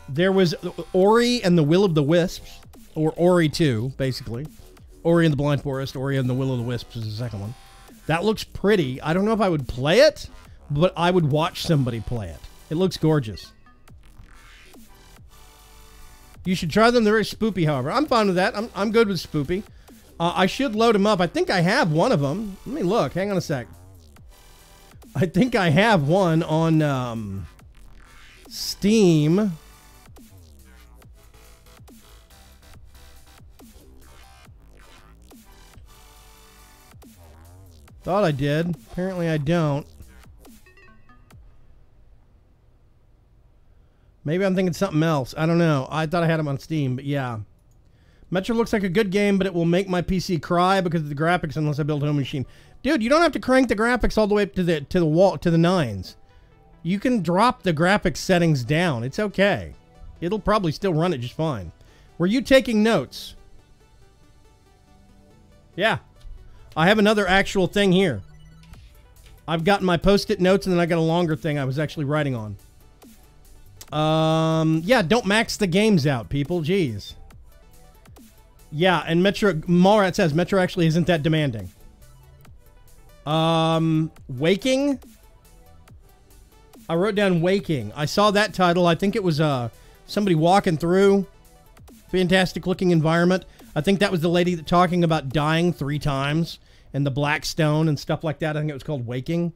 There was Ori and the Will of the Wisps, or Ori 2, basically. Ori and the Blind Forest, Ori and the Will of the Wisps is the second one. That looks pretty. I don't know if I would play it, but I would watch somebody play it. It looks gorgeous. You should try them. They're very spoopy, however. I'm fine with that. I'm good with spoopy. I should load them up. I think I have one of them. Let me look. Hang on a sec. I think I have one on Steam. Thought I did. Apparently I don't. Maybe I'm thinking something else. I don't know. I thought I had them on Steam, but yeah. Metro looks like a good game, but it will make my PC cry because of the graphics unless I build a home machine. Dude, you don't have to crank the graphics all the way up to the wall, to the nines. You can drop the graphics settings down. It's okay. It'll probably still run it just fine. Were you taking notes? Yeah. I have another actual thing here. I've got my post-it notes, and then I got a longer thing I was actually writing on. Yeah, don't max the games out, people. Jeez. Yeah, and Mallrat says Metro actually isn't that demanding. Waking? I wrote down Waking. I saw that title. I think it was somebody walking through. Fantastic looking environment. I think that was the lady talking about dying 3 times and the black stone and stuff like that. I think it was called Waking.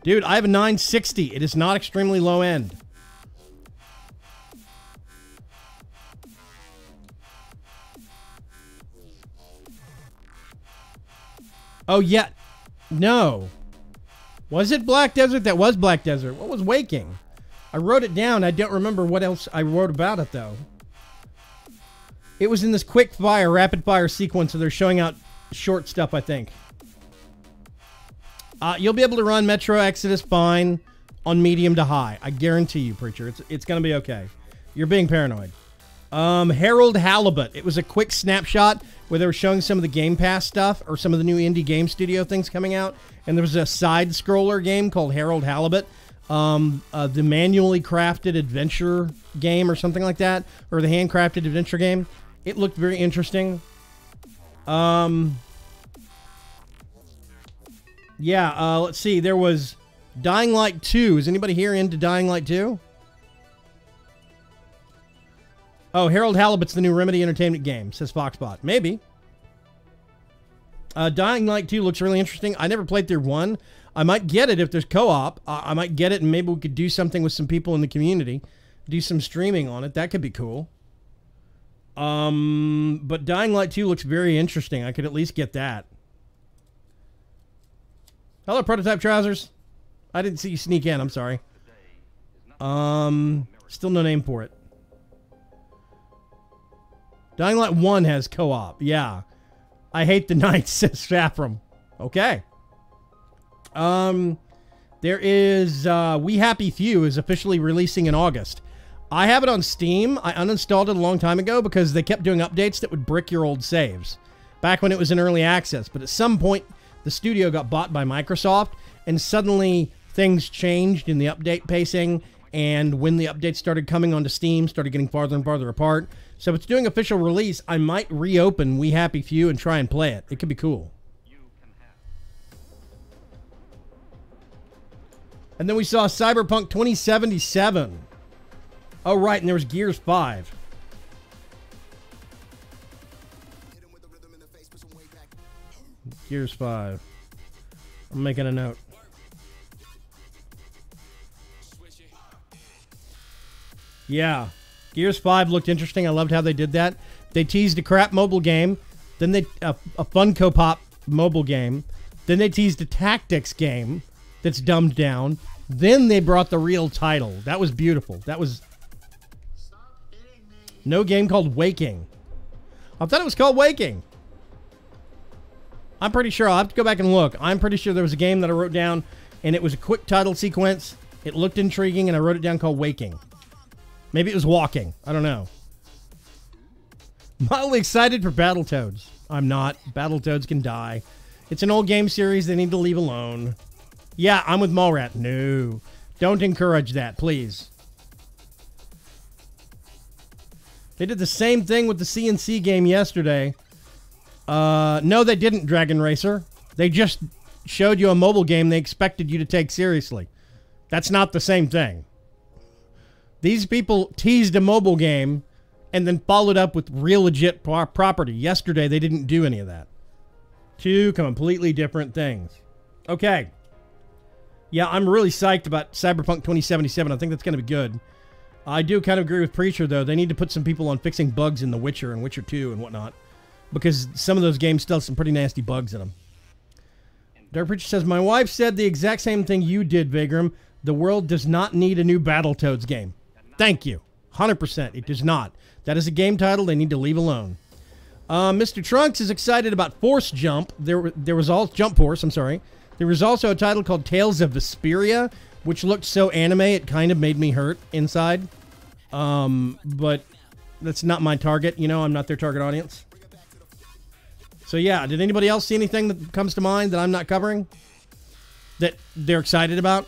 Dude, I have a 960. It is not extremely low end. Oh, yeah. No. Was it Black Desert? That was Black Desert. What was Waking? I wrote it down. I don't remember what else I wrote about it, though. It was in this quick fire, rapid fire sequence, so they're showing out short stuff, I think. You'll be able to run Metro Exodus fine on medium to high. I guarantee you, Preacher. It's going to be okay. You're being paranoid. Harold Halibut. It was a quick snapshot where they were showing some of the Game Pass stuff or some of the new indie game studio things coming out. And there was a side-scroller game called Harold Halibut. The manually crafted adventure game or something like that. Or the handcrafted adventure game. It looked very interesting. Yeah, let's see. There was Dying Light 2. Is anybody here into Dying Light 2? Oh, Harold Halibut's the new Remedy Entertainment game, says Foxbot. Maybe. Dying Light 2 looks really interesting. I never played through 1. I might get it if there's co-op. I might get it and maybe we could do something with some people in the community. Do some streaming on it. That could be cool. But Dying Light 2 looks very interesting. I could at least get that. Hello, Prototype Trousers. I didn't see you sneak in. I'm sorry. Still no name for it. Dying Light 1 has co-op. Yeah. I hate the Knights, says Saffron. Okay. There is, We Happy Few is officially releasing in August. I have it on Steam. I uninstalled it a long time ago because they kept doing updates that would brick your old saves. Back when it was in early access. But at some point, the studio got bought by Microsoft, and suddenly things changed in the update pacing, and when the updates started coming onto Steam, started getting farther and farther apart. So if it's doing official release, I might reopen We Happy Few and try and play it. It could be cool. And then we saw Cyberpunk 2077. Oh, right, and there was Gears 5. Gears 5. I'm making a note. Yeah. Gears 5 looked interesting. I loved how they did that. They teased a crap mobile game. Then they a Funko Pop mobile game. Then they teased a tactics game that's dumbed down. Then they brought the real title. That was beautiful. That was... No game called Waking. I thought it was called Waking. I'm pretty sure. I'll have to go back and look. I'm pretty sure there was a game that I wrote down, and it was a quick title sequence. It looked intriguing, and I wrote it down called Waking. Maybe it was Walking. I don't know. Mildly excited for Battletoads. I'm not. Battletoads can die. It's an old game series they need to leave alone. Yeah, I'm with Mallrat. No. Don't encourage that, please. They did the same thing with the CNC game yesterday. No, they didn't, Dragon Racer. They just showed you a mobile game they expected you to take seriously. That's not the same thing. These people teased a mobile game and then followed up with real legit property. Yesterday, they didn't do any of that. Two completely different things. Okay. Yeah, I'm really psyched about Cyberpunk 2077. I think that's going to be good. I do kind of agree with Preacher, though. They need to put some people on fixing bugs in The Witcher and Witcher 2 and whatnot. Because some of those games still have some pretty nasty bugs in them. Dark Preacher says, my wife said the exact same thing you did, Vaygrim. The world does not need a new Battletoads game. Thank you. 100%. It does not. That is a game title they need to leave alone. Mr. Trunks is excited about Force Jump. There was all Jump Force. I'm sorry. There was also a title called Tales of Vesperia, which looked so anime it kind of made me hurt inside. But that's not my target. You know, I'm not their target audience. So yeah, did anybody else see anything that comes to mind that I'm not covering that they're excited about?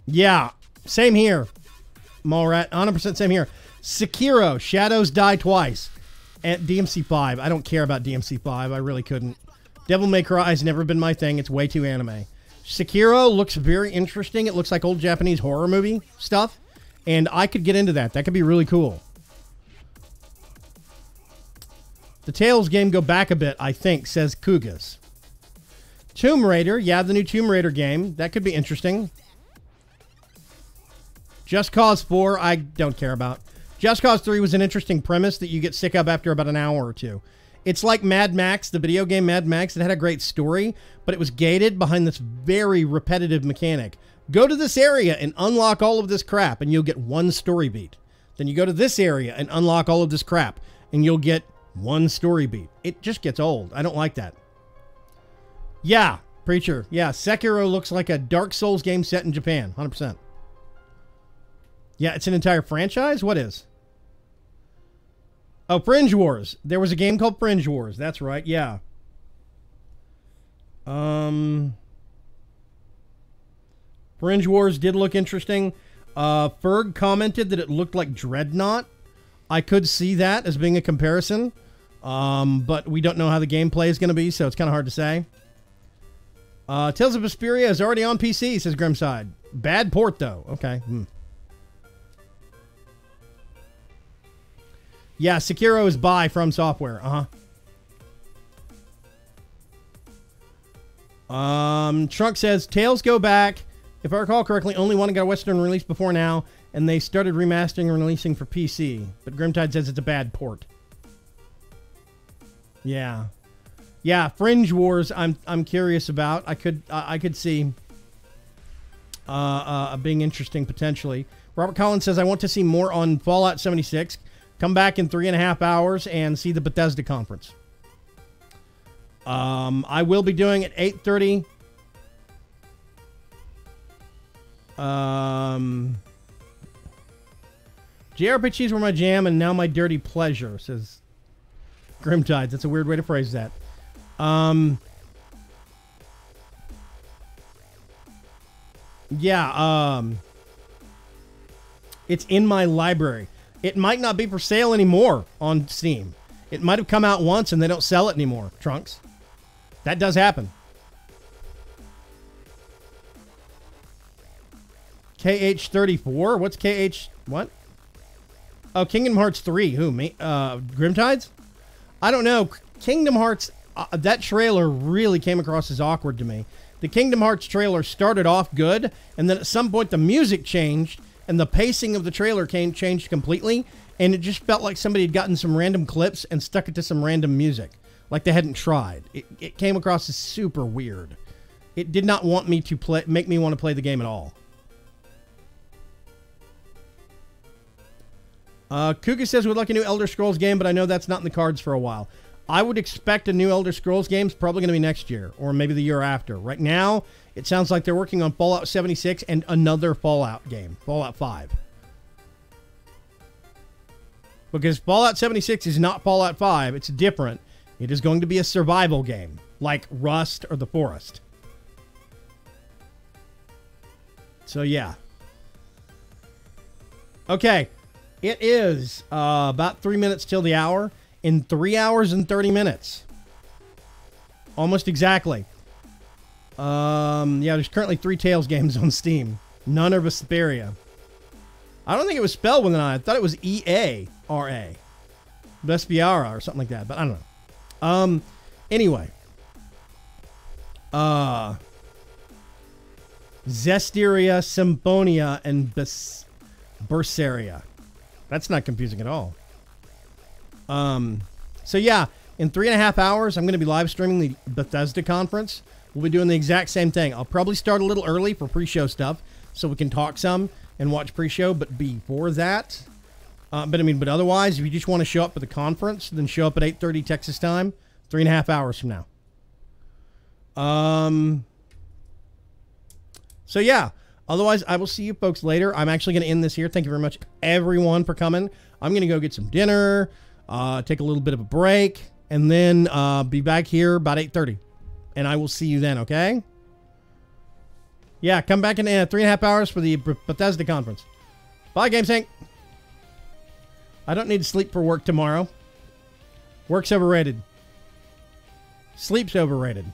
Yeah, same here. Mallrat, 100% same here. Sekiro, Shadows Die Twice. At DMC5. I don't care about DMC5. I really couldn't. Devil May Cry has never been my thing. It's way too anime. Sekiro looks very interesting. It looks like old Japanese horror movie stuff. And I could get into that. That could be really cool. The Tales game go back a bit, I think, says Kugas. Tomb Raider. Yeah, the new Tomb Raider game. That could be interesting. Just Cause 4, I don't care about. Just Cause 3 was an interesting premise that you get sick of after about an hour or two. It's like Mad Max, the video game Mad Max. It had a great story, but it was gated behind this very repetitive mechanic. Go to this area and unlock all of this crap, and you'll get one story beat. Then you go to this area and unlock all of this crap, and you'll get one story beat. It just gets old. I don't like that. Yeah, Preacher. Yeah, Sekiro looks like a Dark Souls game set in Japan. 100%. Yeah, it's an entire franchise? What is? Oh, Fringe Wars. There was a game called Fringe Wars. That's right, yeah. Fringe Wars did look interesting. Ferg commented that it looked like Dreadnought. I could see that as being a comparison. But we don't know how the gameplay is going to be, so it's kind of hard to say. Tales of Vesperia is already on PC, says Grimside. Bad port, though. Okay. Yeah, Sekiro is by From Software. Trunk says, Tales go back. If I recall correctly, only one got a Western release before now, and they started remastering and releasing for PC. But Grimtide says it's a bad port. Yeah. Yeah, Fringe Wars I'm curious about. I could see being interesting potentially. Robert Collins says, I want to see more on Fallout 76. Come back in 3.5 hours and see the Bethesda conference. I will be doing it 8:30. JRPGs were my jam and now my dirty pleasure, says Grimtides. That's a weird way to phrase that. Yeah, it's in my library. It might not be for sale anymore on Steam. It might have come out once and they don't sell it anymore, Trunks. That does happen. KH34? What's KH? What? Oh, Kingdom Hearts 3. Who, me? Grimtides? I don't know. Kingdom Hearts, that trailer really came across as awkward to me. The Kingdom Hearts trailer started off good, and then at some point the music changed, and the pacing of the trailer changed completely, and it just felt like somebody had gotten some random clips and stuck it to some random music, like they hadn't tried. It came across as super weird. It did not want me to make me want to play the game at all. Kuka says we'd like a new Elder Scrolls game, but I know that's not in the cards for a while. I would expect a new Elder Scrolls game is probably going to be next year, or maybe the year after. Right now, it sounds like they're working on Fallout 76 and another Fallout game, Fallout 5. Because Fallout 76 is not Fallout 5, it's different. It is going to be a survival game, like Rust or The Forest. So, yeah. Okay. It is about 3 minutes till the hour. In 3 hours and 30 minutes. Almost exactly. Yeah, there's currently 3 Tales games on Steam. None are Vesperia. I don't think it was spelled with an I. I thought it was E-A-R-A. Vespiara or something like that, but I don't know. Anyway. Zestiria, Symphonia, and Berseria. That's not confusing at all. So yeah, in 3.5 hours, I'm going to be live streaming the Bethesda conference. We'll be doing the exact same thing. I'll probably start a little early for pre-show stuff so we can talk some and watch pre-show. But before that, but otherwise, if you just want to show up for the conference, then show up at 8:30 Texas time, 3.5 hours from now. So yeah. Otherwise, I will see you folks later. I'm actually going to end this here. Thank you very much, everyone, for coming. I'm going to go get some dinner, take a little bit of a break, and then be back here about 8:30. And I will see you then, okay? Yeah, come back in 3.5 hours for the Bethesda conference. Bye, GameSync. I don't need to sleep for work tomorrow. Work's overrated. Sleep's overrated.